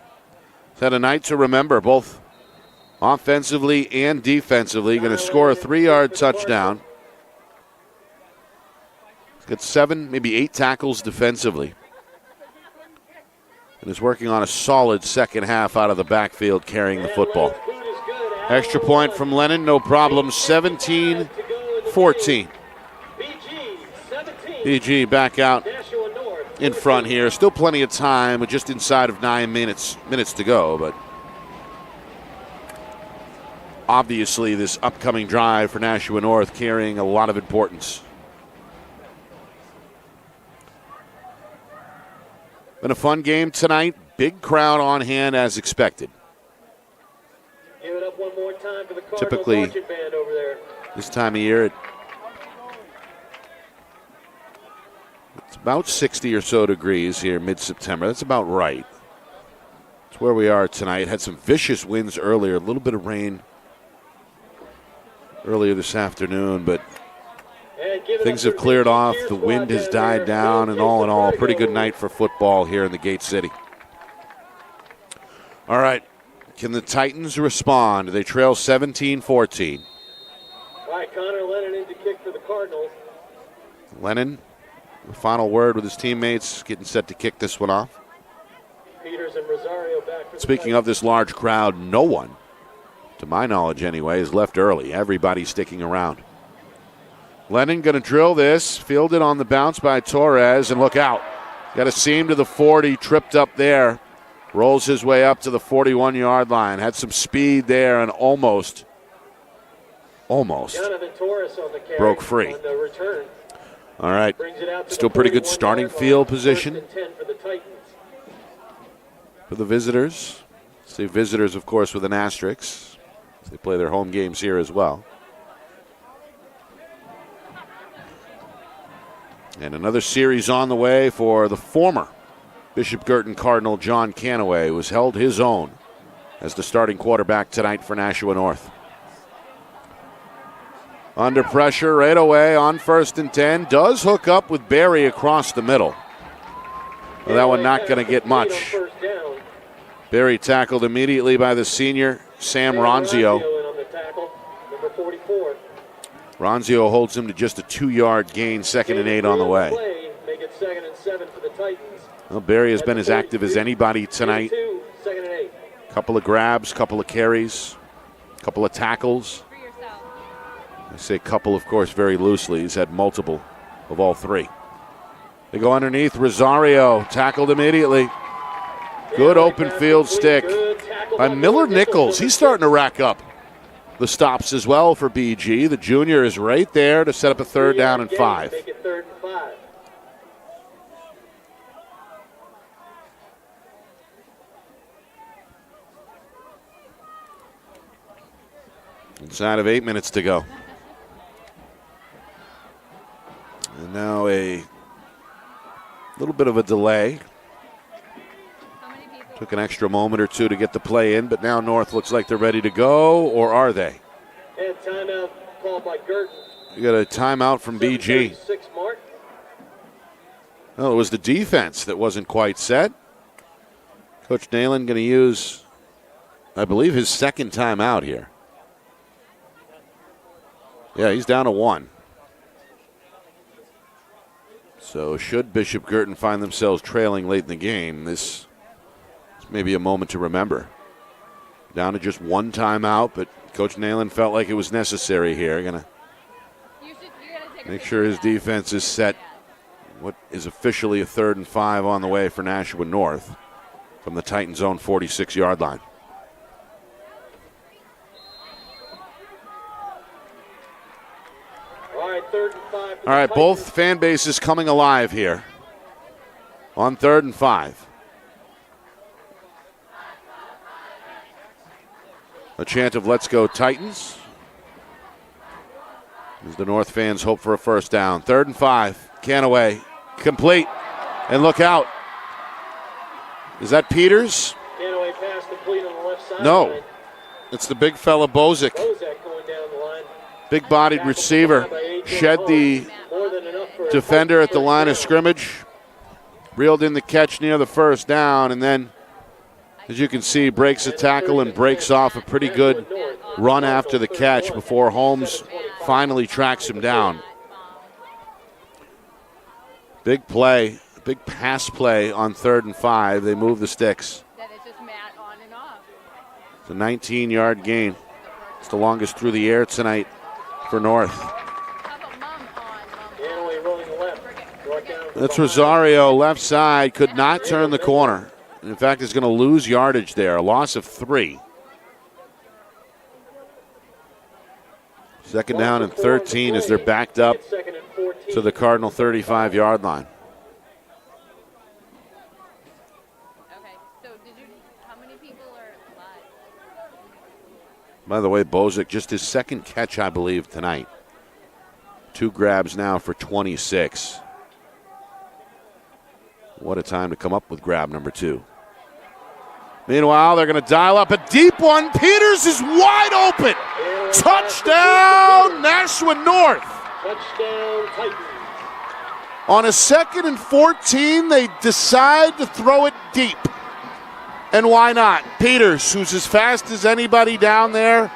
Speaker 1: has had a night to remember, both offensively and defensively. Going to score a 3-yard touchdown. He's got 7, maybe 8 tackles defensively. And is working on a solid second half out of the backfield carrying the football. Extra point from Lennon, no problem. 17-14. BG back out in front here. Still plenty of time, but just inside of 9 minutes to go. But obviously this upcoming drive for Nashua North carrying a lot of importance. Been a fun game tonight. Big crowd on hand as expected.
Speaker 5: Give it up one more time for the Cardinals
Speaker 1: Typically,
Speaker 5: marching band over there.
Speaker 1: this time of year, it's about 60 or so degrees here mid-September. That's about right. That's where we are tonight. Had some vicious winds earlier, a little bit of rain earlier this afternoon, but things have cleared off. The wind has died down, and all in all, a pretty good night for football here in the Gate City. All right, can the Titans respond? They trail 17-14.
Speaker 5: All right, Connor Lennon in to kick for the Cardinals.
Speaker 1: Lennon, the final word with his teammates, getting set to kick this one off.
Speaker 5: Peters and Rosario back for the
Speaker 1: Speaking of this large crowd, no one, to my knowledge anyway, is left early. Everybody's sticking around. Lennon going to drill this, fielded on the bounce by Torres, and look out. Got a seam to the 40, tripped up there. Rolls his way up to the 41-yard line. Had some speed there and almost
Speaker 5: Jonathan Torres on the carry,
Speaker 1: broke free.
Speaker 5: on the return.
Speaker 1: All right,
Speaker 5: Brings it out to
Speaker 1: still
Speaker 5: the
Speaker 1: pretty good
Speaker 5: 41-yard
Speaker 1: starting
Speaker 5: line.
Speaker 1: field
Speaker 5: First
Speaker 1: position
Speaker 5: and 10 for the Titans.
Speaker 1: for the visitors. Say visitors, of course, with an asterisk. They play their home games here as well. And another series on the way for the former Bishop Guertin Cardinal John Canaway, who has held his own as the starting quarterback tonight for Nashua North. Under pressure right away on 1st and 10. Does hook up with Barry across the middle. Well, that one not going to get much. Barry tackled immediately by the senior, Sam Ronzio.
Speaker 5: on the tackle, number 44.
Speaker 1: Ronzio holds him to just a 2-yard gain, 2nd and 8 on the way.
Speaker 5: Make it 2nd and 7 for the Titans.
Speaker 1: Well, Barry has been as active as anybody tonight.
Speaker 5: 2nd and 8.
Speaker 1: Couple of grabs, couple of carries, couple of tackles. I say couple, of course, very loosely. He's had multiple of all 3. They go underneath. Rosario tackled immediately. Good open field stick by Miller Nichols. He's starting to rack up the stops as well for BG. The junior is right there to set up a 3rd down and 5.
Speaker 5: Make it 3rd and 5.
Speaker 1: Inside of 8 minutes to go. And now a little bit of a delay. Took an extra moment or two to get the play in, but now North looks like they're ready to go, or are they?
Speaker 5: And timeout called by Guertin.
Speaker 1: You got a timeout from BG.
Speaker 5: 6 mark.
Speaker 1: Well, it was the defense that wasn't quite set. Coach Nalen going to use, I believe, his 2nd timeout here. Yeah, he's down to 1. So should Bishop Guertin find themselves trailing late in the game, this is maybe a moment to remember. Down to just one timeout, but Coach Nalen felt like it was necessary here. Going to make sure his defense is set. What is officially a 3rd and 5 on the way for Nashua North from the Titans' own 46-yard line.
Speaker 5: All right, 3rd and 5.
Speaker 1: All right, both fan bases coming alive here on 3rd and 5. A chant of "Let's go Titans" as the North fans hope for a first down. 3rd and 5, Canaway, complete, and look out. Is that Peters?
Speaker 5: Canaway pass complete on the left side.
Speaker 1: No, it's the big fella Bozick.
Speaker 5: Bozak going down the line.
Speaker 1: Big-bodied receiver, shed the
Speaker 5: More than enough for a
Speaker 1: defender at the line of scrimmage, reeled in the catch near the first down, and then, as you can see, breaks a tackle and breaks off a pretty good run after the catch before Holmes finally tracks him down. Big play, big pass play on 3rd and 5. They move the sticks. It's a 19-yard gain. It's the longest through the air tonight for North. That's Rosario, left side, could not turn the corner. In fact, is going to lose yardage there, a loss of 3. 2nd down and 13 as they're backed up to the Cardinal 35-yard line. By the way, Bozick, just his 2nd catch, I believe, tonight. 2 grabs now for 26. What a time to come up with grab number 2. Meanwhile, they're going to dial up a deep one. Peters is wide open. Touchdown, Nashua North.
Speaker 5: Touchdown, Titans.
Speaker 1: On a 2nd and 14, they decide to throw it deep. And why not? Peters, who's as fast as anybody down there,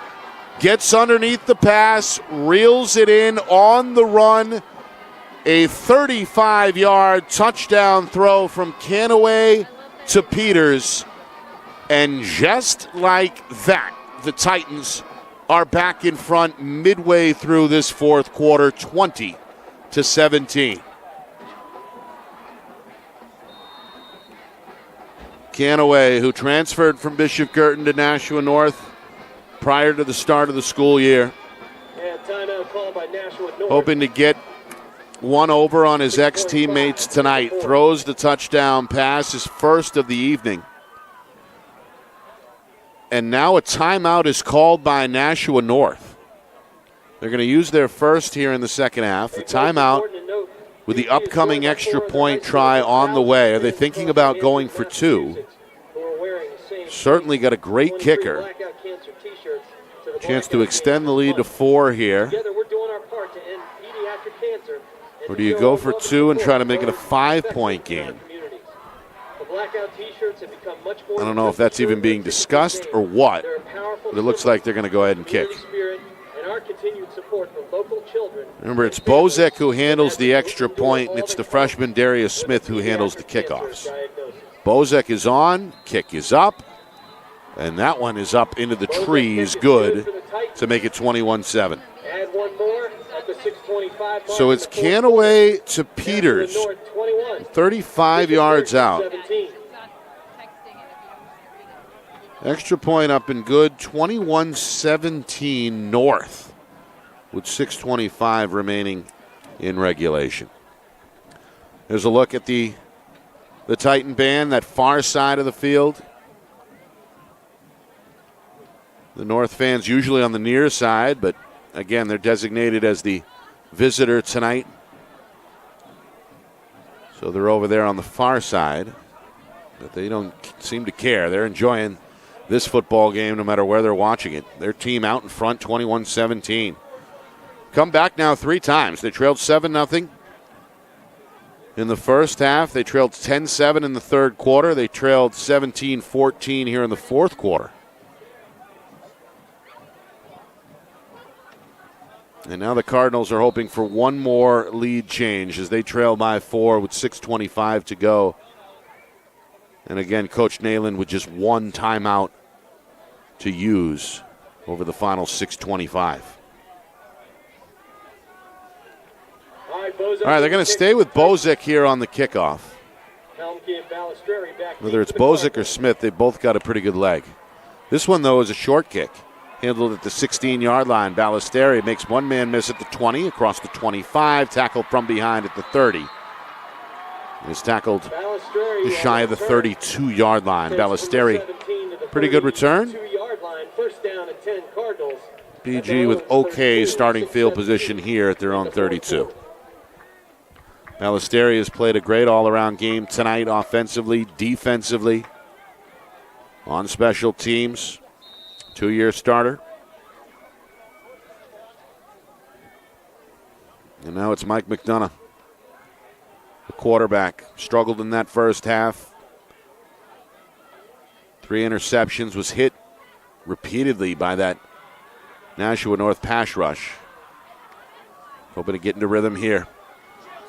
Speaker 1: gets underneath the pass, reels it in on the run. A 35-yard touchdown throw from Canaway to Peters. And just like that, the Titans are back in front midway through this 4th quarter, 20-17. Canaway, who transferred from Bishop Guertin to Nashua North prior to the start of the school year.
Speaker 5: And timeout called by Nashua North.
Speaker 1: Hoping to get one over on his ex-teammates tonight. Throws the touchdown pass, his first of the evening. And now a timeout is called by Nashua North. They're going to use their first here in the 2nd half. The timeout with the upcoming extra point try on the way. Are they thinking about going for 2? Certainly got a great kicker. Chance to extend the lead to 4 here. Or do you go for 2 and try to make it a 5-point game? I don't know if that's even being discussed or what, but it looks like they're going to go ahead and kick. Remember, it's Bozek who handles the extra point, and it's the freshman Darius Smith who handles the kickoffs. Bozek is on, kick is up, and that one is up into the trees, good, to make it 21-7. So it's Canaway to Peters, 35 yards out. Extra point up and good, 21-17 North with 6:25 remaining in regulation. There's a look at the Titan band, that far side of the field. The North fans usually on the near side, but again, they're designated as the visitor tonight. So they're over there on the far side, but they don't seem to care. They're enjoying this football game no matter where they're watching it. Their team out in front, 21-17. Come back now 3 times. They trailed 7-0 in the first half. They trailed 10-7 in the 3rd quarter. They trailed 17-14 here in the 4th quarter. And now the Cardinals are hoping for one more lead change as they trail by 4 with 6:25 to go. And again, Coach Nalen with just one timeout to use over the final 6:25. All right, they're going to stay with Bozick here on the kickoff. Whether it's Bozick or Smith, they both got a pretty good leg. This one, though, is a short kick. Handled at the 16-yard line. Ballesteri makes one man miss at the 20, across the 25, tackled from behind at the 30. Is tackled just shy of the 32-yard line. Ballesteri, pretty good return. BG with okay starting field position here at their own 32. Ballesteri has played a great all-around game tonight, offensively, defensively, on special teams. 2-year starter. And now it's Mike McDonough, the quarterback. Struggled in that first half. 3 interceptions, was hit repeatedly by that Nashua North pass rush. Hoping to get into rhythm here.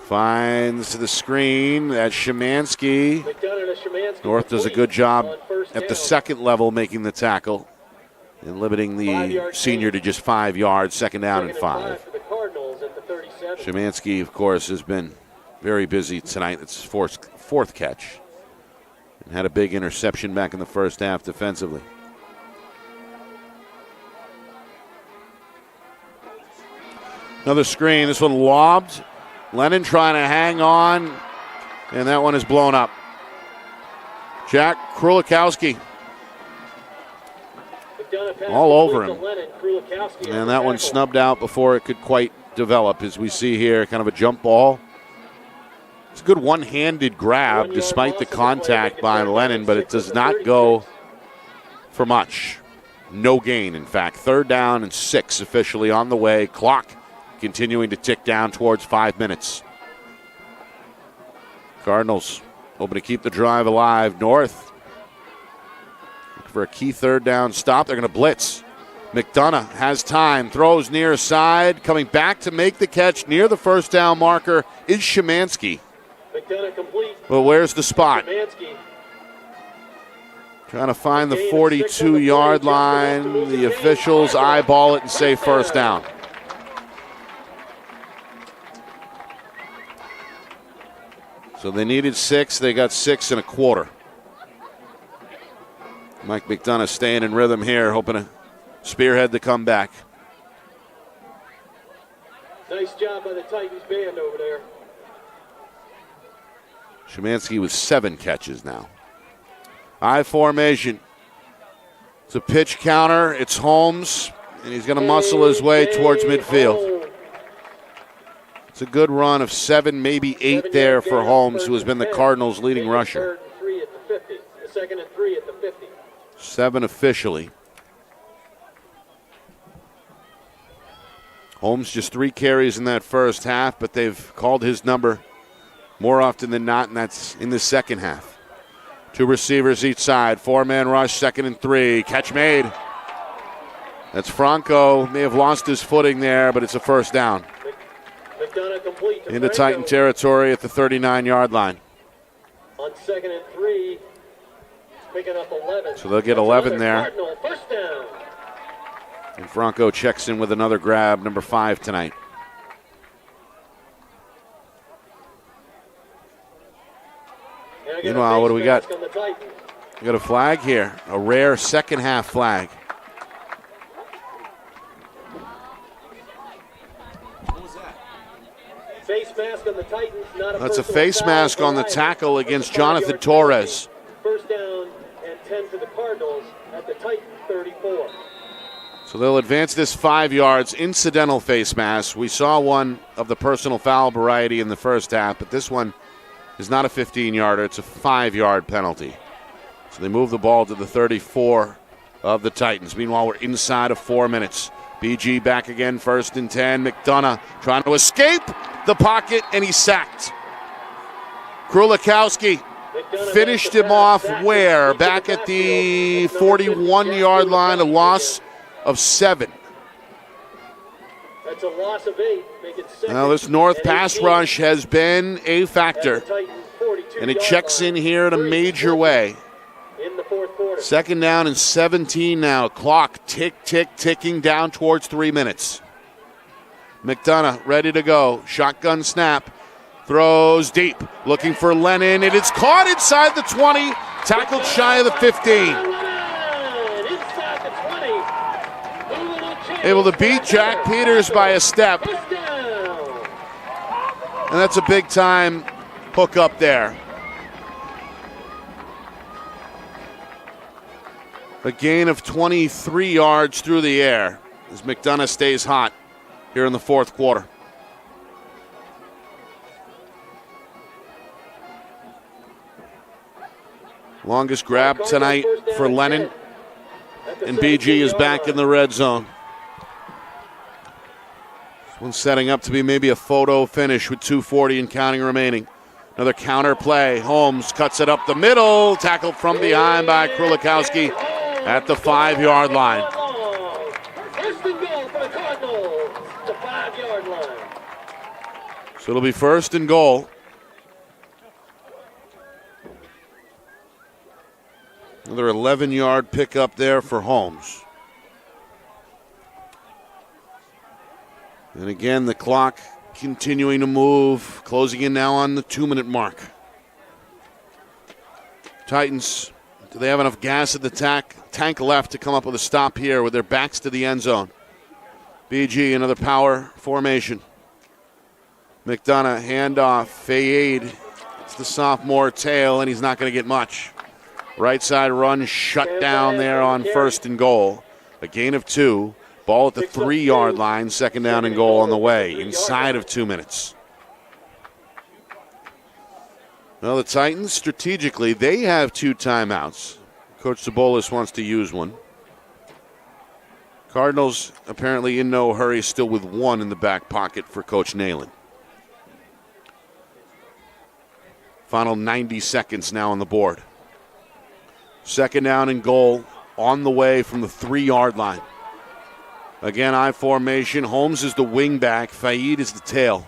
Speaker 1: Finds the screen. That's Szymanski. North does a good job at the second level making the tackle and limiting the senior to just 5 yards, 2nd down and 5. Szymanski, of course, has been very busy tonight. It's his fourth catch. And had a big interception back in the first half defensively. Another screen. This one lobbed. Lennon trying to hang on, and that one is blown up. Jack Krulikowski all over him. And that one snubbed out before it could quite develop, as we see here, kind of a jump ball. It's a good one-handed grab despite the contact by Lennon, but it does not go for much. No gain, in fact. 3rd down and 6 officially on the way. Clock continuing to tick down towards 5 minutes. Cardinals hoping to keep the drive alive. North looking for a key 3rd down stop. They're going to blitz. McDonough has time, throws near side, coming back to make the catch near the 1st down marker is Szymanski. Well, where's the spot? Trying to find the 42-yard line. The officials eyeball it and say 1st down. So they needed 6. They got 6 1/4. Mike McDonough staying in rhythm here, hoping to spearhead the comeback.
Speaker 5: Nice job by the Titans band over there.
Speaker 1: Szymanski with 7 catches now. I formation. It's a pitch counter. It's Holmes, and he's going to muscle his way towards midfield. It's a good run of 7, maybe 8 there for Holmes, who has been the Cardinals' leading rusher.
Speaker 5: 2nd and 3 at the 50.
Speaker 1: 7 officially. Holmes just 3 carries in that first half, but they've called his number more often than not, and that's in the second half. 2 receivers each side. 4-man rush, 2nd and 3. Catch made. That's Franco. May have lost his footing there, but it's a 1st down. Into Titan territory at the 39-yard line.
Speaker 5: On 2nd and 3, picking up 11.
Speaker 1: So they'll get 11 there.
Speaker 5: 1st down.
Speaker 1: And Franco checks in with another grab, number 5 tonight. Meanwhile, what do we got? We got a flag here, a rare second half flag.
Speaker 5: Face mask on the Titans, not a
Speaker 1: That's a face mask on the tackle against Jonathan Torres.
Speaker 5: 1st down and 10 for the Cardinals at the Titan 34.
Speaker 1: So they'll advance this 5 yards. Incidental face mask. We saw one of the personal foul variety in the first half, but this one is not a 15-yarder. It's a 5-yard penalty. So they move the ball to the 34 of the Titans. Meanwhile, we're inside of 4 minutes. BG back again, 1st and 10. McDonough trying to escape the pocket, and he's sacked. Krulikowski finished him off where? Back at the 41-yard line, a loss of 7.
Speaker 5: That's a loss of 8. Make it 2nd.
Speaker 1: Now this North pass rush has been a factor, and it checks in here in a major way.
Speaker 5: In the 4th quarter.
Speaker 1: Second down and 17 now. Clock ticking down towards 3 minutes. McDonough ready to go. Shotgun snap. Throws deep. Looking for Lennon. It is caught inside the 20. Tackled shy of the 15.
Speaker 5: Inside the 20. Moving on chain.
Speaker 1: Able to beat Jack Peters by a step.
Speaker 5: First down.
Speaker 1: And that's a big time hook up there. A gain of 23 yards through the air as McDonough stays hot here in the fourth quarter. Longest grab tonight for Lennon, and BG is back in the red zone. This one's setting up to be maybe a photo finish with 2:40 and counting remaining. Another counter play. Holmes cuts it up the middle. Tackled from behind by Krulikowski at the 5-yard line.
Speaker 5: First and goal for the Cardinals. The 5-yard line.
Speaker 1: So it'll be first and goal. Another 11-yard pickup there for Holmes. And again, the clock continuing to move, closing in now on the 2-minute mark. Titans, do they have enough gas at the tank left to come up with a stop here with their backs to the end zone? BG, another power formation. McDonough, handoff, Fayed. It's the sophomore tail, and he's not going to get much. Right side run shut down there on first and goal. A gain of 2. Ball at the 3-yard line. Second down and goal on the way. Inside of 2 minutes. Well, the Titans, strategically, they have 2 timeouts. Coach Sabolis wants to use one. Cardinals apparently in no hurry, still with 1 in the back pocket for Coach Nalen. Final 90 seconds now on the board. Second down and goal on the way from the 3-yard line. Again, I formation. Holmes is the wing back. Fayed is the tail.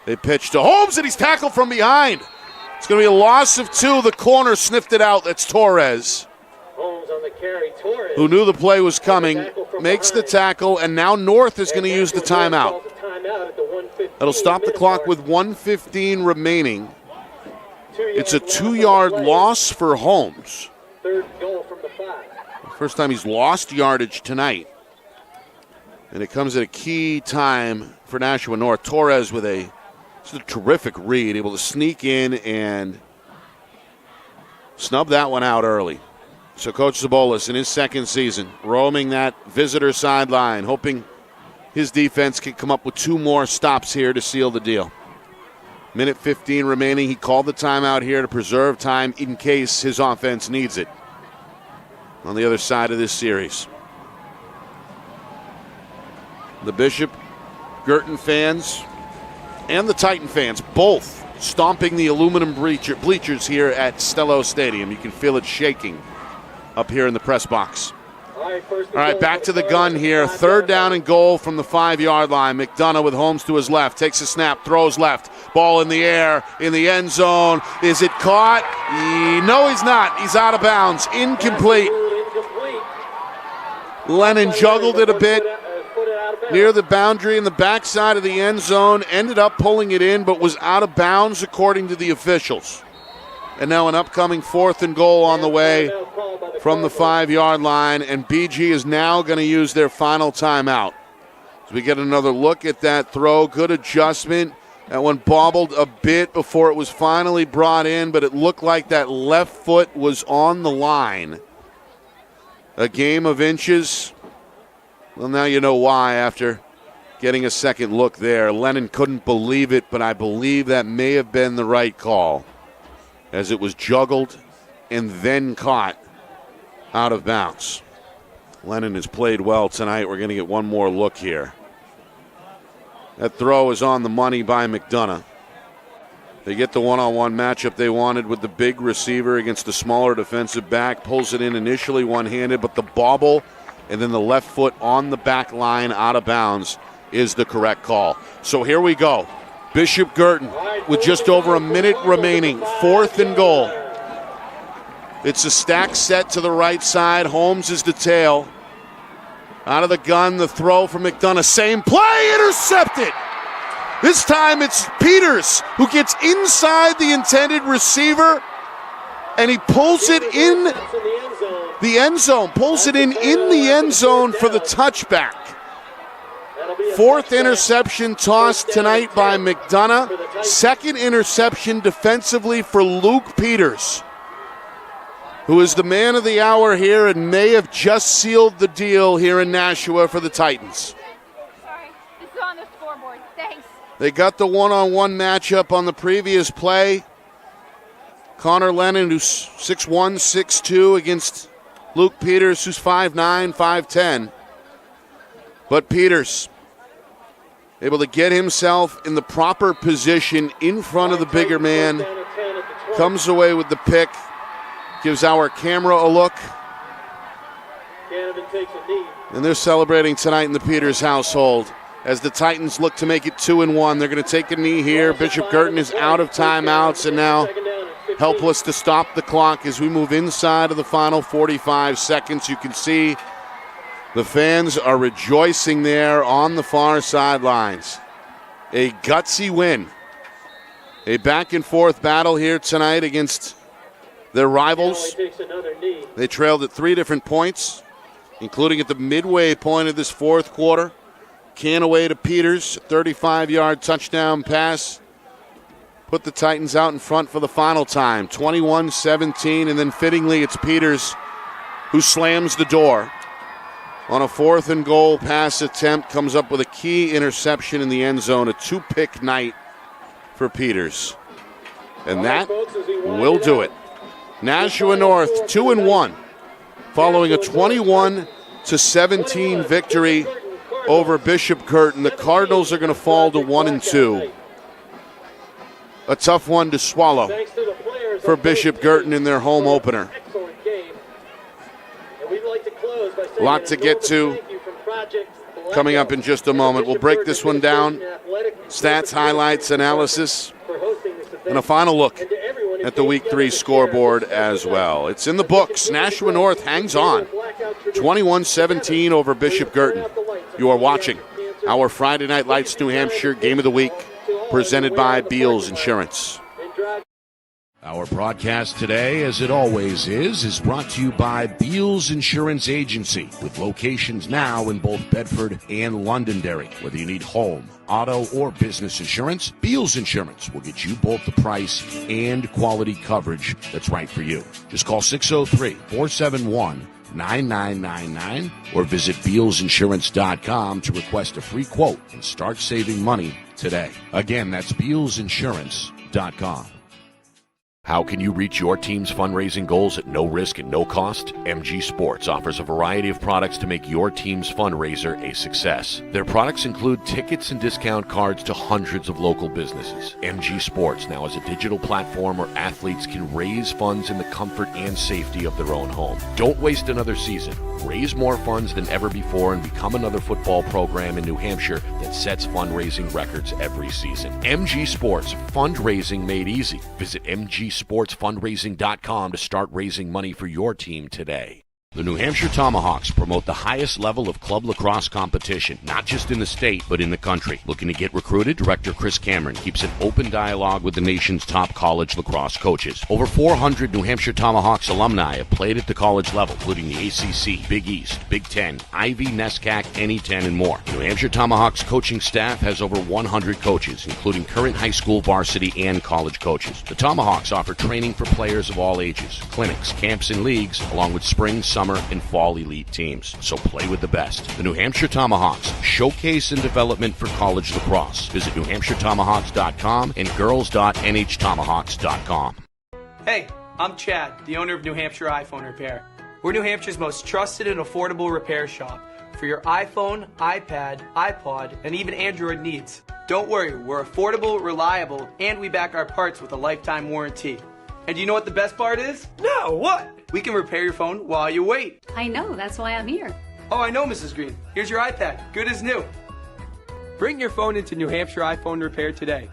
Speaker 1: They pitch to Holmes, and he's tackled from behind. It's going to be a loss of 2. The corner sniffed it out. That's Torres.
Speaker 5: Holmes on the carry. Torres,
Speaker 1: who knew the play was coming, makes the tackle, and now North is going to use the timeout. That'll stop the clock with 1:15 remaining. It's a 2-yard loss for Holmes.
Speaker 5: Third goal from the 5.
Speaker 1: First time he's lost yardage tonight. And it comes at a key time for Nashua North. Torres with a terrific read, able to sneak in and snub that one out early. So Coach Sabolis in his second season, roaming that visitor sideline, hoping his defense can come up with 2 more stops here to seal the deal. Minute 15 remaining. He called the timeout here to preserve time in case his offense needs it on the other side of this series. The Bishop, Guertin fans, and the Titan fans both stomping the aluminum bleachers here at Stello Stadium. You can feel it shaking up here in the press box. All right, back to the gun here. Third down and goal from the 5-yard line. McDonough with Holmes to his left. Takes a snap, throws left. Ball in the air, in the end zone. Is it caught? No, he's not. He's out of bounds. Incomplete. Lennon juggled it a bit near the boundary in the backside of the end zone. Ended up pulling it in, but was out of bounds according to the officials. And now an upcoming 4th and goal on the way from the 5-yard line, and BG is now going to use their final timeout. So we get another look at that throw. Good adjustment. That one bobbled a bit before it was finally brought in, but it looked like that left foot was on the line. A game of inches. Well, now you know why after getting a second look there. Lennon couldn't believe it, but I believe that may have been the right call, as it was juggled and then caught out of bounds. Lennon has played well tonight. We're going to get one more look here. That throw is on the money by McDonough. They get the one-on-one matchup they wanted with the big receiver against the smaller defensive back. Pulls it in initially one-handed, but the bobble and then the left foot on the back line out of bounds is the correct call. So here we go. Bishop Guertin with just over a minute remaining. 4th and goal It's a stack set to the right side. Holmes is the tail. Out of the gun, the throw from McDonough. Same play, intercepted. This time it's Peters who gets inside the intended receiver, and he pulls it in the end zone. Pulls it in the end zone for the touchback. Fourth interception tossed tonight by McDonough. Second interception defensively for Luke Peters, who is the man of the hour here and may have just sealed the deal here in Nashua for the Titans.
Speaker 3: Sorry, this is on the scoreboard. Thanks.
Speaker 1: They got the one-on-one matchup on the previous play. Connor Lennon, who's 6'1", 6'2", against Luke Peters, who's 5'9", 5'10". But Peters able to get himself in the proper position in front of the bigger man. Comes away with the pick. Gives our camera a look. And they're celebrating tonight in the Peters household as the Titans look to make it 2-1. They're going to take a knee here. Bishop Guertin is out of timeouts and now helpless to stop the clock as we move inside of the final 45 seconds. You can see the fans are rejoicing there on the far sidelines. A gutsy win. A back-and-forth battle here tonight against their rivals. They trailed at 3 different points, including at the midway point of this fourth quarter. Can away to Peters, 35-yard touchdown pass. Put the Titans out in front for the final time, 21-17, and then fittingly it's Peters who slams the door. On a 4th and goal pass attempt, comes up with a key interception in the end zone, a 2-pick night for Peters. And that will do it. Nashua North 2-1, following a 21-17 victory over Bishop Guertin. The Cardinals are going to fall to 1-2. A tough one to swallow for Bishop Guertin in their home opener. A lot to get to coming up in just a moment. We'll break this one down. Stats, highlights, analysis, and a final look at the Week 3 scoreboard as well. It's in the books. Nashua North hangs on. 21-17 over Bishop Guertin. You are watching our Friday Night Lights New Hampshire Game of the Week, presented by Beals Insurance.
Speaker 6: Our broadcast today, as it always is brought to you by Beals Insurance Agency, with locations now in both Bedford and Londonderry. Whether you need home, auto, or business insurance, Beals Insurance will get you both the price and quality coverage that's right for you. Just call 603-471-9999 or visit BealsInsurance.com to request a free quote and start saving money today. Again, that's BealsInsurance.com.
Speaker 7: How can you reach your team's fundraising goals at no risk and no cost? MG Sports offers a variety of products to make your team's fundraiser a success. Their products include tickets and discount cards to hundreds of local businesses. MG Sports now has a digital platform where athletes can raise funds in the comfort and safety of their own home. Don't waste another season. Raise more funds than ever before and become another football program in New Hampshire that sets fundraising records every season. MG Sports, fundraising made easy. Visit mgsportsfundraising.com to start raising money for your team today.
Speaker 6: The New Hampshire Tomahawks promote the highest level of club lacrosse competition, not just in the state, but in the country. Looking to get recruited? Director Chris Cameron keeps an open dialogue with the nation's top college lacrosse coaches. Over 400 New Hampshire Tomahawks alumni have played at the college level, including the ACC, Big East, Big Ten, Ivy, NESCAC, NE10, and more. The New Hampshire Tomahawks coaching staff has over 100 coaches, including current high school, varsity, and college coaches. The Tomahawks offer training for players of all ages, clinics, camps, and leagues, along with spring, summer, and fall elite teams. So play with the best. The New Hampshire Tomahawks, showcase and development for college lacrosse. Visit NewHampshireTomahawks.com and girls.nhtomahawks.com.
Speaker 2: Hey, I'm Chad, the owner of New Hampshire iPhone Repair. We're New Hampshire's most trusted and affordable repair shop for your iPhone, iPad, iPod, and even Android needs. Don't worry, we're affordable, reliable, and we back our parts with a lifetime warranty. And you know what the best part is? No, what? We can repair your phone while you wait.
Speaker 8: I know, that's why I'm here.
Speaker 2: Oh, I know, Mrs. Green. Here's your iPad, good as new. Bring your phone into New Hampshire iPhone Repair today.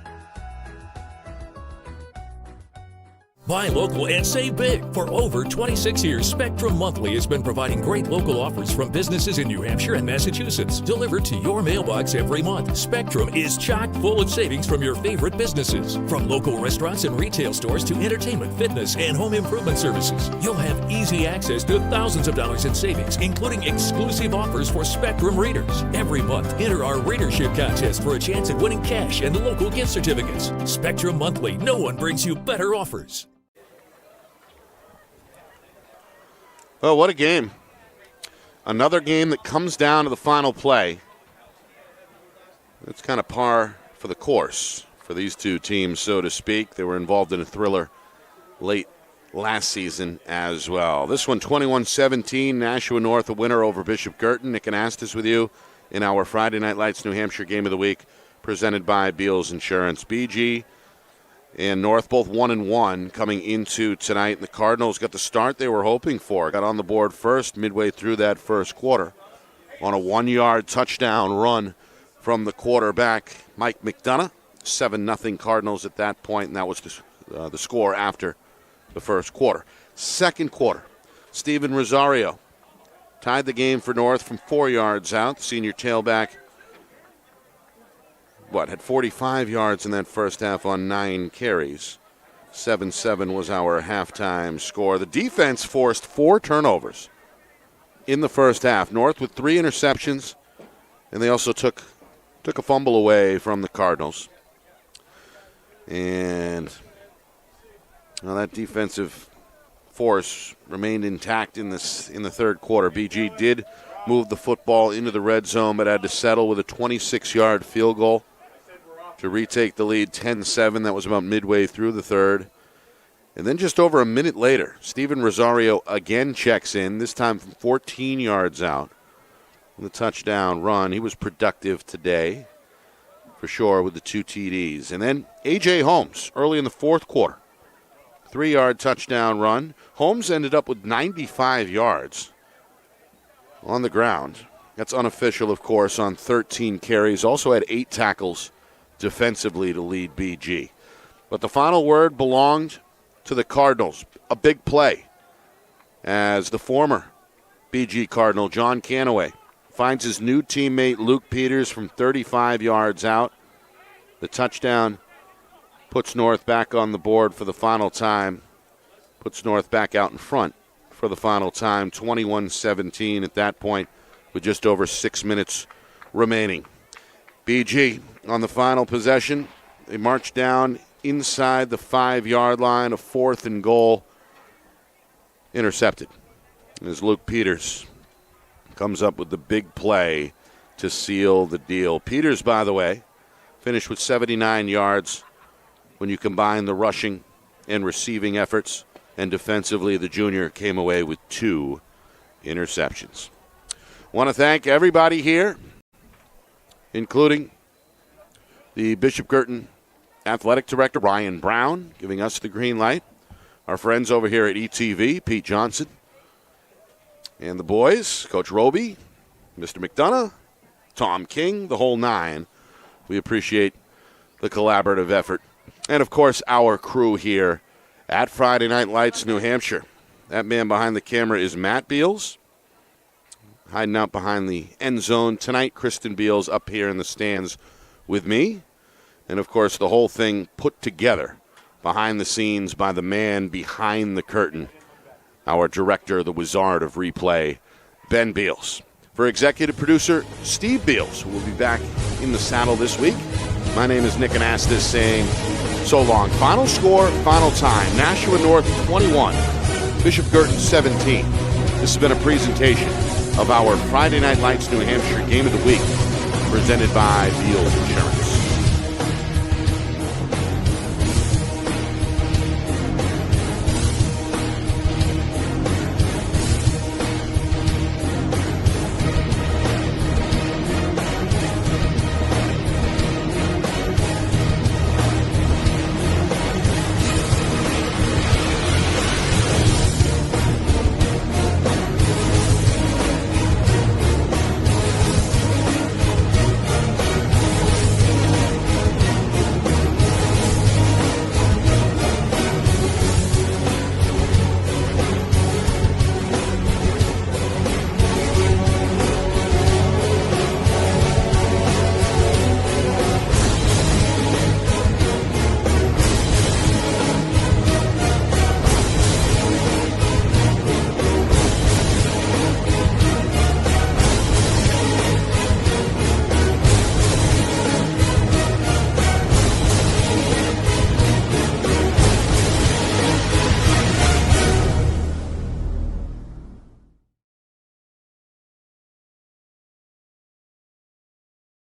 Speaker 4: Buy local and save big. For over 26 years, Spectrum Monthly has been providing great local offers from businesses in New Hampshire and Massachusetts, delivered to your mailbox every month. Spectrum is chock full of savings from your favorite businesses. From local restaurants and retail stores to entertainment, fitness, and home improvement services. You'll have easy access to thousands of dollars in savings, including exclusive offers for Spectrum readers. Every month, enter our readership contest for a chance at winning cash and local gift certificates. Spectrum Monthly, no one brings you better offers.
Speaker 1: Well, what a game. Another game that comes down to the final play. It's kind of par for the course for these two teams, so to speak. They were involved in a thriller late last season as well. This one, 21-17, Nashua North, a winner over Bishop Guertin. Nick Anastas with you in our Friday Night Lights New Hampshire Game of the Week, presented by Beals Insurance. BG and North both 1-1 coming into tonight. And the Cardinals got the start they were hoping for. Got on the board first midway through that first quarter on a 1-yard touchdown run from the quarterback, Mike McDonough. 7-0 Cardinals at that point, and that was the score after the first quarter. Second quarter, Steven Rosario tied the game for North from 4 yards out. The senior tailback had 45 yards in that first half on 9 carries. 7-7 was our halftime score. The defense forced 4 turnovers in the first half. North with 3 interceptions, and they also took a fumble away from the Cardinals. And that defensive force remained intact in the third quarter. BG did move the football into the red zone, but had to settle with a 26-yard field goal to retake the lead 10-7. That was about midway through the third. And then just over a minute later, Steven Rosario again checks in, this time from 14 yards out. The touchdown run. He was productive today, for sure, with the 2 TDs. And then A.J. Holmes, early in the fourth quarter, 3-yard touchdown run. Holmes ended up with 95 yards on the ground. That's unofficial, of course, on 13 carries. Also had 8 tackles defensively to lead BG. But the final word belonged to the Cardinals. A big play as the former BG Cardinal, John Canaway, finds his new teammate Luke Peters from 35 yards out. The touchdown puts North back on the board for the final time. Puts North back out in front for the final time. 21-17 at that point with just over 6 minutes remaining. BG on the final possession. They march down inside the 5-yard line, a 4th and goal. Intercepted as Luke Peters comes up with the big play to seal the deal. Peters, by the way, finished with 79 yards when you combine the rushing and receiving efforts. And defensively, the junior came away with 2 interceptions. Want to thank everybody here, including the Bishop Guertin Athletic Director, Ryan Brown, giving us the green light. Our friends over here at ETV, Pete Johnson, and the boys, Coach Roby, Mr. McDonough, Tom King, the whole 9. We appreciate the collaborative effort. And, of course, our crew here at Friday Night Lights, New Hampshire. That man behind the camera is Matt Beals, hiding out behind the end zone tonight. Kristen Beals up here in the stands with me. And, of course, the whole thing put together behind the scenes by the man behind the curtain, our director, the wizard of replay, Ben Beals. For executive producer Steve Beals, who will be back in the saddle this week, my name is Nick Anastas saying so long. Final score, final time. Nashua North 21, Bishop Guertin 17. This has been a presentation of our Friday Night Lights New Hampshire Game of the Week, presented by Beals Insurance.